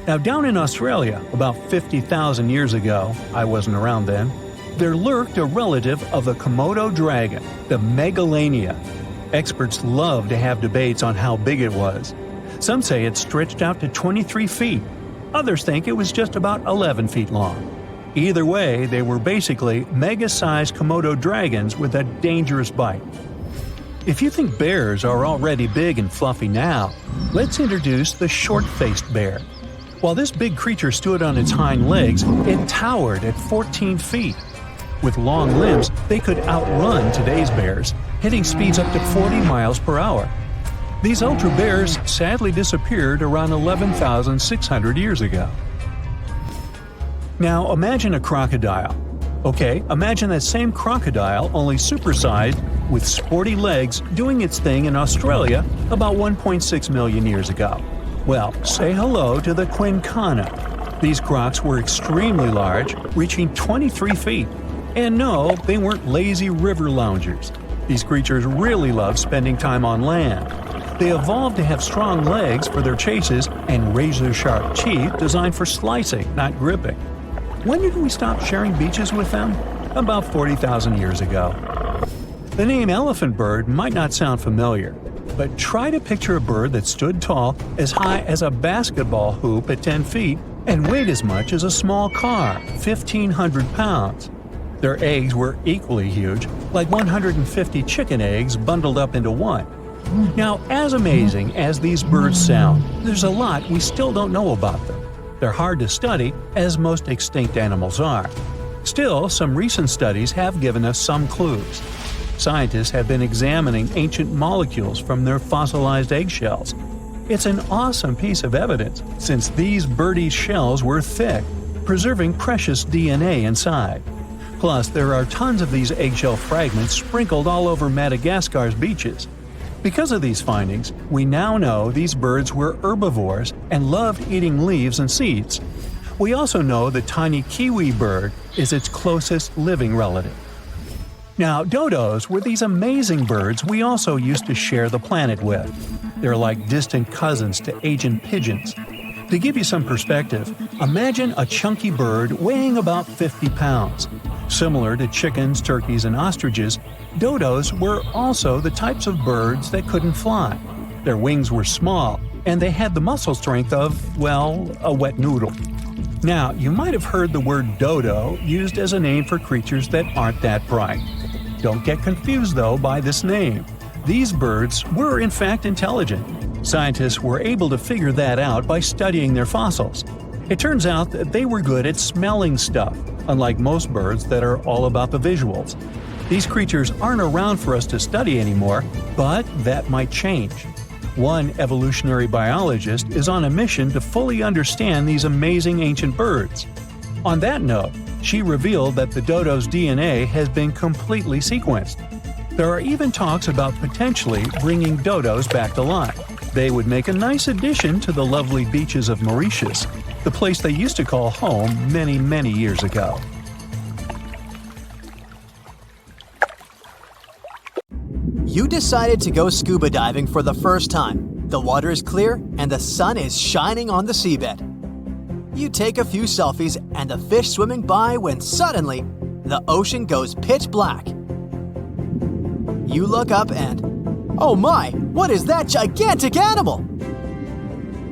Now, down in Australia, about 50,000 years ago, I wasn't around then, there lurked a relative of the Komodo dragon, the Megalania. Experts love to have debates on how big it was. Some say it stretched out to 23 feet. Others think it was just about 11 feet long. Either way, they were basically mega-sized Komodo dragons with a dangerous bite. If you think bears are already big and fluffy now, let's introduce the short-faced bear. While this big creature stood on its hind legs, it towered at 14 feet. With long limbs, they could outrun today's bears, hitting speeds up to 40 miles per hour. These ultra bears sadly disappeared around 11,600 years ago. Now imagine a crocodile. Okay, imagine that same crocodile, only supersized, with sporty legs, doing its thing in Australia about 1.6 million years ago. Well, say hello to the quincana. These crocs were extremely large, reaching 23 feet. And no, they weren't lazy river loungers. These creatures really love spending time on land. They evolved to have strong legs for their chases and razor-sharp teeth designed for slicing, not gripping. When did we stop sharing beaches with them? About 40,000 years ago. The name elephant bird might not sound familiar, but try to picture a bird that stood tall, as high as a basketball hoop at 10 feet, and weighed as much as a small car, 1,500 pounds. Their eggs were equally huge, like 150 chicken eggs bundled up into one. Now, as amazing as these birds sound, there's a lot we still don't know about them. They're hard to study, as most extinct animals are. Still, some recent studies have given us some clues. Scientists have been examining ancient molecules from their fossilized eggshells. It's an awesome piece of evidence, since these birdies' shells were thick, preserving precious DNA inside. Plus, there are tons of these eggshell fragments sprinkled all over Madagascar's beaches. Because of these findings, we now know these birds were herbivores and loved eating leaves and seeds. We also know the tiny kiwi bird is its closest living relative. Now, dodos were these amazing birds we also used to share the planet with. They're like distant cousins to Asian pigeons. To give you some perspective, imagine a chunky bird weighing about 50 pounds. Similar to chickens, turkeys, and ostriches, dodos were also the types of birds that couldn't fly. Their wings were small, and they had the muscle strength of, well, a wet noodle. Now, you might have heard the word dodo used as a name for creatures that aren't that bright. Don't get confused, though, by this name. These birds were in fact intelligent. Scientists were able to figure that out by studying their fossils. It turns out that they were good at smelling stuff, unlike most birds that are all about the visuals. These creatures aren't around for us to study anymore, but that might change. One evolutionary biologist is on a mission to fully understand these amazing ancient birds. On that note, she revealed that the dodo's DNA has been completely sequenced. There are even talks about potentially bringing dodos back to life. They would make a nice addition to the lovely beaches of Mauritius, the place they used to call home many, many years ago. You decided to go scuba diving for the first time. The water is clear and the sun is shining on the seabed. You take a few selfies and the fish swimming by when suddenly the ocean goes pitch black. You look up and, oh my, what is that gigantic animal?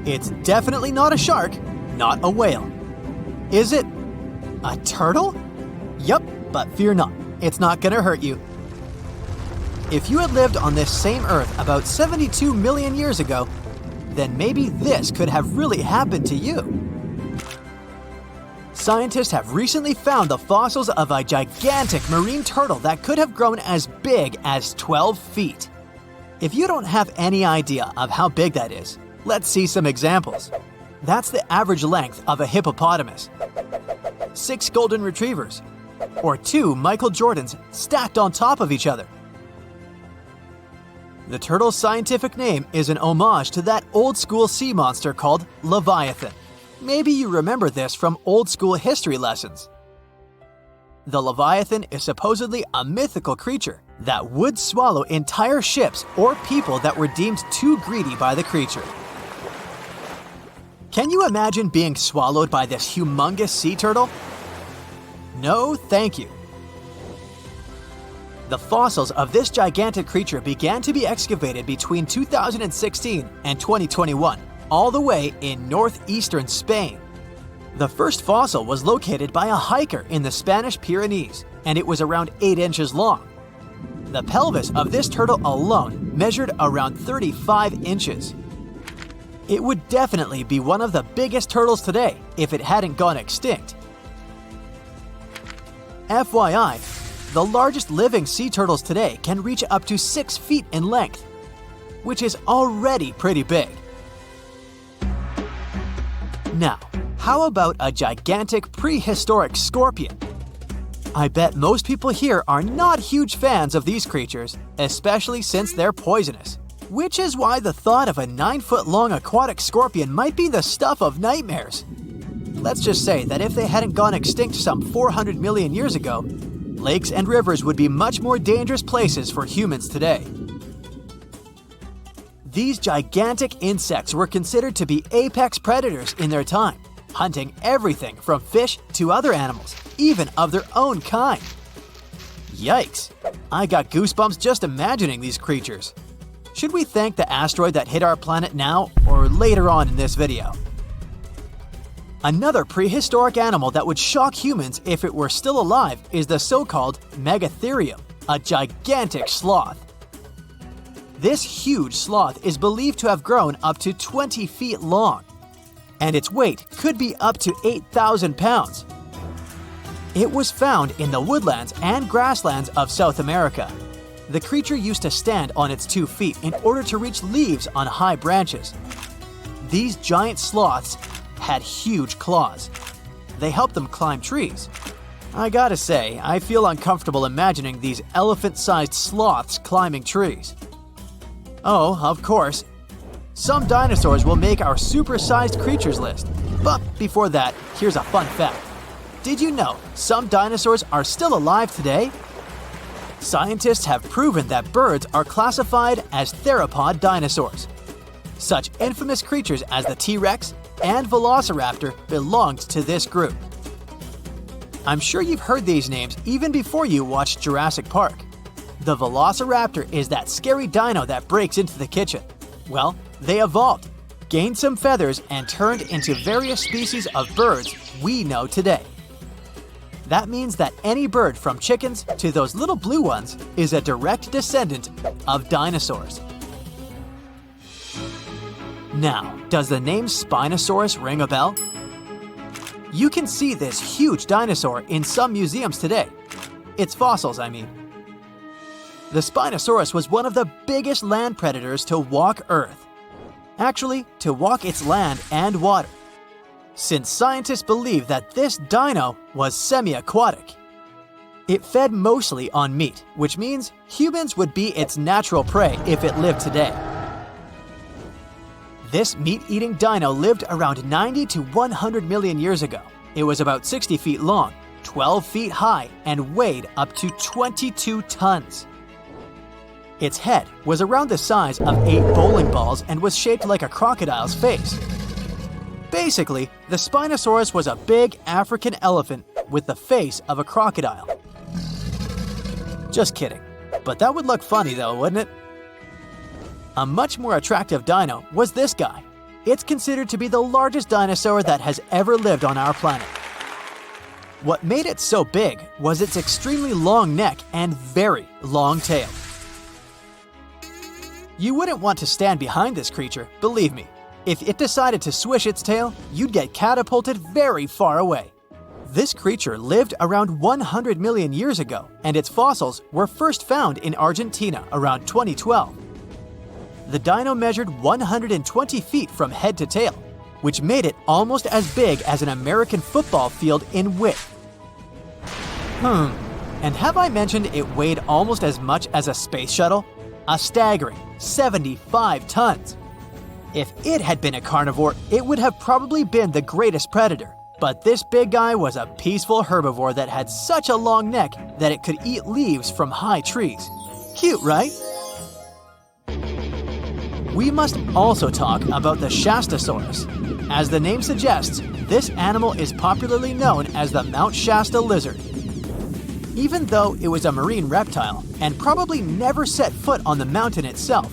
It's definitely not a shark, not a whale. Is it a turtle? Yup, but fear not, it's not gonna hurt you. If you had lived on this same Earth about 72 million years ago, then maybe this could have really happened to you. Scientists have recently found the fossils of a gigantic marine turtle that could have grown as big as 12 feet. If you don't have any idea of how big that is, let's see some examples. That's the average length of a hippopotamus, 6 golden retrievers, or 2 Michael Jordans stacked on top of each other. The turtle's scientific name is an homage to that old-school sea monster called Leviathan. Maybe you remember this from old-school history lessons. The Leviathan is supposedly a mythical creature that would swallow entire ships or people that were deemed too greedy by the creature. Can you imagine being swallowed by this humongous sea turtle? No, thank you. The fossils of this gigantic creature began to be excavated between 2016 and 2021, all the way in northeastern Spain. The first fossil was located by a hiker in the Spanish Pyrenees, and it was around 8 inches long. The pelvis of this turtle alone measured around 35 inches. It would definitely be one of the biggest turtles today if it hadn't gone extinct. FYI, the largest living sea turtles today can reach up to 6 feet in length, which is already pretty big. Now, how about a gigantic prehistoric scorpion? I bet most people here are not huge fans of these creatures, especially since they're poisonous, which is why the thought of a 9-foot-long aquatic scorpion might be the stuff of nightmares. Let's just say that if they hadn't gone extinct some 400 million years ago, lakes and rivers would be much more dangerous places for humans today. These gigantic insects were considered to be apex predators in their time, hunting everything from fish to other animals, even of their own kind. Yikes! I got goosebumps just imagining these creatures. Should we thank the asteroid that hit our planet now or later on in this video? Another prehistoric animal that would shock humans if it were still alive is the so-called Megatherium, a gigantic sloth. This huge sloth is believed to have grown up to 20 feet long, and its weight could be up to 8,000 pounds. It was found in the woodlands and grasslands of South America. The creature used to stand on its 2 feet in order to reach leaves on high branches. These giant sloths had huge claws. They helped them climb trees. I gotta say, I feel uncomfortable imagining these elephant-sized sloths climbing trees. Oh, of course, some dinosaurs will make our super-sized creatures list. But before that, here's a fun fact. Did you know some dinosaurs are still alive today? Scientists have proven that birds are classified as theropod dinosaurs. Such infamous creatures as the TRex and velociraptor belonged to this group. I'm sure you've heard these names even before you watched Jurassic Park. The velociraptor is that scary dino that breaks into the kitchen. Well, they evolved, gained some feathers, and turned into various species of birds we know today. That means that any bird from chickens to those little blue ones is a direct descendant of dinosaurs. Now, does the name Spinosaurus ring a bell? You can see this huge dinosaur in some museums today. Its fossils, I mean. The Spinosaurus was one of the biggest land predators to walk Earth. Actually, to walk its land and water, since scientists believe that this dino was semi-aquatic. It fed mostly on meat, which means humans would be its natural prey if it lived today. This meat-eating dino lived around 90 to 100 million years ago. It was about 60 feet long, 12 feet high, and weighed up to 22 tons. Its head was around the size of 8 bowling balls and was shaped like a crocodile's face. Basically, the Spinosaurus was a big African elephant with the face of a crocodile. Just kidding. But that would look funny though, wouldn't it? A much more attractive dino was this guy. It's considered to be the largest dinosaur that has ever lived on our planet. What made it so big was its extremely long neck and very long tail. You wouldn't want to stand behind this creature, believe me. If it decided to swish its tail, you'd get catapulted very far away. This creature lived around 100 million years ago, and its fossils were first found in Argentina around 2012. The dino measured 120 feet from head to tail, which made it almost as big as an American football field in width. And have I mentioned it weighed almost as much as a space shuttle? A staggering 75 tons. If it had been a carnivore, it would have probably been the greatest predator. But this big guy was a peaceful herbivore that had such a long neck that it could eat leaves from high trees. Cute, right? We must also talk about the Shastasaurus. As the name suggests, this animal is popularly known as the Mount Shasta lizard. Even though it was a marine reptile and probably never set foot on the mountain itself,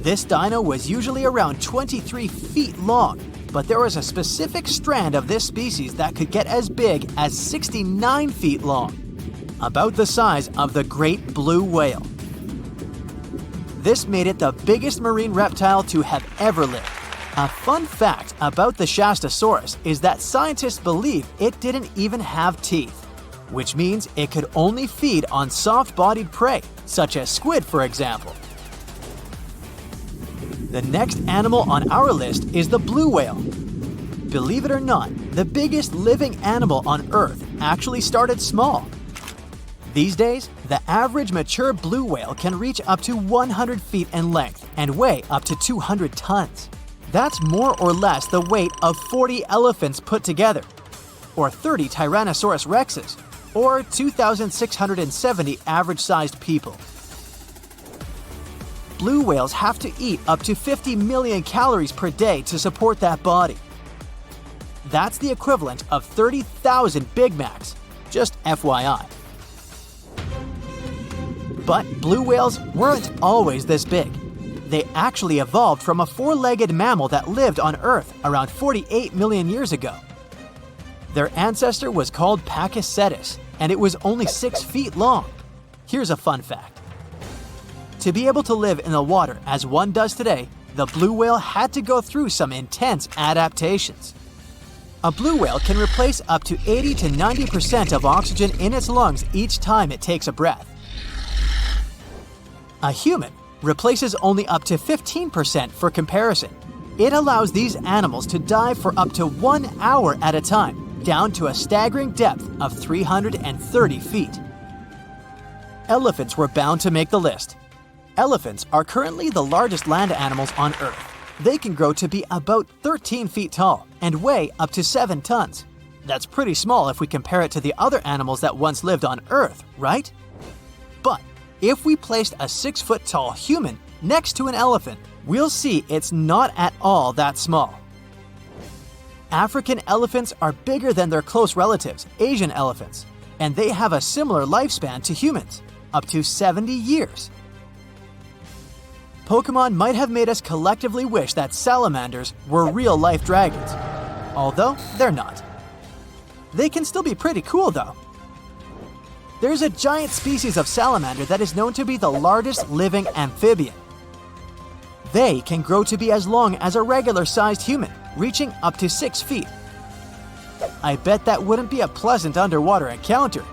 this dino was usually around 23 feet long, but there was a specific strand of this species that could get as big as 69 feet long, about the size of the great blue whale. This made it the biggest marine reptile to have ever lived. A fun fact about the Shastasaurus is that scientists believe it didn't even have teeth, which means it could only feed on soft-bodied prey, such as squid, for example. The next animal on our list is the blue whale. Believe it or not, the biggest living animal on Earth actually started small. These days, the average mature blue whale can reach up to 100 feet in length and weigh up to 200 tons. That's more or less the weight of 40 elephants put together, or 30 Tyrannosaurus rexes, or 2,670 average-sized people. Blue whales have to eat up to 50 million calories per day to support that body. That's the equivalent of 30,000 Big Macs, just FYI. But blue whales weren't always this big. They actually evolved from a four-legged mammal that lived on Earth around 48 million years ago. Their ancestor was called Pakicetus, and it was only 6 feet long. Here's a fun fact. To be able to live in the water as one does today, the blue whale had to go through some intense adaptations. A blue whale can replace up to 80 to 90% of oxygen in its lungs each time it takes a breath. A human replaces only up to 15% for comparison. It allows these animals to dive for up to 1 hour at a time, down to a staggering depth of 330 feet. Elephants were bound to make the list. Elephants are currently the largest land animals on Earth. They can grow to be about 13 feet tall and weigh up to 7 tons. That's pretty small if we compare it to the other animals that once lived on Earth, right? But if we placed a 6-foot-tall human next to an elephant, we'll see it's not at all that small. African elephants are bigger than their close relatives, Asian elephants, and they have a similar lifespan to humans, up to 70 years. Pokemon might have made us collectively wish that salamanders were real-life dragons, although they're not. They can still be pretty cool though. There's a giant species of salamander that is known to be the largest living amphibian. They can grow to be as long as a regular-sized human, reaching up to 6 feet. I bet that wouldn't be a pleasant underwater encounter.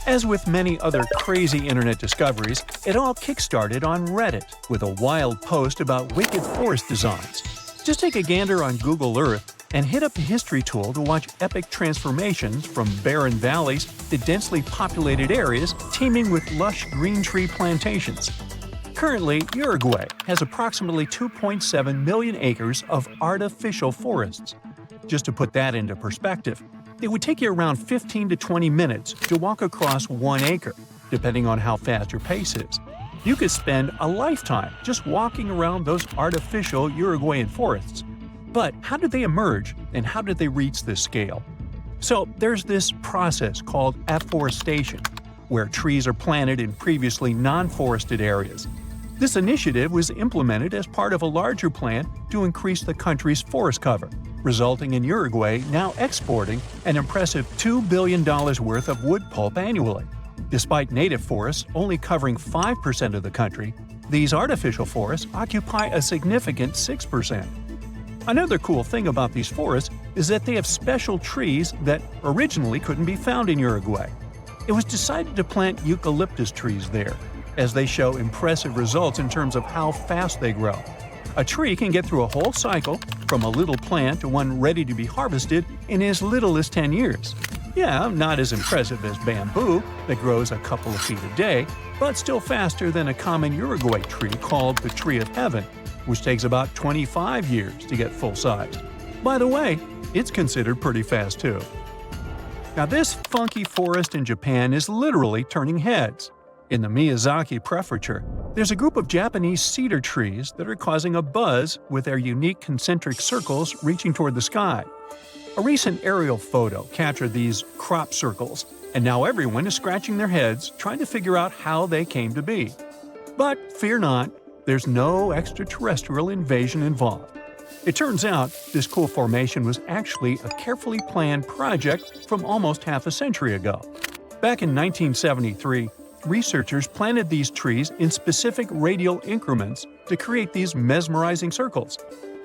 As with many other crazy internet discoveries, it all kickstarted on Reddit with a wild post about wicked forest designs. Just take a gander on Google Earth and hit up the history tool to watch epic transformations from barren valleys to densely populated areas teeming with lush green tree plantations. Currently, Uruguay has approximately 2.7 million acres of artificial forests. Just to put that into perspective, it would take you around 15 to 20 minutes to walk across 1 acre, depending on how fast your pace is. You could spend a lifetime just walking around those artificial Uruguayan forests. But how did they emerge, and how did they reach this scale? So there's this process called afforestation, where trees are planted in previously non-forested areas. This initiative was implemented as part of a larger plan to increase the country's forest cover, resulting in Uruguay now exporting an impressive $2 billion worth of wood pulp annually. Despite native forests only covering 5% of the country, these artificial forests occupy a significant 6%. Another cool thing about these forests is that they have special trees that originally couldn't be found in Uruguay. It was decided to plant eucalyptus trees there, as they show impressive results in terms of how fast they grow. A tree can get through a whole cycle, from a little plant to one ready to be harvested, in as little as 10 years. Yeah, not as impressive as bamboo, that grows a couple of feet a day, but still faster than a common Uruguay tree called the Tree of Heaven, which takes about 25 years to get full size. By the way, it's considered pretty fast too. Now this funky forest in Japan is literally turning heads. In the Miyazaki Prefecture, there's a group of Japanese cedar trees that are causing a buzz with their unique concentric circles reaching toward the sky. A recent aerial photo captured these crop circles, and now everyone is scratching their heads trying to figure out how they came to be. But fear not, there's no extraterrestrial invasion involved. It turns out this cool formation was actually a carefully planned project from almost half a century ago. Back in 1973, researchers planted these trees in specific radial increments to create these mesmerizing circles.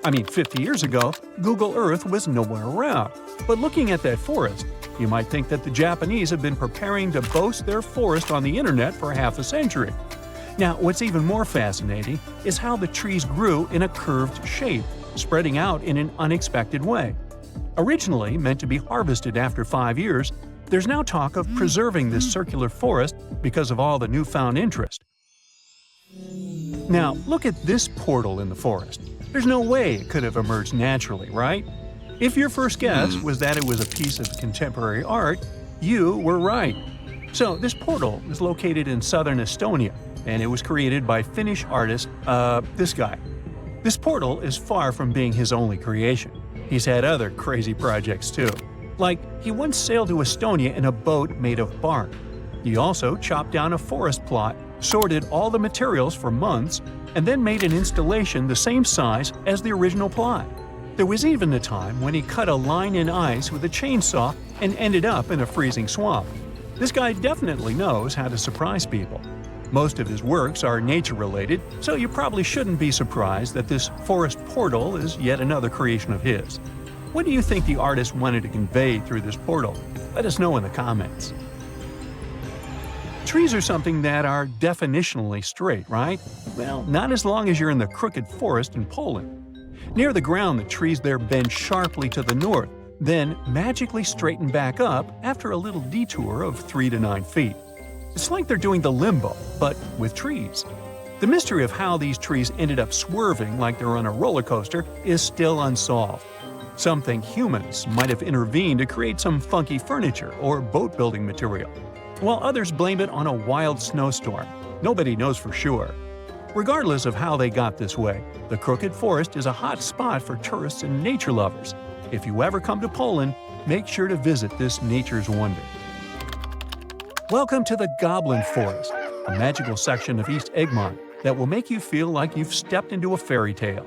I mean, 50 years ago, Google Earth was nowhere around. But looking at that forest, you might think that the Japanese have been preparing to boast their forest on the internet for half a century. Now, what's even more fascinating is how the trees grew in a curved shape, spreading out in an unexpected way. Originally meant to be harvested after 5 years, there's now talk of preserving this circular forest because of all the newfound interest. Now, look at this portal in the forest. There's no way it could have emerged naturally, right? If your first guess was that it was a piece of contemporary art, you were right. So, this portal is located in southern Estonia, and it was created by Finnish artist, this guy. This portal is far from being his only creation. He's had other crazy projects too. Like, he once sailed to Estonia in a boat made of bark. He also chopped down a forest plot, sorted all the materials for months, and then made an installation the same size as the original plot. There was even a time when he cut a line in ice with a chainsaw and ended up in a freezing swamp. This guy definitely knows how to surprise people. Most of his works are nature-related, so you probably shouldn't be surprised that this forest portal is yet another creation of his. What do you think the artist wanted to convey through this portal? Let us know in the comments. Trees are something that are definitionally straight, right? Well, not as long as you're in the crooked forest in Poland. Near the ground, the trees there bend sharply to the north, then magically straighten back up after a little detour of 3 to 9 feet. It's like they're doing the limbo, but with trees. The mystery of how these trees ended up swerving like they're on a roller coaster is still unsolved. Some think humans might have intervened to create some funky furniture or boat-building material, while others blame it on a wild snowstorm. Nobody knows for sure. Regardless of how they got this way, the Crooked Forest is a hot spot for tourists and nature lovers. If you ever come to Poland, make sure to visit this nature's wonder. Welcome to the Goblin Forest, a magical section of East Egmont that will make you feel like you've stepped into a fairy tale.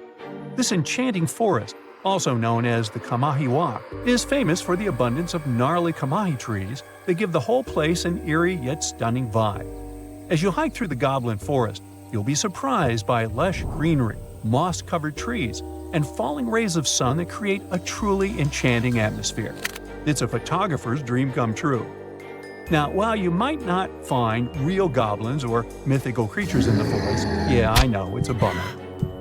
This enchanting forest, also known as the Kamahiwa, is famous for the abundance of gnarly kamahi trees that give the whole place an eerie yet stunning vibe. As you hike through the Goblin Forest, you'll be surprised by lush greenery, moss-covered trees, and falling rays of sun that create a truly enchanting atmosphere. It's a photographer's dream come true. Now, while you might not find real goblins or mythical creatures in the forest, yeah, I know, it's a bummer,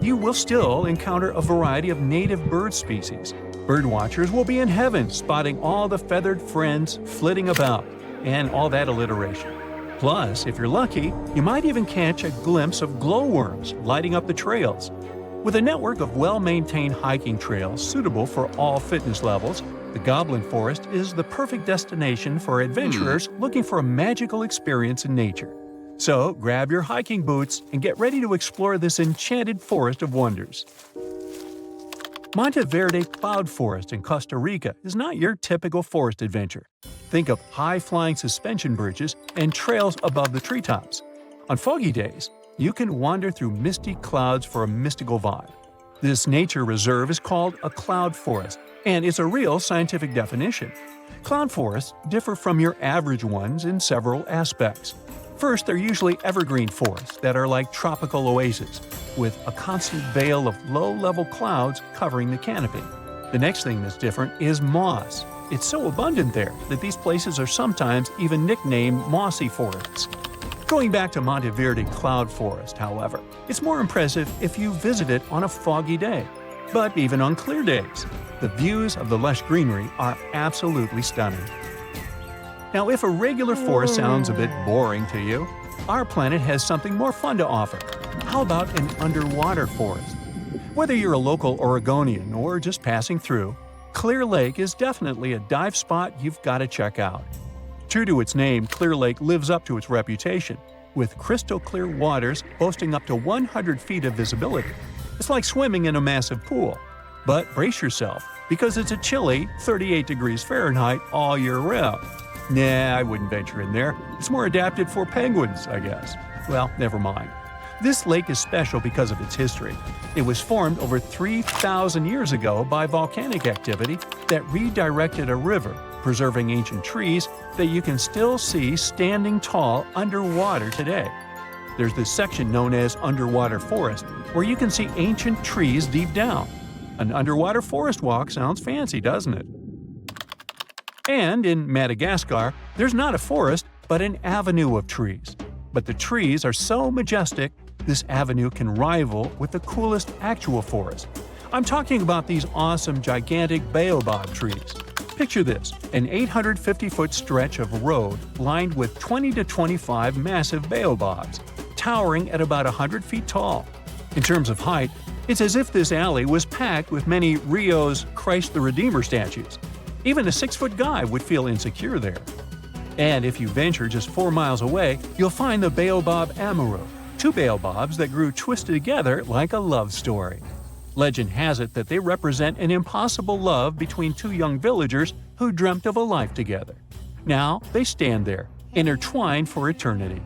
you will still encounter a variety of native bird species. Birdwatchers will be in heaven spotting all the feathered friends flitting about, and all that alliteration. Plus, if you're lucky, you might even catch a glimpse of glowworms lighting up the trails. With a network of well-maintained hiking trails suitable for all fitness levels, the Goblin Forest is the perfect destination for adventurers looking for a magical experience in nature. So, grab your hiking boots and get ready to explore this enchanted forest of wonders. Monteverde Cloud Forest in Costa Rica is not your typical forest adventure. Think of high-flying suspension bridges and trails above the treetops. On foggy days, you can wander through misty clouds for a mystical vibe. This nature reserve is called a cloud forest, and it's a real scientific definition. Cloud forests differ from your average ones in several aspects. First, they're usually evergreen forests that are like tropical oases, with a constant veil of low-level clouds covering the canopy. The next thing that's different is moss. It's so abundant there that these places are sometimes even nicknamed mossy forests. Going back to Monteverde Cloud Forest, however, it's more impressive if you visit it on a foggy day. But even on clear days, the views of the lush greenery are absolutely stunning. Now, if a regular forest sounds a bit boring to you, our planet has something more fun to offer. How about an underwater forest? Whether you're a local Oregonian or just passing through, Clear Lake is definitely a dive spot you've got to check out. True to its name, Clear Lake lives up to its reputation, with crystal-clear waters boasting up to 100 feet of visibility. It's like swimming in a massive pool. But brace yourself, because it's a chilly 38 degrees Fahrenheit all year round. Nah, I wouldn't venture in there. It's more adapted for penguins, I guess. Well, never mind. This lake is special because of its history. It was formed over 3,000 years ago by volcanic activity that redirected a river, preserving ancient trees that you can still see standing tall underwater today. There's this section known as underwater forest, where you can see ancient trees deep down. An underwater forest walk sounds fancy, doesn't it? And in Madagascar, there's not a forest, but an avenue of trees. But the trees are so majestic, this avenue can rival with the coolest actual forest. I'm talking about these awesome, gigantic baobab trees. Picture this, an 850-foot stretch of road lined with 20 to 25 massive baobabs, towering at about 100 feet tall. In terms of height, it's as if this alley was packed with many Rio's Christ the Redeemer statues. Even a 6-foot guy would feel insecure there. And if you venture just 4 miles away, you'll find the baobab amaru, 2 baobabs that grew twisted together like a love story. Legend has it that they represent an impossible love between 2 young villagers who dreamt of a life together. Now they stand there, intertwined for eternity.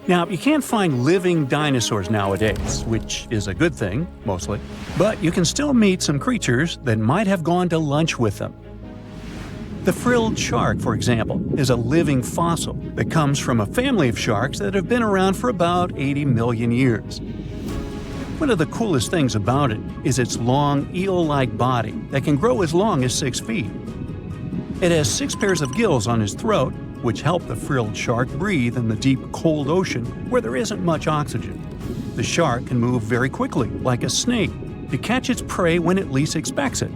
Now, you can't find living dinosaurs nowadays, which is a good thing, mostly, but you can still meet some creatures that might have gone to lunch with them. The frilled shark, for example, is a living fossil that comes from a family of sharks that have been around for about 80 million years. One of the coolest things about it is its long, eel-like body that can grow as long as 6 feet. It has 6 pairs of gills on its throat, which help the frilled shark breathe in the deep, cold ocean where there isn't much oxygen. The shark can move very quickly, like a snake, to catch its prey when it least expects it.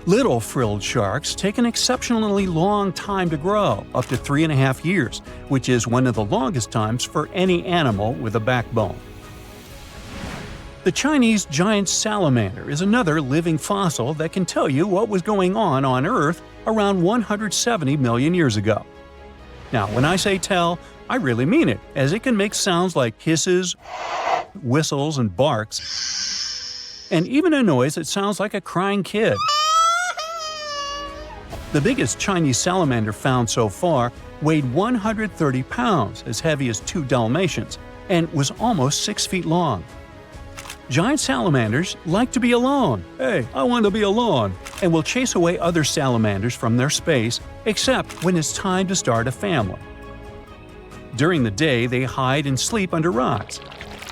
Little frilled sharks take an exceptionally long time to grow, up to 3.5 years, which is one of the longest times for any animal with a backbone. The Chinese giant salamander is another living fossil that can tell you what was going on Earth around 170 million years ago. Now, when I say tell, I really mean it, as it can make sounds like hisses, whistles, and barks, and even a noise that sounds like a crying kid. The biggest Chinese salamander found so far weighed 130 pounds, as heavy as 2 Dalmatians, and was almost 6 feet long. Giant salamanders like to be alone. Hey, I want to be alone. And will chase away other salamanders from their space, except when it's time to start a family. During the day, they hide and sleep under rocks.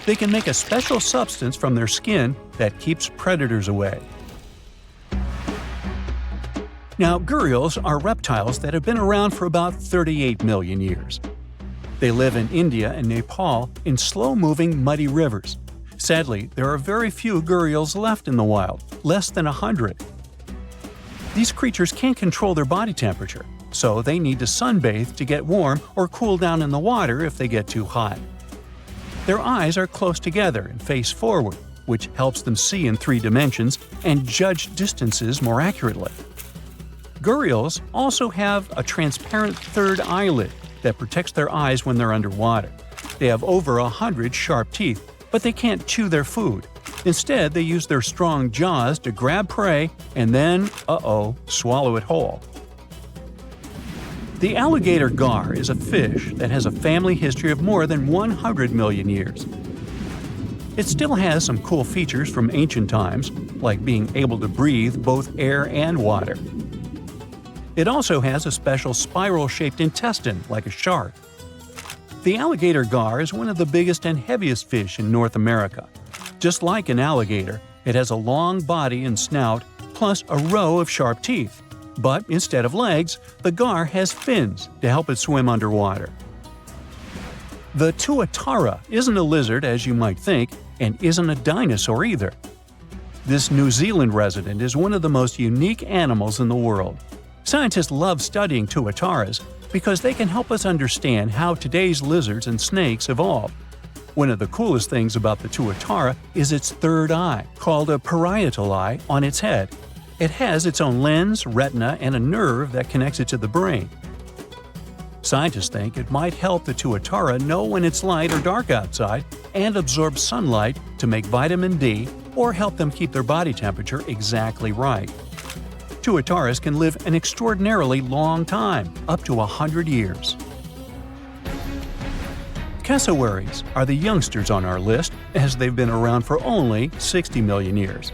They can make a special substance from their skin that keeps predators away. Now, gharials are reptiles that have been around for about 38 million years. They live in India and Nepal in slow-moving, muddy rivers. Sadly, there are very few gharials left in the wild, less than 100. These creatures can't control their body temperature, so they need to sunbathe to get warm or cool down in the water if they get too hot. Their eyes are close together and face forward, which helps them see in 3 dimensions and judge distances more accurately. Gharials also have a transparent third eyelid that protects their eyes when they're underwater. They have over 100 sharp teeth, but they can't chew their food. Instead, they use their strong jaws to grab prey and then, swallow it whole. The alligator gar is a fish that has a family history of more than 100 million years. It still has some cool features from ancient times, like being able to breathe both air and water. It also has a special spiral-shaped intestine, like a shark. The alligator gar is one of the biggest and heaviest fish in North America. Just like an alligator, it has a long body and snout, plus a row of sharp teeth. But instead of legs, the gar has fins to help it swim underwater. The tuatara isn't a lizard as you might think, and isn't a dinosaur either. This New Zealand resident is one of the most unique animals in the world. Scientists love studying tuataras because they can help us understand how today's lizards and snakes evolved. One of the coolest things about the tuatara is its third eye, called a parietal eye, on its head. It has its own lens, retina, and a nerve that connects it to the brain. Scientists think it might help the tuatara know when it's light or dark outside and absorb sunlight to make vitamin D or help them keep their body temperature exactly right. Tuataras can live an extraordinarily long time, up to 100 years. Cassowaries are the youngsters on our list, as they've been around for only 60 million years.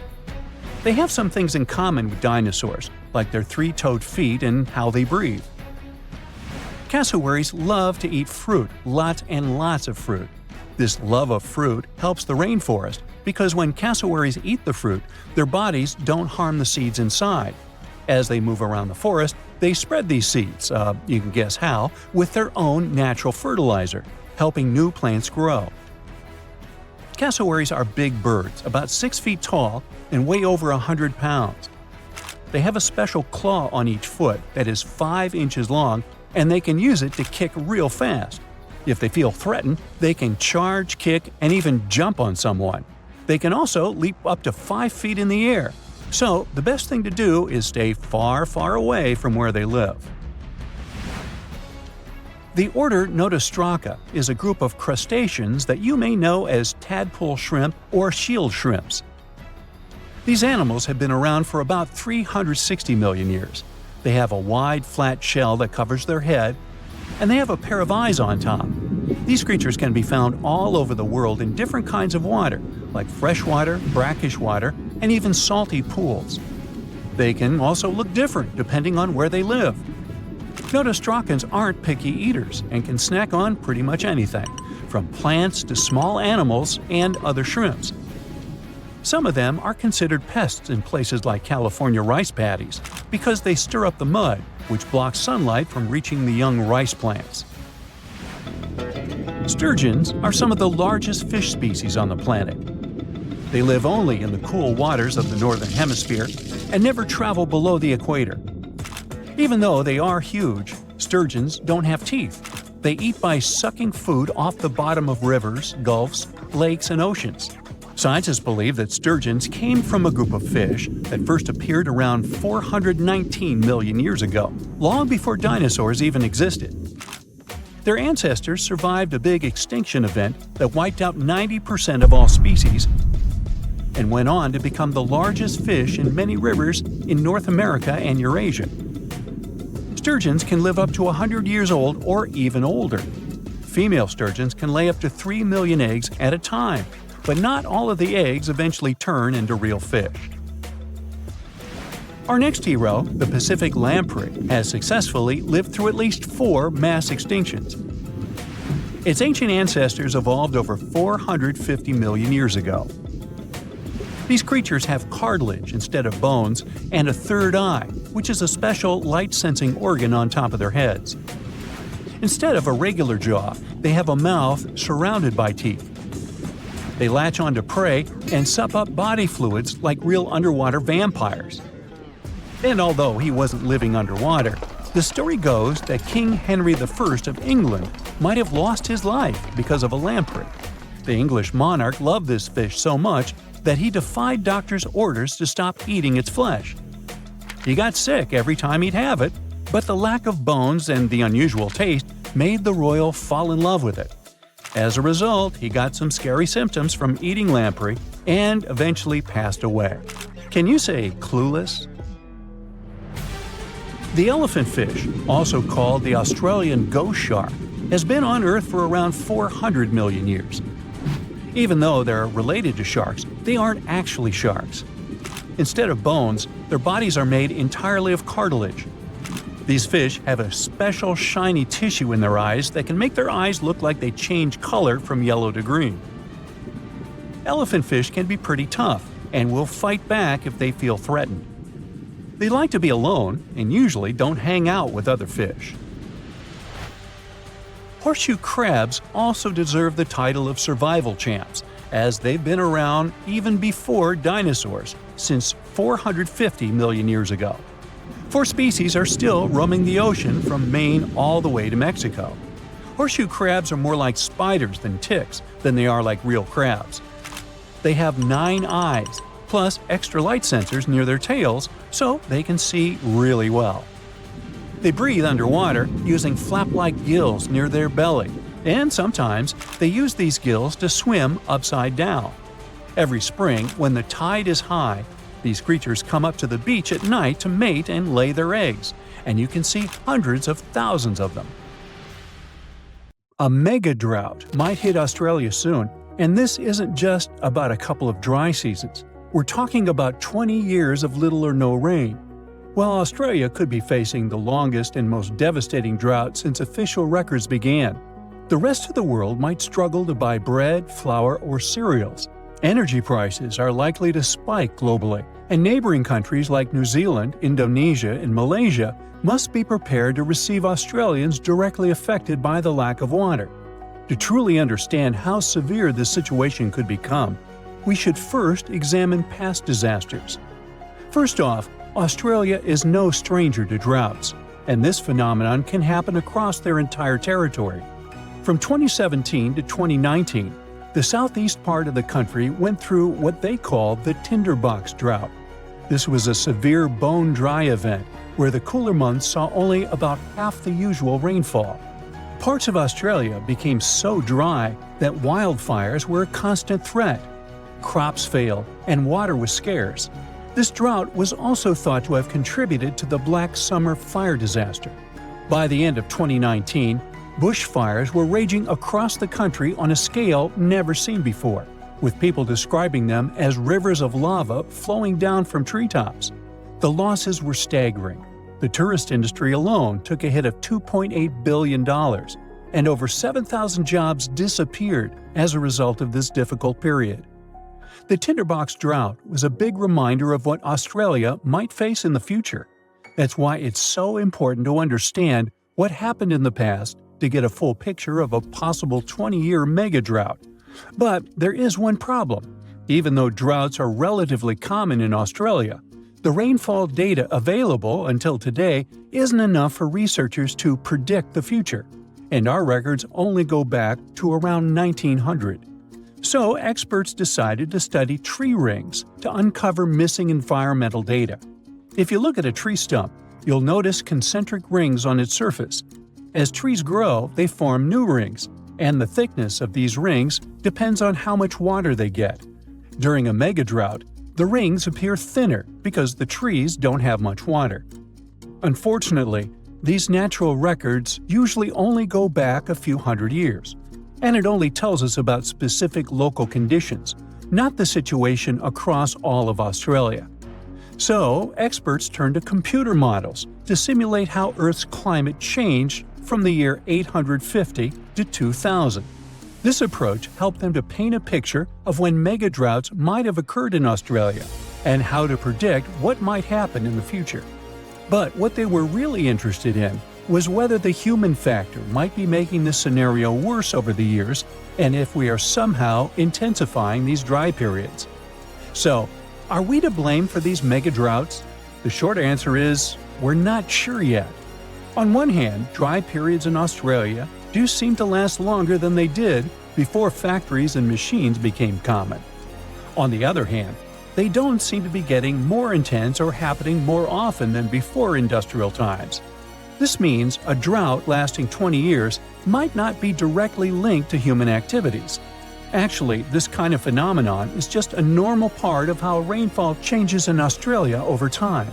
They have some things in common with dinosaurs, like their 3-toed feet and how they breathe. Cassowaries love to eat fruit, lots and lots of fruit. This love of fruit helps the rainforest because when cassowaries eat the fruit, their bodies don't harm the seeds inside. As they move around the forest, they spread these seeds, you can guess how, with their own natural fertilizer, helping new plants grow. Cassowaries are big birds, about 6 feet tall and weigh over 100 pounds. They have a special claw on each foot that is 5 inches long, and they can use it to kick real fast. If they feel threatened, they can charge, kick, and even jump on someone. They can also leap up to 5 feet in the air. So, the best thing to do is stay far, far away from where they live. The order Notostraca is a group of crustaceans that you may know as tadpole shrimp or shield shrimps. These animals have been around for about 360 million years. They have a wide, flat shell that covers their head, and they have a pair of eyes on top. These creatures can be found all over the world in different kinds of water, like freshwater, brackish water, and even salty pools. They can also look different depending on where they live. Notostracans aren't picky eaters and can snack on pretty much anything, from plants to small animals and other shrimps. Some of them are considered pests in places like California rice paddies because they stir up the mud, which blocks sunlight from reaching the young rice plants. Sturgeons are some of the largest fish species on the planet. They live only in the cool waters of the northern hemisphere and never travel below the equator. Even though they are huge, sturgeons don't have teeth. They eat by sucking food off the bottom of rivers, gulfs, lakes, and oceans. Scientists believe that sturgeons came from a group of fish that first appeared around 419 million years ago, long before dinosaurs even existed. Their ancestors survived a big extinction event that wiped out 90% of all species and went on to become the largest fish in many rivers in North America and Eurasia. Sturgeons can live up to 100 years old or even older. Female sturgeons can lay up to 3 million eggs at a time, but not all of the eggs eventually turn into real fish. Our next hero, the Pacific lamprey, has successfully lived through at least 4 mass extinctions. Its ancient ancestors evolved over 450 million years ago. These creatures have cartilage instead of bones and a third eye, which is a special light-sensing organ on top of their heads. Instead of a regular jaw, they have a mouth surrounded by teeth. They latch onto prey and sup up body fluids like real underwater vampires. And although he wasn't living underwater, the story goes that King Henry I of England might have lost his life because of a lamprey. The English monarch loved this fish so much that he defied doctors' orders to stop eating its flesh. He got sick every time he'd have it, but the lack of bones and the unusual taste made the royal fall in love with it. As a result, he got some scary symptoms from eating lamprey and eventually passed away. Can you say clueless? The elephant fish, also called the Australian ghost shark, has been on Earth for around 400 million years. Even though they're related to sharks, they aren't actually sharks. Instead of bones, their bodies are made entirely of cartilage. These fish have a special shiny tissue in their eyes that can make their eyes look like they change color from yellow to green. Elephant fish can be pretty tough and will fight back if they feel threatened. They like to be alone and usually don't hang out with other fish. Horseshoe crabs also deserve the title of survival champs, as they've been around even before dinosaurs, since 450 million years ago. 4 species are still roaming the ocean from Maine all the way to Mexico. Horseshoe crabs are more like spiders than ticks than they are like real crabs. They have 9 eyes, plus extra light sensors near their tails so they can see really well. They breathe underwater using flap-like gills near their belly, and sometimes they use these gills to swim upside down. Every spring, when the tide is high, these creatures come up to the beach at night to mate and lay their eggs, and you can see hundreds of thousands of them. A mega drought might hit Australia soon, and this isn't just about a couple of dry seasons. We're talking about 20 years of little or no rain. While Australia could be facing the longest and most devastating drought since official records began, the rest of the world might struggle to buy bread, flour, or cereals. Energy prices are likely to spike globally, and neighboring countries like New Zealand, Indonesia, and Malaysia must be prepared to receive Australians directly affected by the lack of water. To truly understand how severe this situation could become, we should first examine past disasters. First off, Australia is no stranger to droughts, and this phenomenon can happen across their entire territory. From 2017 to 2019, the southeast part of the country went through what they call the tinderbox drought. This was a severe bone-dry event where the cooler months saw only about half the usual rainfall. Parts of Australia became so dry that wildfires were a constant threat. Crops failed, and water was scarce. This drought was also thought to have contributed to the Black Summer fire disaster. By the end of 2019, bushfires were raging across the country on a scale never seen before, with people describing them as rivers of lava flowing down from treetops. The losses were staggering. The tourist industry alone took a hit of $2.8 billion, and over 7,000 jobs disappeared as a result of this difficult period. The tinderbox drought was a big reminder of what Australia might face in the future. That's why it's so important to understand what happened in the past to get a full picture of a possible 20-year mega drought. But there is one problem. Even though droughts are relatively common in Australia, the rainfall data available until today isn't enough for researchers to predict the future, and our records only go back to around 1900. So experts decided to study tree rings to uncover missing environmental data. If you look at a tree stump, you'll notice concentric rings on its surface. As trees grow, they form new rings, and the thickness of these rings depends on how much water they get. During a megadrought, the rings appear thinner because the trees don't have much water. Unfortunately, these natural records usually only go back a few hundred years, and it only tells us about specific local conditions, not the situation across all of Australia. So, experts turn to computer models to simulate how Earth's climate changed from the year 850 to 2000. This approach helped them to paint a picture of when megadroughts might have occurred in Australia and how to predict what might happen in the future. But what they were really interested in was whether the human factor might be making this scenario worse over the years and if we are somehow intensifying these dry periods. So, are we to blame for these megadroughts? The short answer is, we're not sure yet. On one hand, dry periods in Australia do seem to last longer than they did before factories and machines became common. On the other hand, they don't seem to be getting more intense or happening more often than before industrial times. This means a drought lasting 20 years might not be directly linked to human activities. Actually, this kind of phenomenon is just a normal part of how rainfall changes in Australia over time.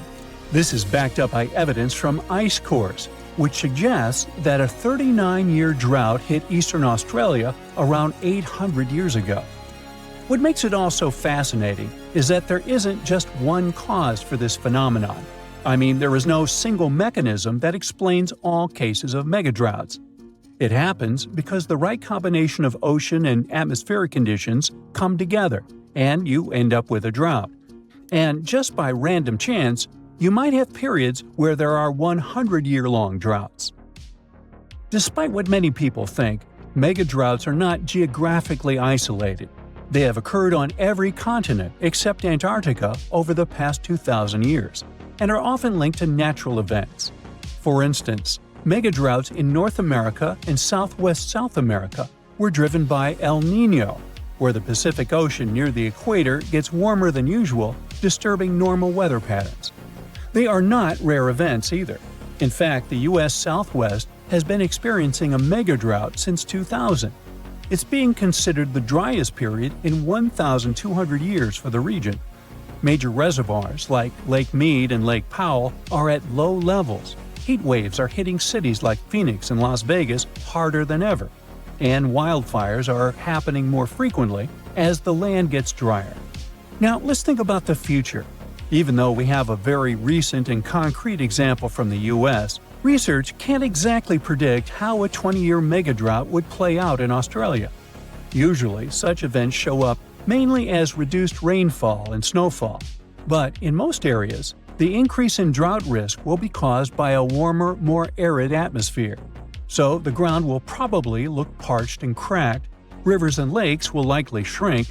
This is backed up by evidence from ice cores, which suggests that a 39-year drought hit eastern Australia around 800 years ago. What makes it all so fascinating is that there isn't just one cause for this phenomenon. I mean, there is no single mechanism that explains all cases of megadroughts. It happens because the right combination of ocean and atmospheric conditions come together, and you end up with a drought. And just by random chance, you might have periods where there are 100-year-long droughts. Despite what many people think, megadroughts are not geographically isolated. They have occurred on every continent except Antarctica over the past 2,000 years, and are often linked to natural events. For instance, megadroughts in North America and Southwest South America were driven by El Niño, where the Pacific Ocean near the equator gets warmer than usual, disturbing normal weather patterns. They are not rare events either. In fact, the U.S. Southwest has been experiencing a megadrought since 2000. It's being considered the driest period in 1,200 years for the region. Major reservoirs like Lake Mead and Lake Powell are at low levels. Heat waves are hitting cities like Phoenix and Las Vegas harder than ever, and wildfires are happening more frequently as the land gets drier. Now, let's think about the future. Even though we have a very recent and concrete example from the U.S., research can't exactly predict how a 20-year megadrought would play out in Australia. Usually, such events show up mainly as reduced rainfall and snowfall, but in most areas, the increase in drought risk will be caused by a warmer, more arid atmosphere. So the ground will probably look parched and cracked, rivers and lakes will likely shrink,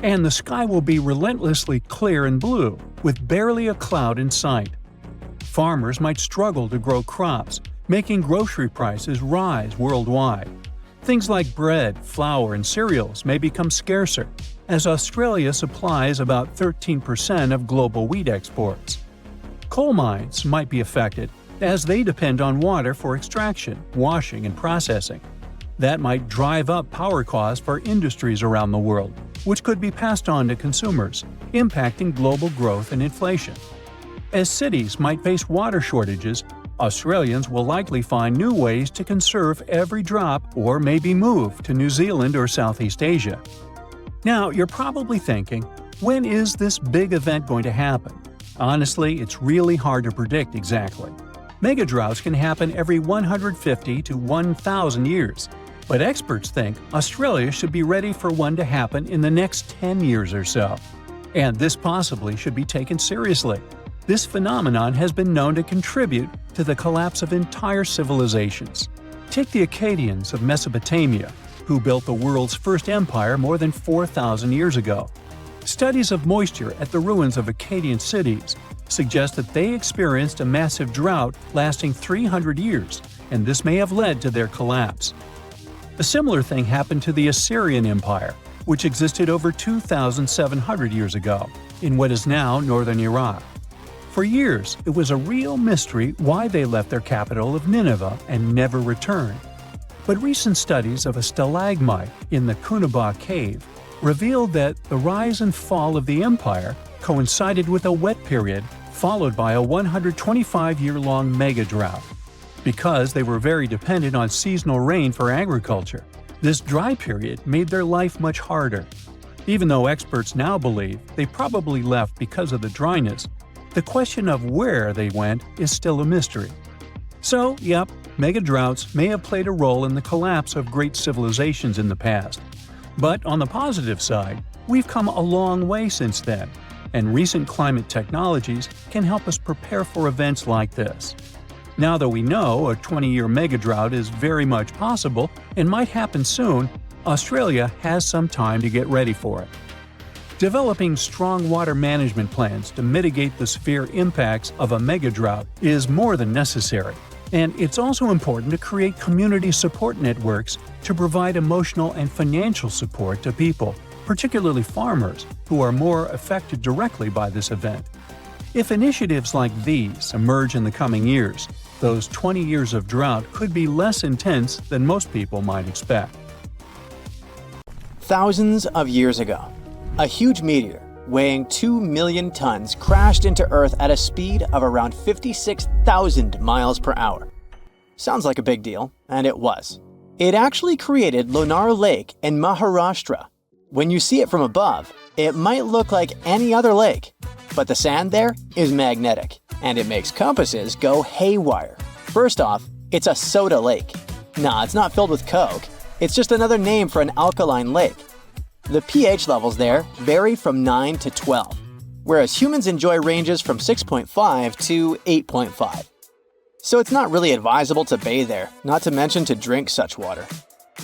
and the sky will be relentlessly clear and blue, with barely a cloud in sight. Farmers might struggle to grow crops, making grocery prices rise worldwide. Things like bread, flour, and cereals may become scarcer, as Australia supplies about 13% of global wheat exports. Coal mines might be affected, as they depend on water for extraction, washing, and processing. That might drive up power costs for industries around the world, which could be passed on to consumers, impacting global growth and inflation. As cities might face water shortages, Australians will likely find new ways to conserve every drop or maybe move to New Zealand or Southeast Asia. Now, you're probably thinking, when is this big event going to happen? Honestly, it's really hard to predict exactly. Megadroughts can happen every 150 to 1,000 years, but experts think Australia should be ready for one to happen in the next 10 years or so. And this possibly should be taken seriously. This phenomenon has been known to contribute to the collapse of entire civilizations. Take the Akkadians of Mesopotamia, who built the world's first empire more than 4,000 years ago. Studies of moisture at the ruins of Akkadian cities suggest that they experienced a massive drought lasting 300 years, and this may have led to their collapse. A similar thing happened to the Assyrian Empire, which existed over 2,700 years ago, in what is now northern Iraq. For years, it was a real mystery why they left their capital of Nineveh and never returned. But recent studies of a stalagmite in the Suong Cave revealed that the rise and fall of the empire coincided with a wet period followed by a 125-year-long mega-drought. Because they were very dependent on seasonal rain for agriculture, this dry period made their life much harder. Even though experts now believe they probably left because of the dryness, the question of where they went is still a mystery. So, yep, mega-droughts may have played a role in the collapse of great civilizations in the past. But on the positive side, we've come a long way since then, and recent climate technologies can help us prepare for events like this. Now that we know a 20-year mega-drought is very much possible and might happen soon, Australia has some time to get ready for it. Developing strong water management plans to mitigate the severe impacts of a mega-drought is more than necessary, and it's also important to create community support networks to provide emotional and financial support to people, particularly farmers, who are more affected directly by this event. If initiatives like these emerge in the coming years, those 20 years of drought could be less intense than most people might expect. Thousands of years ago, a huge meteor weighing 2 million tons crashed into Earth at a speed of around 56,000 miles per hour. Sounds like a big deal, and it was. It actually created Lonar Lake in Maharashtra. When you see it from above, it might look like any other lake, but the sand there is magnetic, and it makes compasses go haywire. First off, it's a soda lake. Nah, it's not filled with Coke. It's just another name for an alkaline lake. The pH levels there vary from 9 to 12, whereas humans enjoy ranges from 6.5 to 8.5. So it's not really advisable to bathe there, not to mention to drink such water.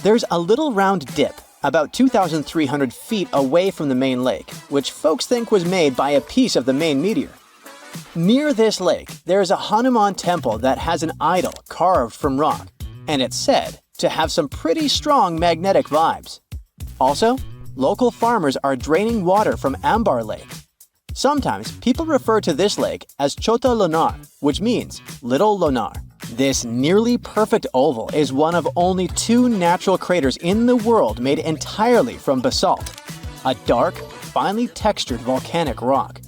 There's a little round dip about 2,300 feet away from the main lake, which folks think was made by a piece of the main meteor. Near this lake, there's a Hanuman temple that has an idol carved from rock, and it's said to have some pretty strong magnetic vibes. Also, local farmers are draining water from Ambar Lake. Sometimes people refer to this lake as Chota Lonar, which means Little Lonar. This nearly perfect oval is one of only 2 natural craters in the world made entirely from basalt, a dark, finely textured volcanic rock.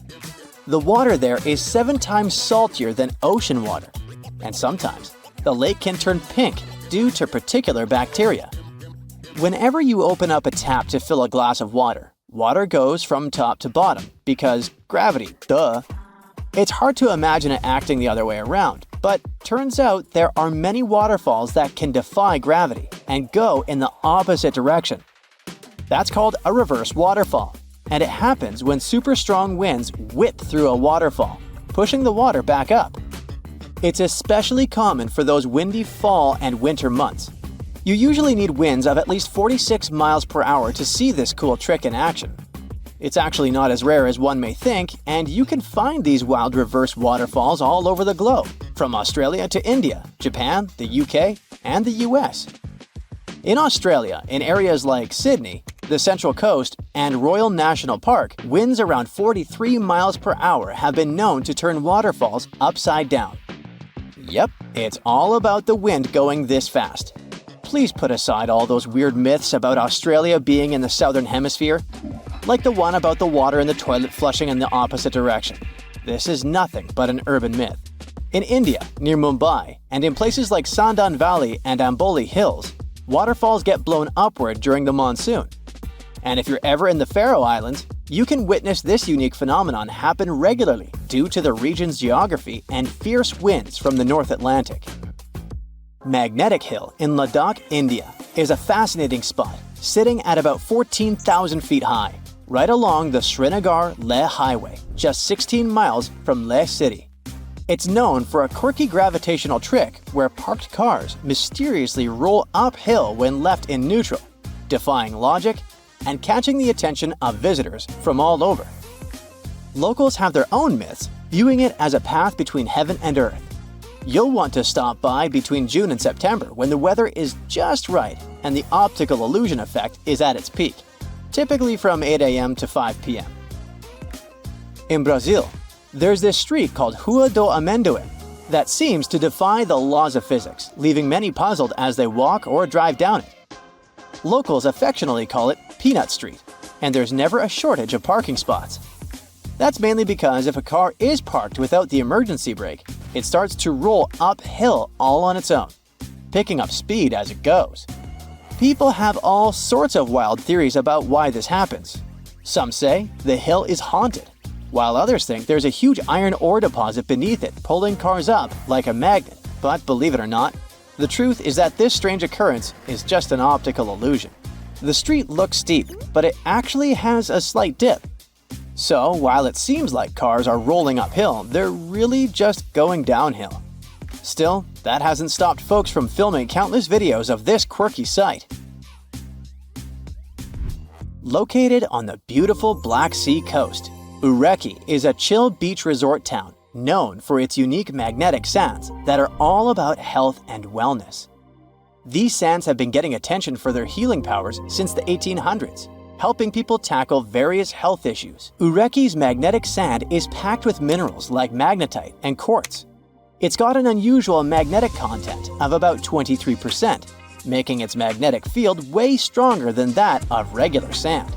The water there is 7 times saltier than ocean water, and sometimes the lake can turn pink due to particular bacteria. Whenever you open up a tap to fill a glass of water, water goes from top to bottom because gravity, duh. It's hard to imagine it acting the other way around, but turns out there are many waterfalls that can defy gravity and go in the opposite direction. That's called a reverse waterfall, and it happens when super strong winds whip through a waterfall, pushing the water back up. It's especially common for those windy fall and winter months. You usually need winds of at least 46 miles per hour to see this cool trick in action. It's actually not as rare as one may think, and you can find these wild reverse waterfalls all over the globe, from Australia to India, Japan, the UK, and the US. In Australia, in areas like Sydney, the Central Coast, and Royal National Park, winds around 43 miles per hour have been known to turn waterfalls upside down. Yep, it's all about the wind going this fast. Please put aside all those weird myths about Australia being in the southern hemisphere, like the one about the water in the toilet flushing in the opposite direction. This is nothing but an urban myth. In India, near Mumbai, and in places like Sandan Valley and Amboli Hills, waterfalls get blown upward during the monsoon. And if you're ever in the Faroe Islands, you can witness this unique phenomenon happen regularly due to the region's geography and fierce winds from the North Atlantic. Magnetic Hill in Ladakh, India, is a fascinating spot, sitting at about 14,000 feet high, right along the Srinagar-Leh highway, just 16 miles from Leh city. It's known for a quirky gravitational trick where parked cars mysteriously roll uphill when left in neutral, defying logic and catching the attention of visitors from all over. Locals have their own myths, viewing it as a path between heaven and earth. You'll want to stop by between June and September when the weather is just right and the optical illusion effect is at its peak, typically from 8 a.m. to 5 p.m. In Brazil, there's this street called Rua do Amendoim that seems to defy the laws of physics, leaving many puzzled as they walk or drive down it. Locals affectionately call it Peanut Street, and there's never a shortage of parking spots. That's mainly because if a car is parked without the emergency brake, it starts to roll uphill all on its own, picking up speed as it goes. People have all sorts of wild theories about why this happens. Some say the hill is haunted, while others think there's a huge iron ore deposit beneath it pulling cars up like a magnet. But believe it or not, the truth is that this strange occurrence is just an optical illusion. The street looks steep, but it actually has a slight dip. So, while it seems like cars are rolling uphill, they're really just going downhill. Still, that hasn't stopped folks from filming countless videos of this quirky sight. Located on the beautiful Black Sea coast, Ureki is a chill beach resort town known for its unique magnetic sands that are all about health and wellness. These sands have been getting attention for their healing powers since the 1800s. Helping people tackle various health issues. Ureki's magnetic sand is packed with minerals like magnetite and quartz. It's got an unusual magnetic content of about 23%, making its magnetic field way stronger than that of regular sand.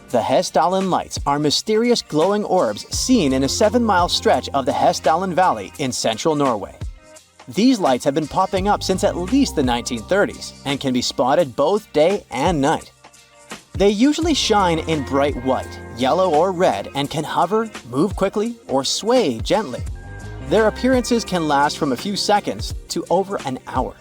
The Hessdalen Lights are mysterious glowing orbs seen in a 7-mile stretch of the Hessdalen Valley in central Norway. These lights have been popping up since at least the 1930s and can be spotted both day and night. They usually shine in bright white, yellow, or red and can hover, move quickly, or sway gently. Their appearances can last from a few seconds to over an hour.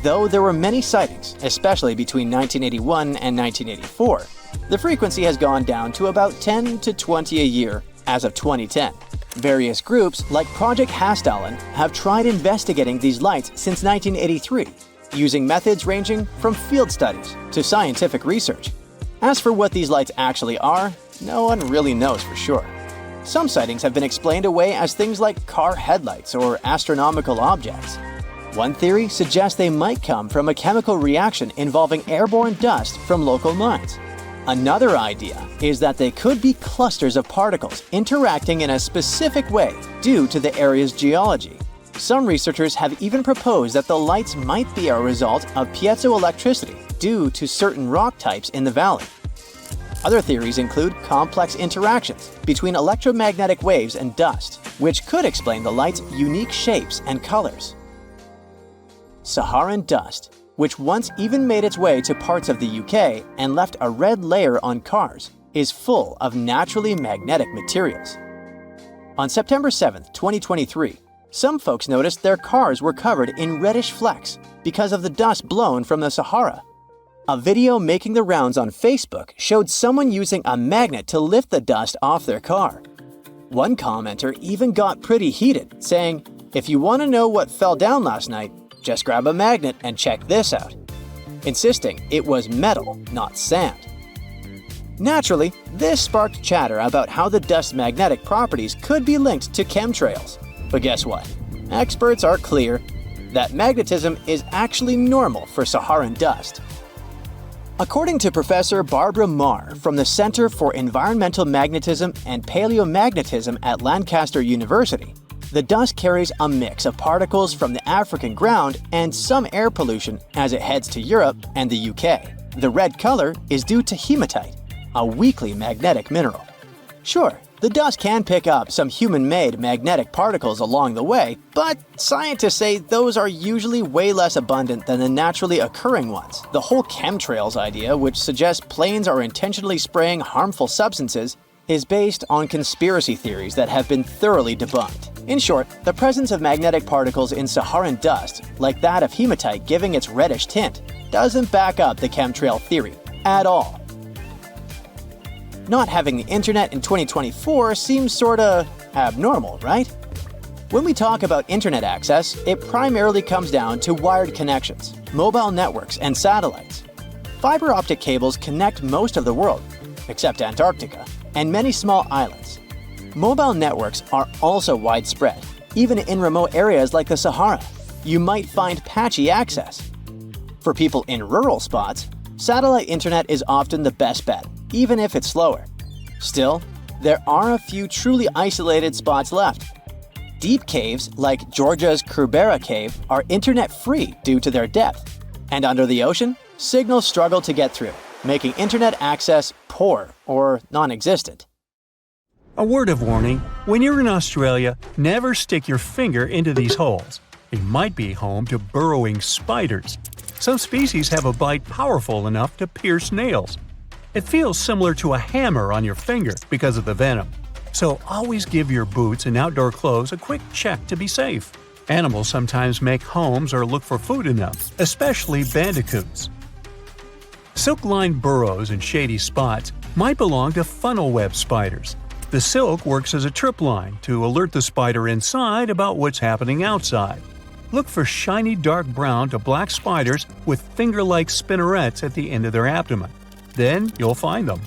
Though there were many sightings, especially between 1981 and 1984, the frequency has gone down to about 10 to 20 a year as of 2010. Various groups, like Project Hessdalen, have tried investigating these lights since 1983, using methods ranging from field studies to scientific research. As for what these lights actually are, no one really knows for sure. Some sightings have been explained away as things like car headlights or astronomical objects. One theory suggests they might come from a chemical reaction involving airborne dust from local mines. Another idea is that they could be clusters of particles interacting in a specific way due to the area's geology. Some researchers have even proposed that the lights might be a result of piezoelectricity due to certain rock types in the valley. Other theories include complex interactions between electromagnetic waves and dust, which could explain the light's unique shapes and colors. Saharan dust, which once even made its way to parts of the UK and left a red layer on cars, is full of naturally magnetic materials. On September 7, 2023, some folks noticed their cars were covered in reddish flecks because of the dust blown from the Sahara. A video making the rounds on Facebook showed someone using a magnet to lift the dust off their car. One commenter even got pretty heated, saying, "If you want to know what fell down last night, just grab a magnet and check this out," insisting it was metal, not sand. Naturally, this sparked chatter about how the dust's magnetic properties could be linked to chemtrails. But guess what? Experts are clear that magnetism is actually normal for Saharan dust. According to Professor Barbara Marr from the Center for Environmental Magnetism and Paleomagnetism at Lancaster University, the dust carries a mix of particles from the African ground and some air pollution as it heads to Europe and the UK. The red color is due to hematite, a weakly magnetic mineral. Sure, the dust can pick up some human-made magnetic particles along the way, but scientists say those are usually way less abundant than the naturally occurring ones. The whole chemtrails idea, which suggests planes are intentionally spraying harmful substances, is based on conspiracy theories that have been thoroughly debunked. In short, the presence of magnetic particles in Saharan dust, like that of hematite giving its reddish tint, doesn't back up the chemtrail theory at all. not having the internet in 2024 seems sorta abnormal, right? When we talk about internet access, it primarily comes down to wired connections, mobile networks, and satellites. Fiber optic cables connect most of the world, except Antarctica, and many small islands. Mobile networks are also widespread. Even in remote areas like the Sahara, you might find patchy access. For people in rural spots, satellite internet is often the best bet, even if it's slower. Still, there are a few truly isolated spots left. Deep caves like Georgia's Cretaceous Cave are internet-free due to their depth. And under the ocean, signals struggle to get through, making internet access poor or non-existent. A word of warning, when you're in Australia, never stick your finger into these holes. They might be home to burrowing spiders. Some species have a bite powerful enough to pierce nails. It feels similar to a hammer on your finger because of the venom. So always give your boots and outdoor clothes a quick check to be safe. Animals sometimes make homes or look for food in them, especially bandicoots. Silk-lined burrows in shady spots might belong to funnel web spiders. The silk works as a trip line to alert the spider inside about what's happening outside. Look for shiny dark brown to black spiders with finger-like spinnerets at the end of their abdomen. Then you'll find them.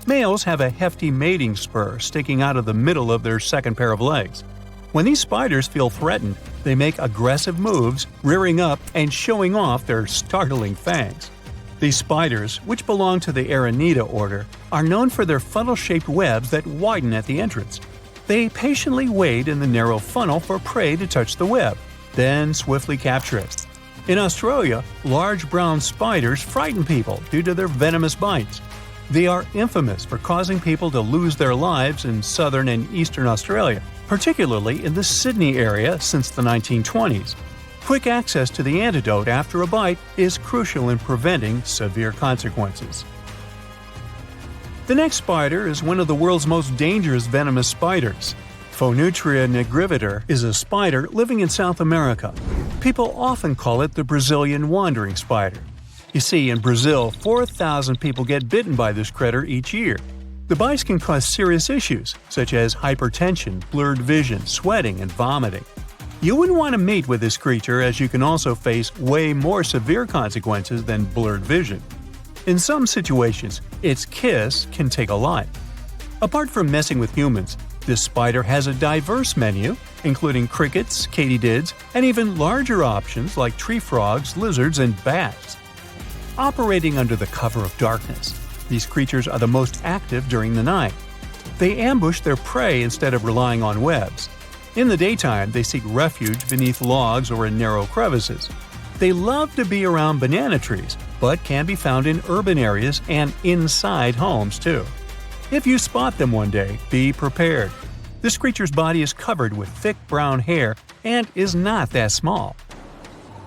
Males have a hefty mating spur sticking out of the middle of their second pair of legs. When these spiders feel threatened, they make aggressive moves, rearing up and showing off their startling fangs. These spiders, which belong to the Aranida order, are known for their funnel-shaped webs that widen at the entrance. They patiently wait in the narrow funnel for prey to touch the web, then swiftly capture it. In Australia, large brown spiders frighten people due to their venomous bites. They are infamous for causing people to lose their lives in southern and eastern Australia, particularly in the Sydney area since the 1920s. Quick access to the antidote after a bite is crucial in preventing severe consequences. The next spider is one of the world's most dangerous venomous spiders. Phonutria nigrivator is a spider living in South America. People often call it the Brazilian wandering spider. You see, in Brazil, 4,000 people get bitten by this critter each year. The bites can cause serious issues, such as hypertension, blurred vision, sweating, and vomiting. You wouldn't want to mate with this creature, as you can also face way more severe consequences than blurred vision. In some situations, its kiss can take a life. Apart from messing with humans, this spider has a diverse menu, including crickets, katydids, and even larger options like tree frogs, lizards, and bats. Operating under the cover of darkness, these creatures are the most active during the night. They ambush their prey instead of relying on webs. In the daytime, they seek refuge beneath logs or in narrow crevices. They love to be around banana trees, but can be found in urban areas and inside homes too. If you spot them one day, be prepared. This creature's body is covered with thick brown hair and is not that small.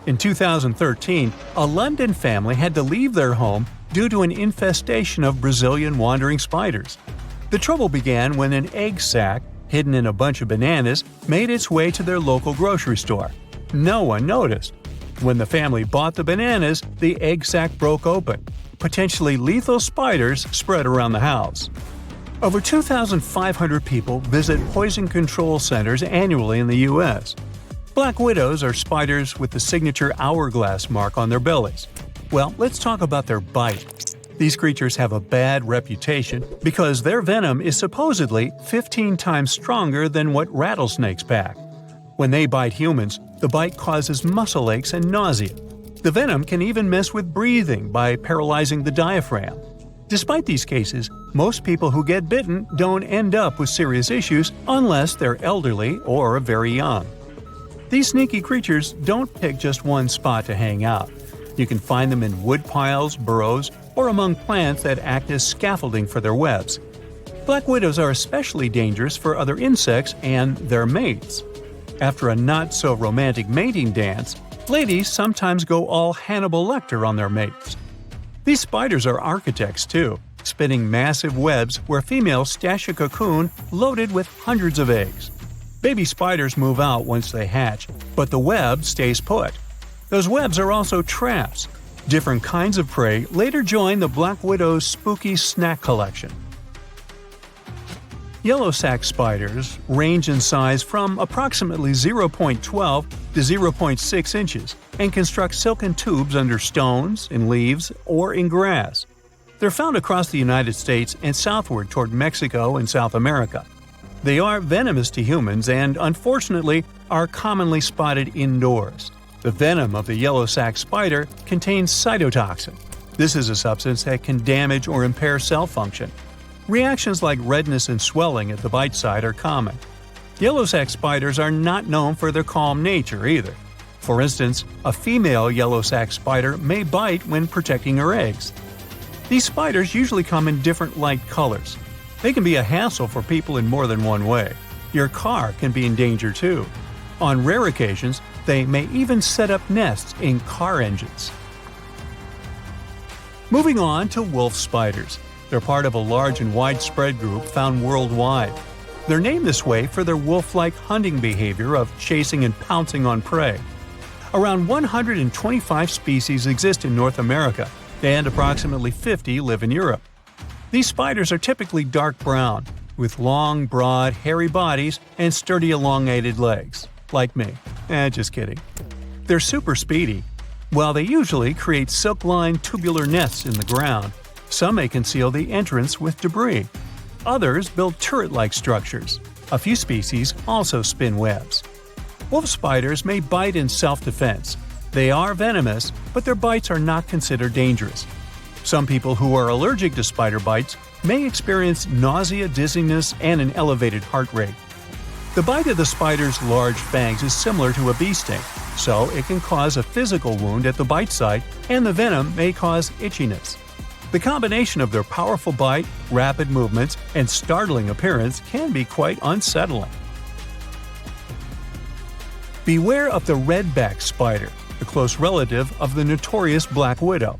In 2013, a London family had to leave their home due to an infestation of Brazilian wandering spiders. The trouble began when an egg sac, hidden in a bunch of bananas, made its way to their local grocery store. No one noticed. When the family bought the bananas, the egg sac broke open. Potentially lethal spiders spread around the house. Over 2,500 people visit poison control centers annually in the U.S. Black widows are spiders with the signature hourglass mark on their bellies. Well, let's talk about their bite. These creatures have a bad reputation because their venom is supposedly 15 times stronger than what rattlesnakes pack. When they bite humans, the bite causes muscle aches and nausea. The venom can even mess with breathing by paralyzing the diaphragm. Despite these cases, most people who get bitten don't end up with serious issues unless they're elderly or very young. These sneaky creatures don't pick just one spot to hang out. You can find them in wood piles, burrows, or among plants that act as scaffolding for their webs. Black widows are especially dangerous for other insects and their mates. After a not-so-romantic mating dance, ladies sometimes go all Hannibal Lecter on their mates. These spiders are architects too, spinning massive webs where females stash a cocoon loaded with hundreds of eggs. Baby spiders move out once they hatch, but the web stays put. Those webs are also traps. Different kinds of prey later join the black widow's spooky snack collection. Yellow sac spiders range in size from approximately 0.12 to 0.6 inches and construct silken tubes under stones, in leaves, or in grass. They're found across the United States and southward toward Mexico and South America. They are venomous to humans and, unfortunately, are commonly spotted indoors. The venom of the yellow sac spider contains cytotoxin. This is a substance that can damage or impair cell function. Reactions like redness and swelling at the bite site are common. Yellow sac spiders are not known for their calm nature either. For instance, a female yellow sac spider may bite when protecting her eggs. These spiders usually come in different light colors. They can be a hassle for people in more than one way. Your car can be in danger too. On rare occasions, they may even set up nests in car engines. Moving on to wolf spiders. They're part of a large and widespread group found worldwide. They're named this way for their wolf-like hunting behavior of chasing and pouncing on prey. Around 125 species exist in North America, and approximately 50 live in Europe. These spiders are typically dark brown, with long, broad, hairy bodies and sturdy elongated legs. Like me. Just kidding. They're super speedy. While they usually create silk-lined tubular nests in the ground, some may conceal the entrance with debris. Others build turret-like structures. A few species also spin webs. Wolf spiders may bite in self-defense. They are venomous, but their bites are not considered dangerous. Some people who are allergic to spider bites may experience nausea, dizziness, and an elevated heart rate. The bite of the spider's large fangs is similar to a bee sting, so it can cause a physical wound at the bite site, and the venom may cause itchiness. The combination of their powerful bite, rapid movements, and startling appearance can be quite unsettling. Beware of the redback spider, the close relative of the notorious black widow.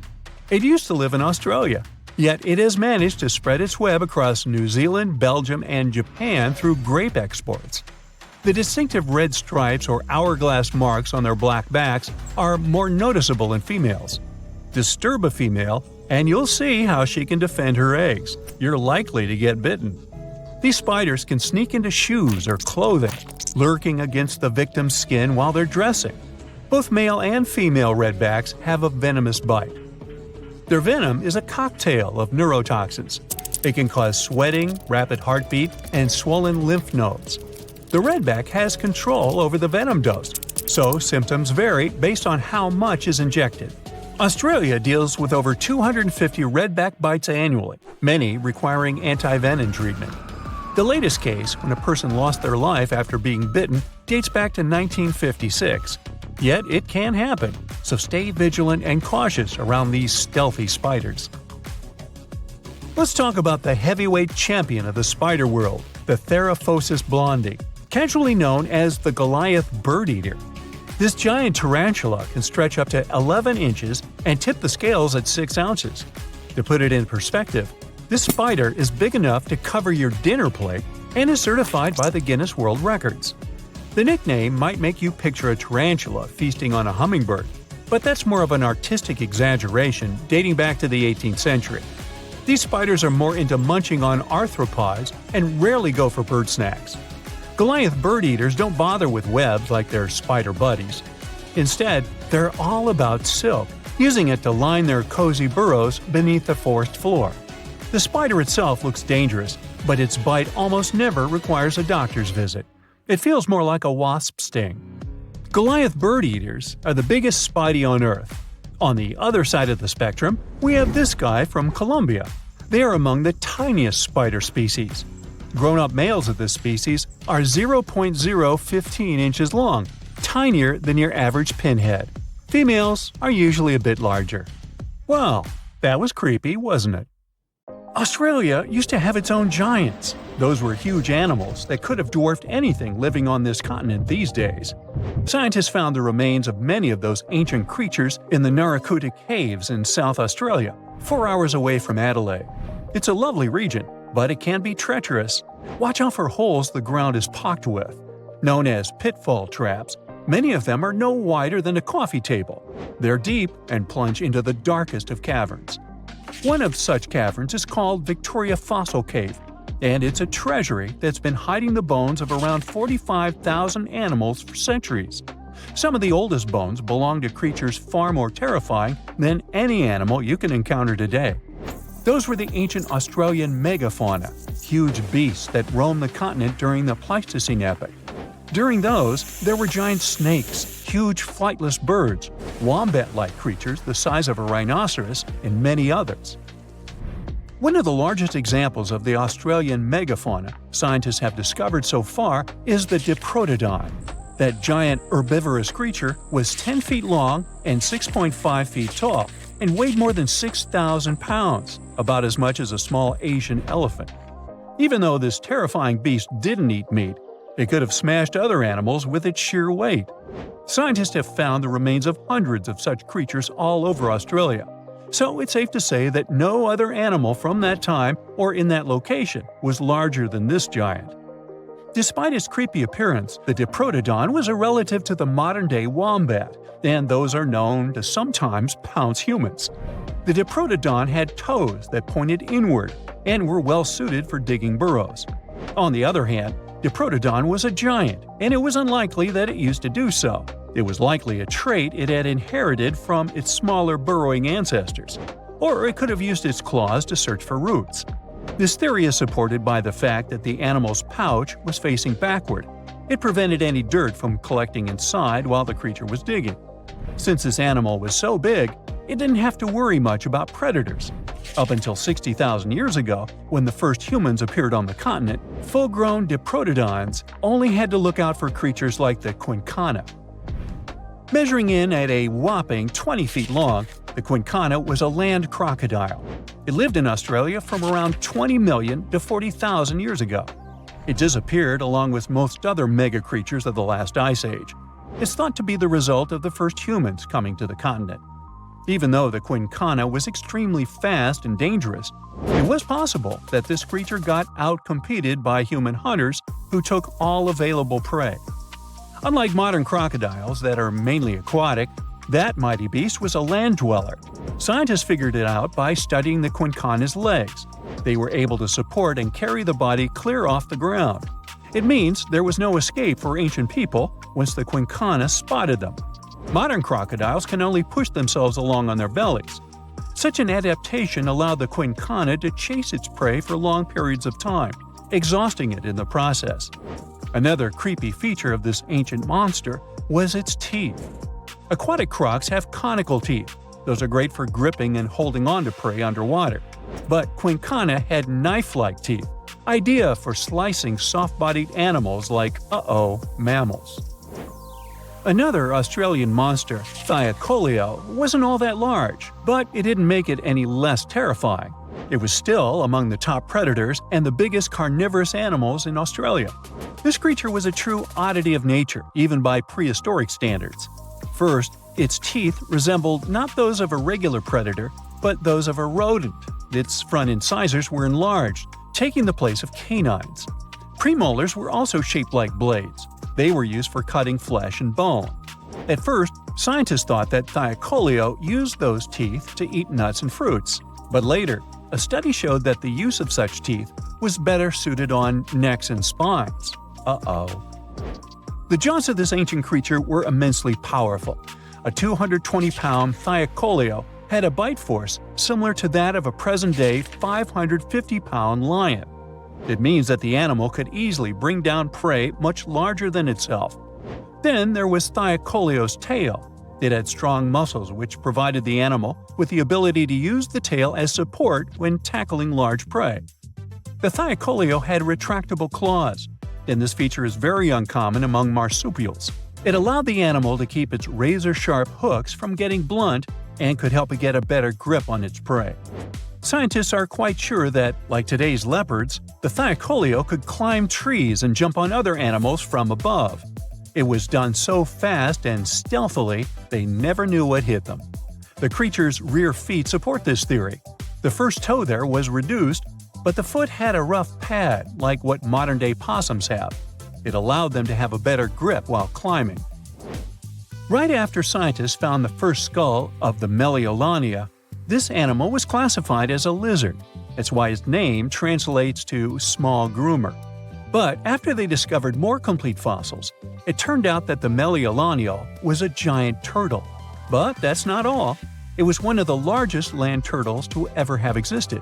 It used to live in Australia, yet it has managed to spread its web across New Zealand, Belgium, and Japan through grape exports. The distinctive red stripes or hourglass marks on their black backs are more noticeable in females. Disturb a female, and you'll see how she can defend her eggs. You're likely to get bitten. These spiders can sneak into shoes or clothing, lurking against the victim's skin while they're dressing. Both male and female redbacks have a venomous bite. Their venom is a cocktail of neurotoxins. It can cause sweating, rapid heartbeat, and swollen lymph nodes. The redback has control over the venom dose, so symptoms vary based on how much is injected. Australia deals with over 250 redback bites annually, many requiring antivenom treatment. The latest case, when a person lost their life after being bitten, dates back to 1956. Yet it can happen, so stay vigilant and cautious around these stealthy spiders. Let's talk about the heavyweight champion of the spider world, the Theraphosis blondie, casually known as the Goliath bird eater. This giant tarantula can stretch up to 11 inches and tip the scales at 6 ounces. To put it in perspective, this spider is big enough to cover your dinner plate and is certified by the Guinness World Records. The nickname might make you picture a tarantula feasting on a hummingbird, but that's more of an artistic exaggeration dating back to the 18th century. These spiders are more into munching on arthropods and rarely go for bird snacks. Goliath bird eaters don't bother with webs like their spider buddies. Instead, they're all about silk, using it to line their cozy burrows beneath the forest floor. The spider itself looks dangerous, but its bite almost never requires a doctor's visit. It feels more like a wasp sting. Goliath bird eaters are the biggest spidey on Earth. On the other side of the spectrum, we have this guy from Colombia. They are among the tiniest spider species. Grown-up males of this species are 0.015 inches long, tinier than your average pinhead. Females are usually a bit larger. Well, that was creepy, wasn't it? Australia used to have its own giants. Those were huge animals that could have dwarfed anything living on this continent these days. Scientists found the remains of many of those ancient creatures in the Narracuta Caves in South Australia, 4 hours away from Adelaide. It's a lovely region, but it can be treacherous. Watch out for holes the ground is pocked with. Known as pitfall traps, many of them are no wider than a coffee table. They're deep and plunge into the darkest of caverns. One of such caverns is called Victoria Fossil Cave. and it's a treasury that's been hiding the bones of around 45,000 animals for centuries. Some of the oldest bones belong to creatures far more terrifying than any animal you can encounter today. Those were the ancient Australian megafauna, huge beasts that roamed the continent during the Pleistocene epoch. During those, there were giant snakes, huge flightless birds, wombat-like creatures the size of a rhinoceros, and many others. One of the largest examples of the Australian megafauna scientists have discovered so far is the Diprotodon. That giant herbivorous creature was 10 feet long and 6.5 feet tall, and weighed more than 6,000 pounds, about as much as a small Asian elephant. Even though this terrifying beast didn't eat meat, it could have smashed other animals with its sheer weight. Scientists have found the remains of hundreds of such creatures all over Australia, so it's safe to say that no other animal from that time or in that location was larger than this giant. Despite its creepy appearance, the Diprotodon was a relative to the modern-day wombat, and those are known to sometimes pounce humans. The Diprotodon had toes that pointed inward and were well suited for digging burrows. On the other hand, Diprotodon was a giant, and it was unlikely that it used to do so. It was likely a trait it had inherited from its smaller burrowing ancestors, or it could have used its claws to search for roots. This theory is supported by the fact that the animal's pouch was facing backward. It prevented any dirt from collecting inside while the creature was digging. Since this animal was so big, it didn't have to worry much about predators. Up until 60,000 years ago, when the first humans appeared on the continent, full-grown Diprotodons only had to look out for creatures like the quincana. Measuring in at a whopping 20 feet long, the quincana was a land crocodile. It lived in Australia from around 20 million to 40,000 years ago. It disappeared along with most other mega creatures of the last ice age. It's thought to be the result of the first humans coming to the continent. Even though the quincana was extremely fast and dangerous, it was possible that this creature got out-competed by human hunters who took all available prey. Unlike modern crocodiles that are mainly aquatic, that mighty beast was a land dweller. Scientists figured it out by studying the quincana's legs. They were able to support and carry the body clear off the ground. It means there was no escape for ancient people once the quincana spotted them. Modern crocodiles can only push themselves along on their bellies. Such an adaptation allowed the quincana to chase its prey for long periods of time, exhausting it in the process. Another creepy feature of this ancient monster was its teeth. Aquatic crocs have conical teeth. Those are great for gripping and holding on to prey underwater. But quincana had knife-like teeth, ideal for slicing soft-bodied animals like, mammals. Another Australian monster, Thylacoleo, wasn't all that large, but it didn't make it any less terrifying. It was still among the top predators and the biggest carnivorous animals in Australia. This creature was a true oddity of nature, even by prehistoric standards. First, its teeth resembled not those of a regular predator, but those of a rodent. Its front incisors were enlarged, taking the place of canines. Premolars were also shaped like blades. They were used for cutting flesh and bone. At first, scientists thought that Thylacoleo used those teeth to eat nuts and fruits. But later, a study showed that the use of such teeth was better suited on necks and spines. The jaws of this ancient creature were immensely powerful. A 220-pound Thylacoleo had a bite force similar to that of a present-day 550-pound lion. It means that the animal could easily bring down prey much larger than itself. Then there was Thylacoleo's tail. It had strong muscles which provided the animal with the ability to use the tail as support when tackling large prey. The Thylacoleo had retractable claws, and this feature is very uncommon among marsupials. It allowed the animal to keep its razor-sharp hooks from getting blunt and could help it get a better grip on its prey. Scientists are quite sure that, like today's leopards, the Thylacoleo could climb trees and jump on other animals from above. It was done so fast and stealthily, they never knew what hit them. The creature's rear feet support this theory. The first toe there was reduced, but the foot had a rough pad like what modern-day possums have. It allowed them to have a better grip while climbing. Right after scientists found the first skull of the Meliolania, this animal was classified as a lizard. That's why its name translates to small groomer. But after they discovered more complete fossils, it turned out that the Megalania was a giant turtle. But that's not all. It was one of the largest land turtles to ever have existed.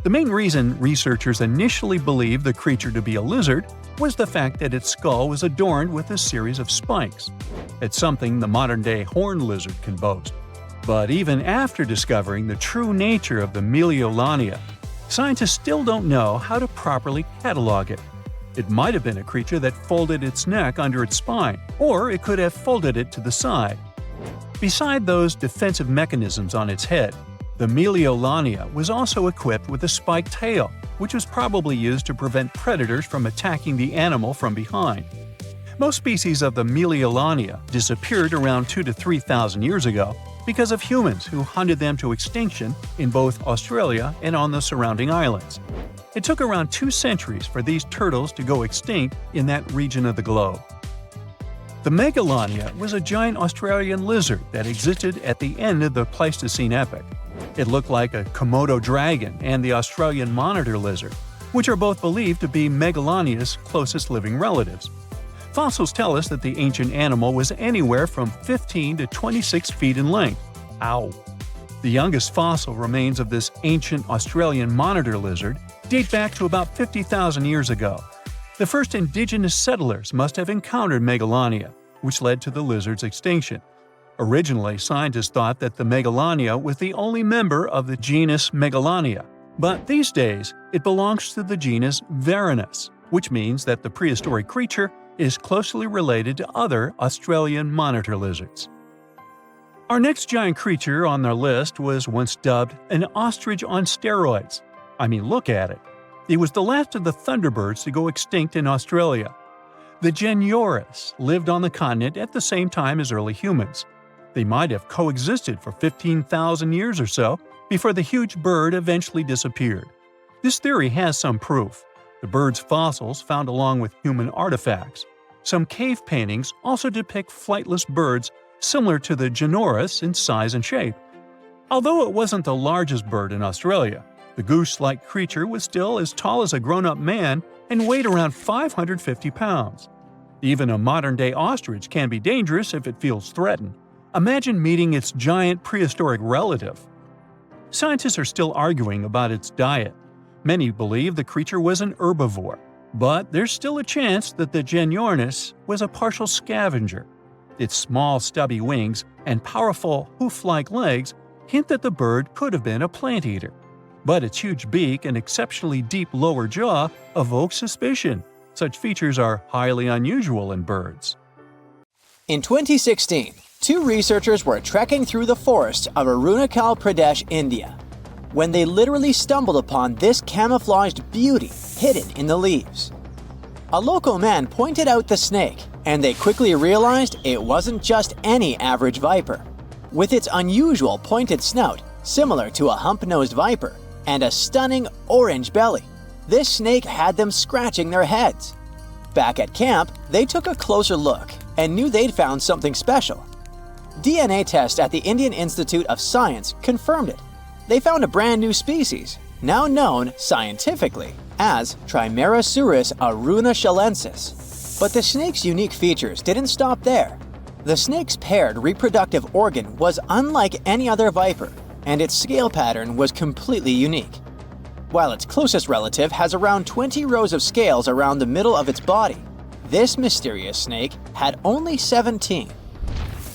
The main reason researchers initially believed the creature to be a lizard was the fact that its skull was adorned with a series of spikes. It's something the modern-day horned lizard can boast. But even after discovering the true nature of the Megalania, scientists still don't know how to properly catalog it. It might have been a creature that folded its neck under its spine, or it could have folded it to the side. Beside those defensive mechanisms on its head, the Megalania was also equipped with a spiked tail, which was probably used to prevent predators from attacking the animal from behind. Most species of the Megalania disappeared around 2,000 to 3,000 years ago because of humans who hunted them to extinction in both Australia and on the surrounding islands. It took around 2 centuries for these turtles to go extinct in that region of the globe. The Megalania was a giant Australian lizard that existed at the end of the Pleistocene epoch. It looked like a Komodo dragon and the Australian monitor lizard, which are both believed to be Megalania's closest living relatives. Fossils tell us that the ancient animal was anywhere from 15 to 26 feet in length. Ow! The youngest fossil remains of this ancient Australian monitor lizard date back to about 50,000 years ago. The first indigenous settlers must have encountered Megalania, which led to the lizard's extinction. Originally, scientists thought that the Megalania was the only member of the genus Megalania, but these days it belongs to the genus venomous, which means that the prehistoric creature is closely related to other Australian monitor lizards. Our next giant creature on their list was once dubbed an ostrich on steroids. I mean, look at it. It was the last of the thunderbirds to go extinct in Australia. The Dinosaurs lived on the continent at the same time as early humans. They might have coexisted for 15,000 years or so before the huge bird eventually disappeared. This theory has some proof. The bird's fossils found along with human artifacts. Some cave paintings also depict flightless birds similar to the Dinosaurs in size and shape. Although it wasn't the largest bird in Australia, the goose-like creature was still as tall as a grown-up man and weighed around 550 pounds. Even a modern-day ostrich can be dangerous if it feels threatened. Imagine meeting its giant prehistoric relative. Scientists are still arguing about its diet. Many believe the creature was an herbivore, but there's still a chance that the Dinosaurs was a partial scavenger. Its small, stubby wings and powerful hoof-like legs hint that the bird could have been a plant eater. But its huge beak and exceptionally deep lower jaw evoke suspicion. Such features are highly unusual in birds. In 2016, 2 researchers were trekking through the forests of Arunachal Pradesh, India, when they literally stumbled upon this camouflaged beauty hidden in the leaves. A local man pointed out the snake, and they quickly realized it wasn't just any average viper. With its unusual pointed snout, similar to a hump-nosed viper, and a stunning orange belly, this snake had them scratching their heads. Back at camp, they took a closer look and knew they'd found something special. DNA tests at the Indian Institute of Science confirmed it. They found a brand new species, now known scientifically as Trimeresurus arunachalensis. But the snake's unique features didn't stop there. The snake's paired reproductive organ was unlike any other viper, and its scale pattern was completely unique. While its closest relative has around 20 rows of scales around the middle of its body, this mysterious snake had only 17.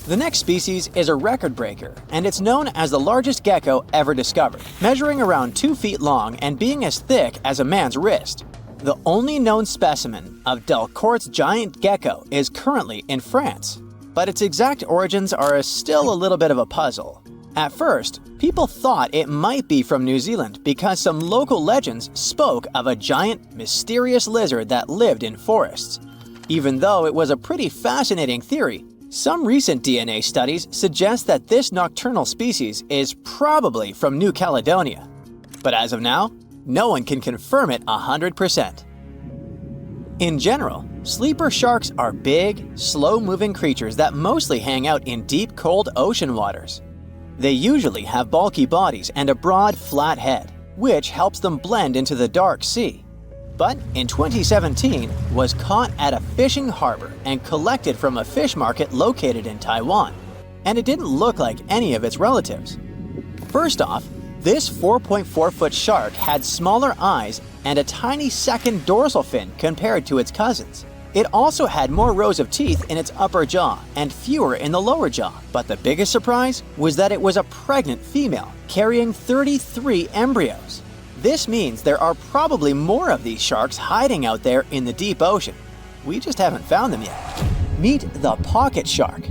The next species is a record breaker, and it's known as the largest gecko ever discovered, measuring around 2 feet long and being as thick as a man's wrist. The only known specimen of Delcourt's giant gecko is currently in France, but its exact origins are still a little bit of a puzzle. At first, people thought it might be from New Zealand because some local legends spoke of a giant, mysterious lizard that lived in forests. Even though it was a pretty fascinating theory, some recent DNA studies suggest that this nocturnal species is probably from New Caledonia. But as of now, no one can confirm it 100%. In general, sleeper sharks are big, slow-moving creatures that mostly hang out in deep, cold ocean waters. They usually have bulky bodies and a broad, flat head. which helps them blend into the dark sea. But in 2017, was caught at a fishing harbor and collected from a fish market located in Taiwan. And it didn't look like any of its relatives. First off, this 4.4-foot shark had smaller eyes and a tiny second dorsal fin compared to its cousins. It also had more rows of teeth in its upper jaw and fewer in the lower jaw. But the biggest surprise was that it was a pregnant female, carrying 33 embryos. This means there are probably more of these sharks hiding out there in the deep ocean. We just haven't found them yet. Meet the pocket shark.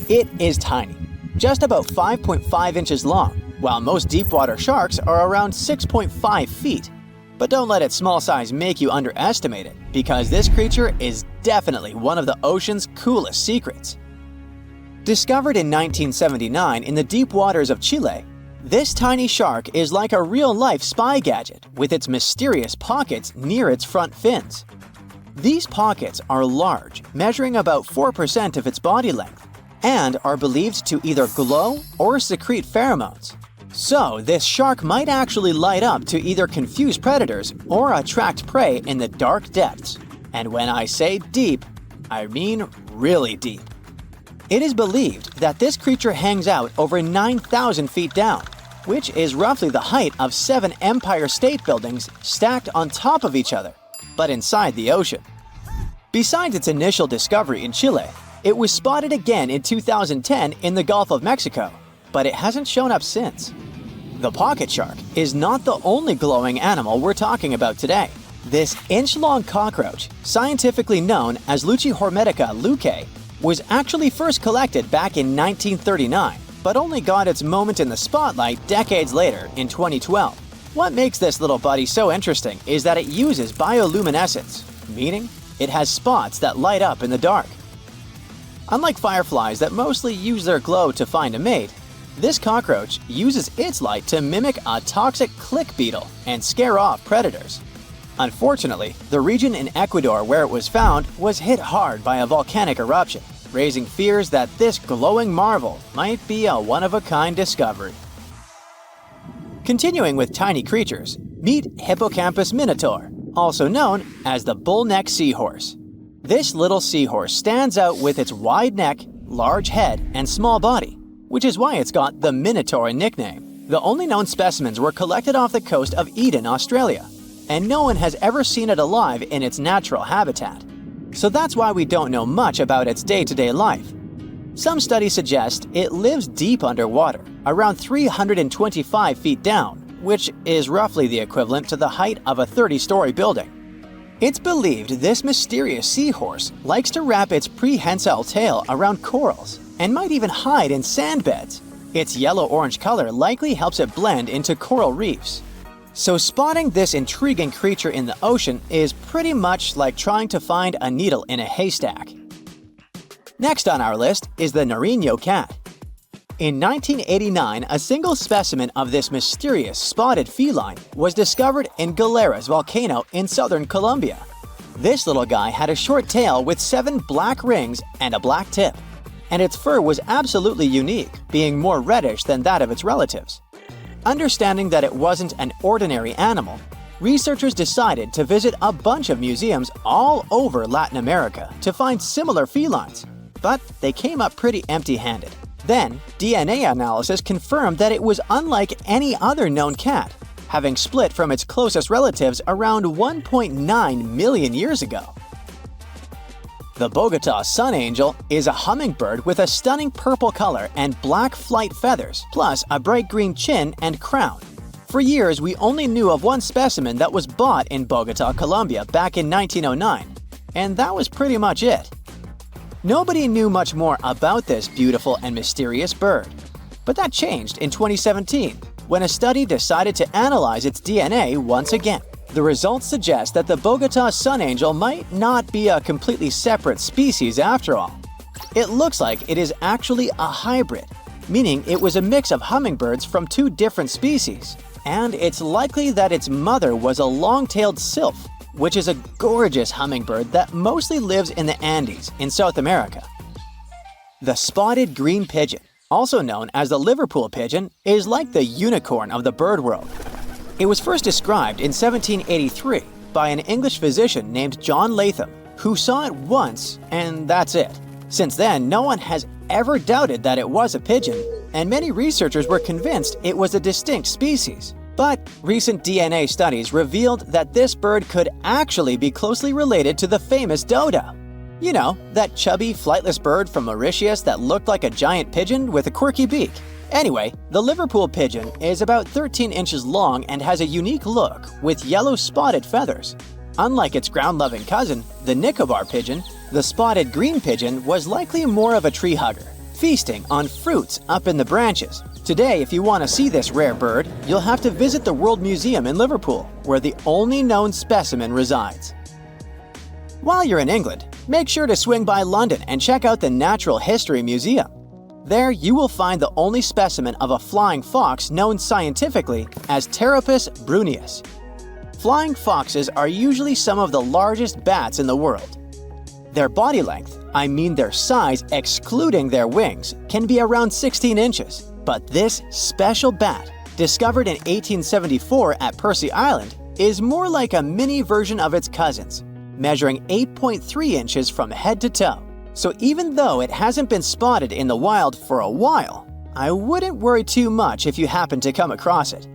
It is tiny, just about 5.5 inches long, while most deepwater sharks are around 6.5 feet. But don't let its small size make you underestimate it, because this creature is definitely one of the ocean's coolest secrets. Discovered in 1979 in the deep waters of Chile, this tiny shark is like a real-life spy gadget with its mysterious pockets near its front fins. These pockets are large, measuring about 4% of its body length, and are believed to either glow or secrete pheromones. So, this shark might actually light up to either confuse predators or attract prey in the dark depths. And when I say deep, I mean really deep. It is believed that this creature hangs out over 9,000 feet down, which is roughly the height of 7 Empire State Buildings stacked on top of each other, but inside the ocean. Besides its initial discovery in Chile, it was spotted again in 2010 in the Gulf of Mexico, but it hasn't shown up since. The pocket shark is not the only glowing animal we're talking about today. This inch-long cockroach, scientifically known as Luchihormetica lucae, was actually first collected back in 1939, but only got its moment in the spotlight decades later in 2012. What makes this little buddy so interesting is that it uses bioluminescence, meaning it has spots that light up in the dark. Unlike fireflies that mostly use their glow to find a mate, this cockroach uses its light to mimic a toxic click beetle and scare off predators. Unfortunately, the region in Ecuador where it was found was hit hard by a volcanic eruption, raising fears that this glowing marvel might be a one-of-a-kind discovery. Continuing with tiny creatures, meet Hippocampus minotaur, also known as the bull-neck seahorse. This little seahorse stands out with its wide neck, large head, and small body, which is why it's got the Minotaur nickname. The only known specimens were collected off the coast of Eden, Australia, and no one has ever seen it alive in its natural habitat. So that's why we don't know much about its day-to-day life. Some studies suggest it lives deep underwater, around 325 feet down, which is roughly the equivalent to the height of a 30-story building. It's believed this mysterious seahorse likes to wrap its prehensile tail around corals and might even hide in sand beds. Its yellow-orange color likely helps it blend into coral reefs. So spotting this intriguing creature in the ocean is pretty much like trying to find a needle in a haystack. Next on our list is the Nariño cat. In 1989, a single specimen of this mysterious spotted feline was discovered in Galeras volcano in southern Colombia. This little guy had a short tail with 7 black rings and a black tip, and its fur was absolutely unique, being more reddish than that of its relatives. Understanding that it wasn't an ordinary animal, researchers decided to visit a bunch of museums all over Latin America to find similar felines, but they came up pretty empty-handed. Then, DNA analysis confirmed that it was unlike any other known cat, having split from its closest relatives around 1.9 million years ago. The Bogota sun angel is a hummingbird with a stunning purple color and black flight feathers, plus a bright green chin and crown. For years, we only knew of one specimen that was bought in Bogota, Colombia back in 1909, and that was pretty much it. Nobody knew much more about this beautiful and mysterious bird. But that changed in 2017, when a study decided to analyze its DNA once again. The results suggest that the Bogota sun angel might not be a completely separate species after all. It looks like it is actually a hybrid, meaning it was a mix of hummingbirds from 2 different species. And it's likely that its mother was a long-tailed sylph, which is a gorgeous hummingbird that mostly lives in the Andes in South America. The spotted green pigeon, also known as the Liverpool pigeon, is like the unicorn of the bird world. It was first described in 1783 by an English physician named John Latham, who saw it once, and that's it. Since then, no one has ever doubted that it was a pigeon, and many researchers were convinced it was a distinct species. But recent DNA studies revealed that this bird could actually be closely related to the famous dodo. You know, that chubby, flightless bird from Mauritius that looked like a giant pigeon with a quirky beak. Anyway, the Liverpool pigeon is about 13 inches long and has a unique look with yellow spotted feathers. Unlike its ground-loving cousin, the Nicobar pigeon, the spotted green pigeon was likely more of a tree hugger, feasting on fruits up in the branches. Today, if you want to see this rare bird, you'll have to visit the World Museum in Liverpool, where the only known specimen resides. While you're in England, make sure to swing by London and check out the Natural History Museum. There, you will find the only specimen of a flying fox known scientifically as Tapus bruneus. Flying foxes are usually some of the largest bats in the world. Their body length, I mean their size excluding their wings, can be around 16 inches. But this special bat, discovered in 1874 at Percy Island, is more like a mini version of its cousins, measuring 8.3 inches from head to toe. So even though it hasn't been spotted in the wild for a while, I wouldn't worry too much if you happen to come across it.